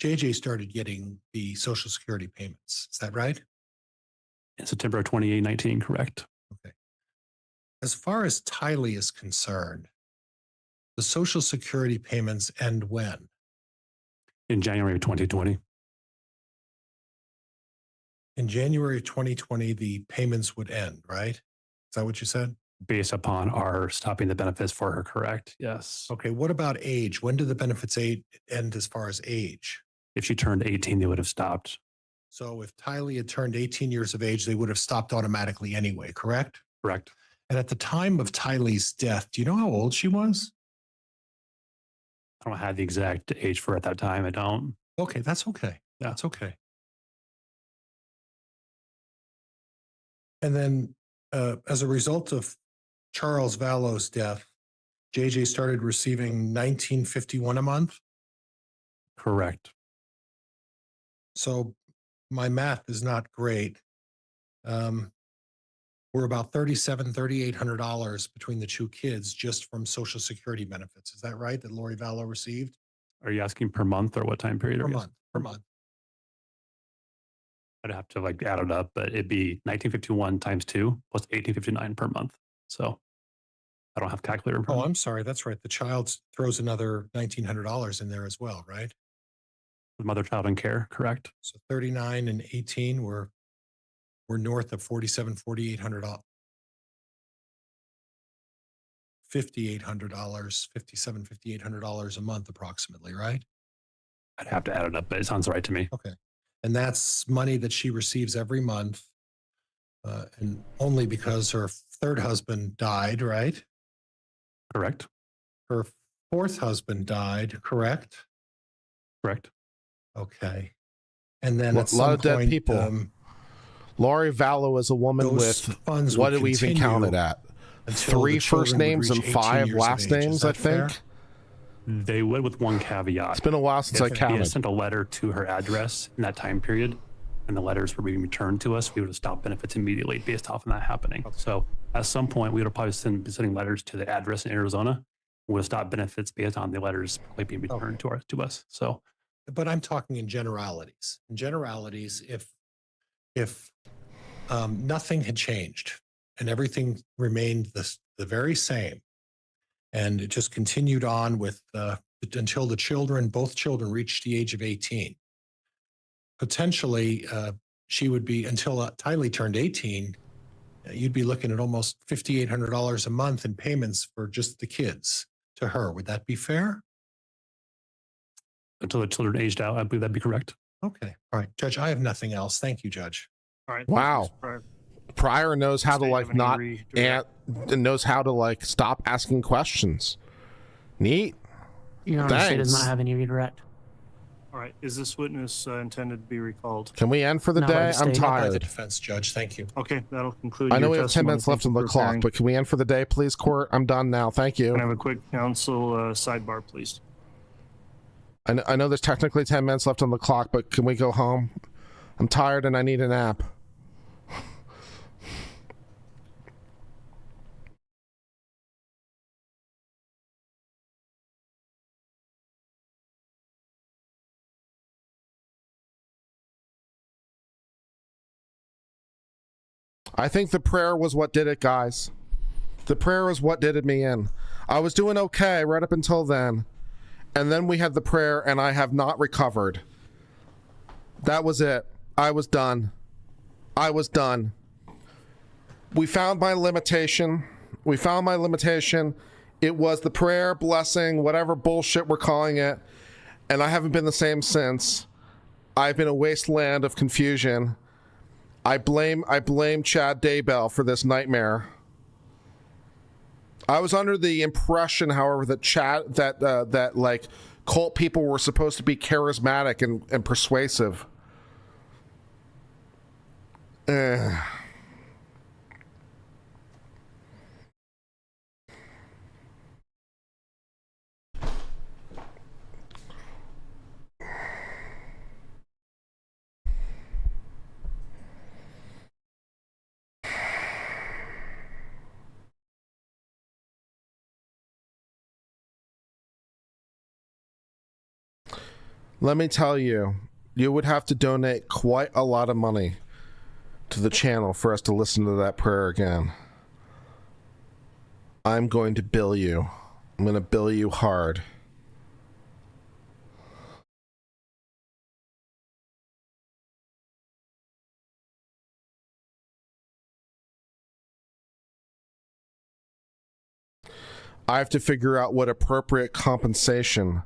D: JJ started getting the Social Security payments. Is that right?
J: In September of 2019, correct.
D: Okay. As far as Tylee is concerned, the Social Security payments end when?
J: In January of 2020.
D: In January of 2020, the payments would end, right? Is that what you said?
J: Based upon our stopping the benefits for her, correct? Yes.
D: Okay, what about age? When do the benefits end as far as age?
J: If she turned 18, they would have stopped.
D: So if Tylee had turned 18 years of age, they would have stopped automatically anyway, correct?
J: Correct.
D: And at the time of Tylee's death, do you know how old she was?
J: I don't have the exact age for her at that time. I don't.
D: Okay, that's okay.
J: Yeah.
D: That's okay. And then as a result of Charles Vallow's death, JJ started receiving $19.51 a month.
J: Correct.
D: So my math is not great. We're about $3,800 between the two kids just from Social Security benefits. Is that right? That Lori Vallow received?
J: Are you asking per month or what time period?
D: Per month.
J: I'd have to add it up, but it'd be 1951 times 2 plus 1859 per month. So I don't have a calculator.
D: Oh, I'm sorry. That's right. The child throws another $1,900 in there as well, right?
J: Mother, child, and care, correct?
D: So 39 and 18, we're north of $4,800, $5,800 a month approximately, right?
J: I'd have to add it up, but it sounds right to me.
D: Okay. And that's money that she receives every month. And only because her third husband died, right?
J: Correct.
D: Her fourth husband died, correct?
J: Correct.
D: Okay. And then at
A: A lot
D: some
A: of dead
D: point,
A: people. Lori Vallow is a woman
D: those
A: with,
D: funds
A: what
D: would
A: do we even count it
D: continue
A: at?
D: until
A: 3
D: the
A: first
D: children would
A: names
D: reach
A: and
D: 18
A: 5
D: years of
A: last
D: age.
A: names,
D: Is
A: I
D: that fair?
A: think.
J: They would with one caveat.
A: It's been a while since I
J: If he had
A: counted.
J: sent a letter to her address in that time period and the letters were being returned to us, we would have stopped benefits immediately based off of that happening. So at some point, we would have probably been sending letters to the address in Arizona. We would have stopped benefits based on the letters probably being returned to us. So
D: But I'm talking in generalities. In generalities, if nothing had changed and everything remained the very same, and it just continued on with until both children reached the age of 18, potentially she would be, until Tylee turned 18, you'd be looking at almost $5,800 a month in payments for just the kids to her. Would that be fair?
J: until the children aged out, I believe that'd be correct.
D: Okay. All right, Judge, I have nothing else. Thank you, Judge.
B: All right.
A: Wow. Pryor knows how to
B: State
A: like
B: have any
A: not
B: redirect?
A: and knows how to like stop asking questions. Neat.
H: Your Honor, the state does
A: Thanks.
H: not have any redirect.
B: All right. Is this witness intended to be recalled?
A: Can we end for the
H: Not by
A: day?
H: the
A: I'm
H: state.
D: Not by the
A: tired.
D: defense, Judge. Thank you.
B: Okay, that'll conclude.
A: I know
B: your
A: we have 10
B: testimony.
A: minutes left
B: Thank
A: on
B: you
A: the
B: for
A: clock,
B: appearing.
A: but can we end for the day, please, Court? I'm done now. Thank you.
B: Can I have a quick counsel sidebar, please?
A: I know there's technically 10 minutes left on the clock, but can we go home? I'm tired and I need a nap. I think the prayer was what did it, guys. The prayer was what did me in. I was doing okay right up until then. And then we had the prayer, and I have not recovered. That was it. I was done. I was done. We found my limitation. We found my limitation. It was the prayer, blessing, whatever bullshit we're calling it. And I haven't been the same since. I've been a wasteland of confusion. I blame Chad Daybell for this nightmare. I was under the impression, however, that like cult people were supposed to be charismatic and persuasive. Let me tell you, you would have to donate quite a lot of money to the channel for us to listen to that prayer again. I'm going to bill you. I'm going to bill you hard. I have to figure out what appropriate compensation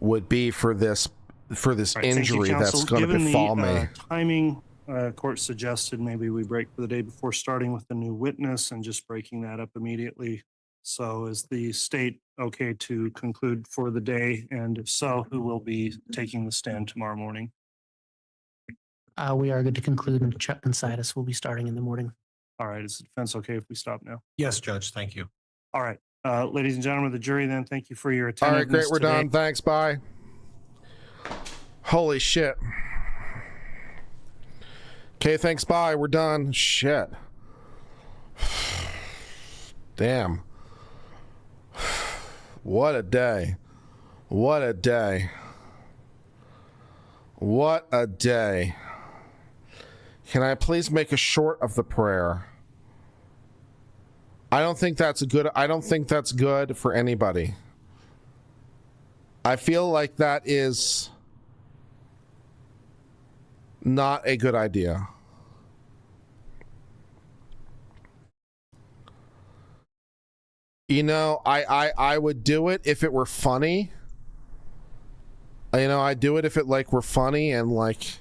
A: would be for this
B: All right, thank you,
A: injury that's
B: counsel.
A: going to
B: Given
A: befall
B: the,
A: me.
B: Timing, court suggested maybe we break for the day before starting with the new witness and just breaking that up immediately. So is the state okay to conclude for the day? And if so, who will be taking the stand tomorrow morning?
H: We are good to conclude, and Chuck and Sidus will be starting in the morning.
B: All right, is the defense okay if we stop now?
D: Yes, Judge. Thank you.
B: All right, ladies and gentlemen of the jury, then thank you for your
A: All
B: attendance.
A: right, great. We're
B: today.
A: done. Thanks. Bye. Holy shit. Okay, thanks. Bye. We're done. Shit. Damn. What a day. What a day. What a day. Can I please make a short of the prayer? I don't think that's good for anybody. I feel like that is not a good idea. You know, I would do it if it were funny. You know, I'd do it if it like were funny and like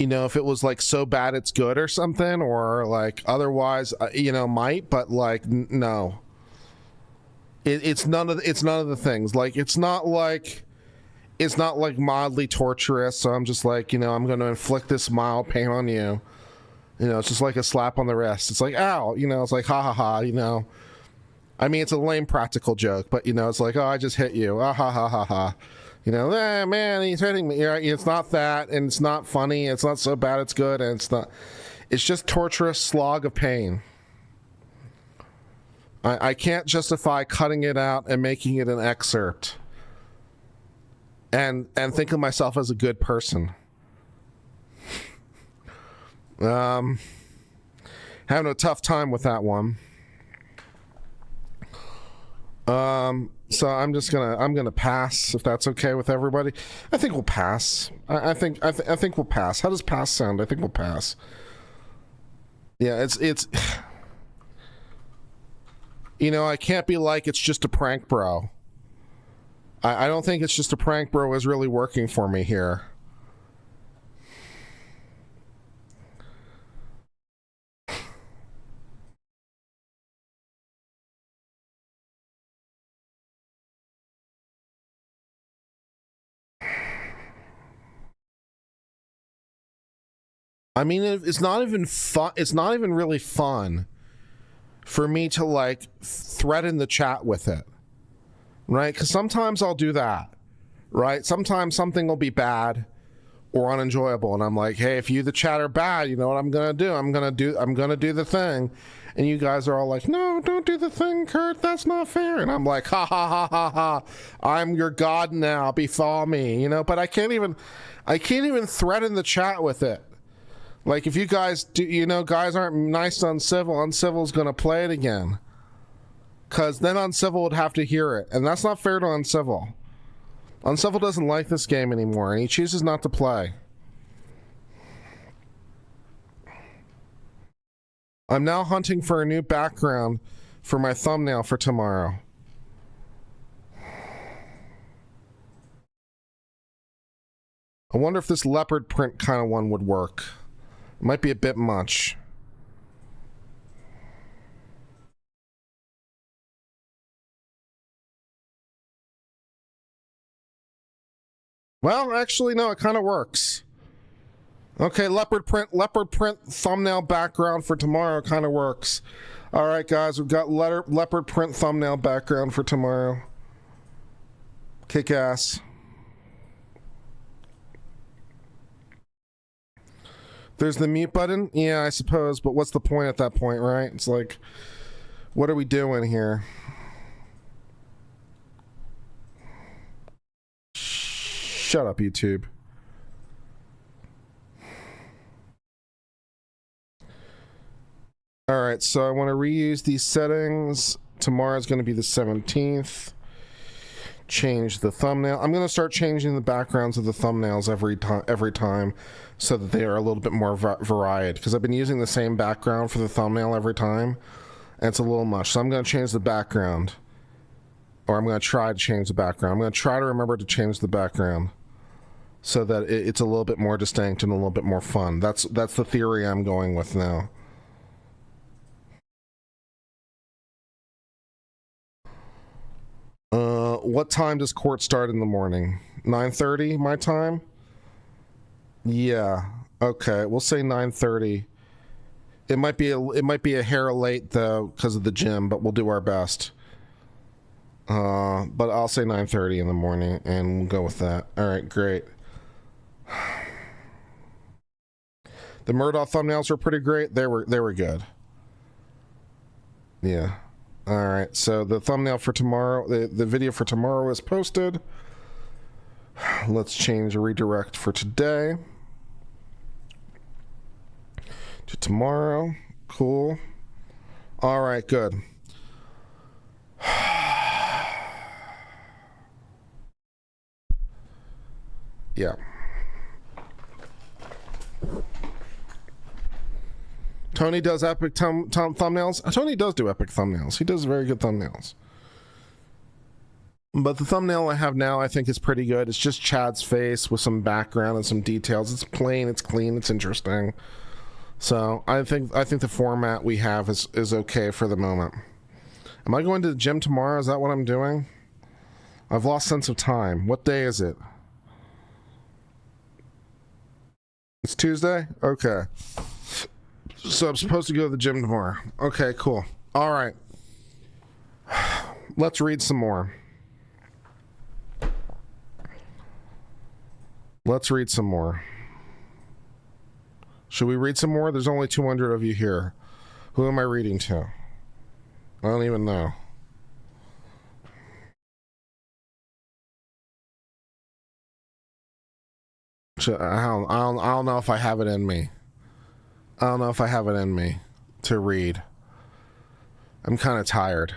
A: you know, if it was like so bad it's good or something, or like otherwise, you know, might, but like no. It's none of the things. Like it's not like mildly torturous. So I'm just like, you know, I'm going to inflict this mild pain on you. You know, it's just like a slap on the wrist. It's like, ow, you know, it's like, ha ha ha, you know. I mean, it's a lame practical joke, but you know, it's like, oh, I just hit you. Ah ha ha ha ha. You know, man, he's hitting me. It's not that, and it's not funny. It's not so bad it's good, and it's just torturous slog of pain. I can't justify cutting it out and making it an excerpt and think of myself as a good person. Having a tough time with that one. So I'm gonna pass, if that's okay with everybody. I think we'll pass. I think we'll pass. How does pass sound? I think we'll pass. Yeah, it's you know, I can't be like, it's just a prank, bro. I don't think it's just a prank, bro, is really working for me here. I mean, it's not even fun. It's not even really fun for me to like threaten the chat with it, right? Because sometimes I'll do that, right? Sometimes something will be bad or unenjoyable, and I'm like, hey, if you the chat are bad, you know what I'm gonna do? I'm gonna do the thing, and you guys are all like, no, don't do the thing, Kurt. That's not fair. And I'm like, ha ha ha ha ha. I'm your god now. Befall me, you know. But I can't even threaten the chat with it. Like, if you guys do, you know, guys aren't nice to Uncivil, Uncivil's gonna play it again. Cause then Uncivil would have to hear it. And that's not fair to Uncivil. Uncivil doesn't like this game anymore, and he chooses not to play. I'm now hunting for a new background for my thumbnail for tomorrow. I wonder if this leopard print kind of one would work. It might be a bit much. Well, actually, no, it kind of works. Okay, leopard print thumbnail background for tomorrow kind of works. All right, guys, we've got leopard print thumbnail background for tomorrow. Kick ass. There's the mute button? Yeah, I suppose, but what's the point at that point, right? It's like, what are we doing here? Shut up, YouTube. All right, so I want to reuse these settings. Tomorrow's going to be the 17th. Change the thumbnail. I'm going to start changing the backgrounds of the thumbnails every time so that they are a little bit more varied, because I've been using the same background for the thumbnail every time and it's a little much. So I'm going to change the background, or I'm going to try to change the background. I'm going to try to remember to change the background so that it's a little bit more distinct and a little bit more fun. That's the theory I'm going with now. What time does court start in the morning? 9:30 my time? Yeah. Okay, we'll say 9:30. It might be a hair late though because of the gym, but we'll do our best. But I'll say 9:30 in the morning and we'll go with that. All right, great. The Murdoch thumbnails were pretty great. They were good. Yeah. All right, so the thumbnail for tomorrow, the video for tomorrow is posted. Let's change a redirect for today to tomorrow. Cool. All right, good. Yeah. Tony does epic thumbnails. Tony does do epic thumbnails. He does very good thumbnails. But the thumbnail I have now, I think, is pretty good. It's just Chad's face with some background and some details. It's plain, it's clean, it's interesting. So I think the format we have is okay for the moment. Am I going to the gym tomorrow? Is that what I'm doing? I've lost sense of time. What day is it? It's Tuesday? Okay. So I'm supposed to go to the gym tomorrow. Okay, cool. All right. Let's read some more. Let's read some more. Should we read some more? There's only 200 of you here. Who am I reading to? I don't even know. I don't know if I have it in me. I don't know if I have it in me to read. I'm kind of tired.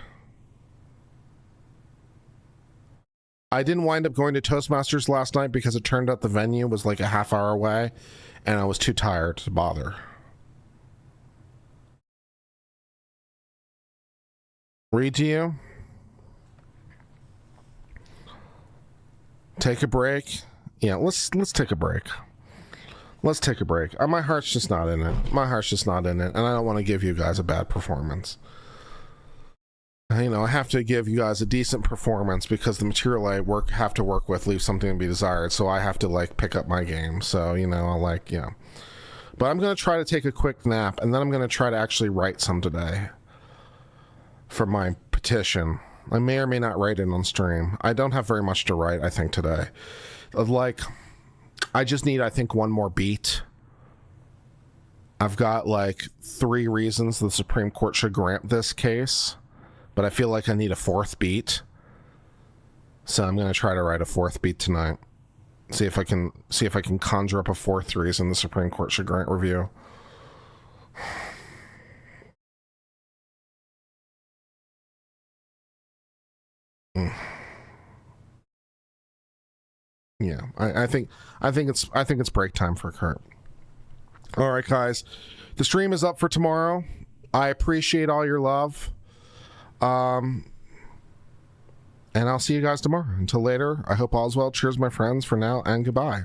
A: I didn't wind up going to Toastmasters last night because it turned out the venue was like a half hour away and I was too tired to bother. Read to you? Take a break? Yeah, let's take a break. Let's take a break. My heart's just not in it. My heart's just not in it, and I don't want to give you guys a bad performance. You know, I have to give you guys a decent performance because the material I have to work with leaves something to be desired, so I have to, like, pick up my game. So, you know, But I'm going to try to take a quick nap, and then I'm going to try to actually write some today for my petition. I may or may not write it on stream. I don't have very much to write, I think, today. Like, I just need, I think, one more beat. I've got, like, 3 reasons the Supreme Court should grant this case, but I feel like I need a 4th beat. So I'm going to try to write a 4th beat tonight. See if I can conjure up a 4th reason the Supreme Court should grant review. Yeah, I think it's break time for Kurt. All right, guys, the stream is up for tomorrow. I appreciate all your love. And I'll see you guys tomorrow. Until later, I hope all's well. Cheers, my friends, for now, and goodbye.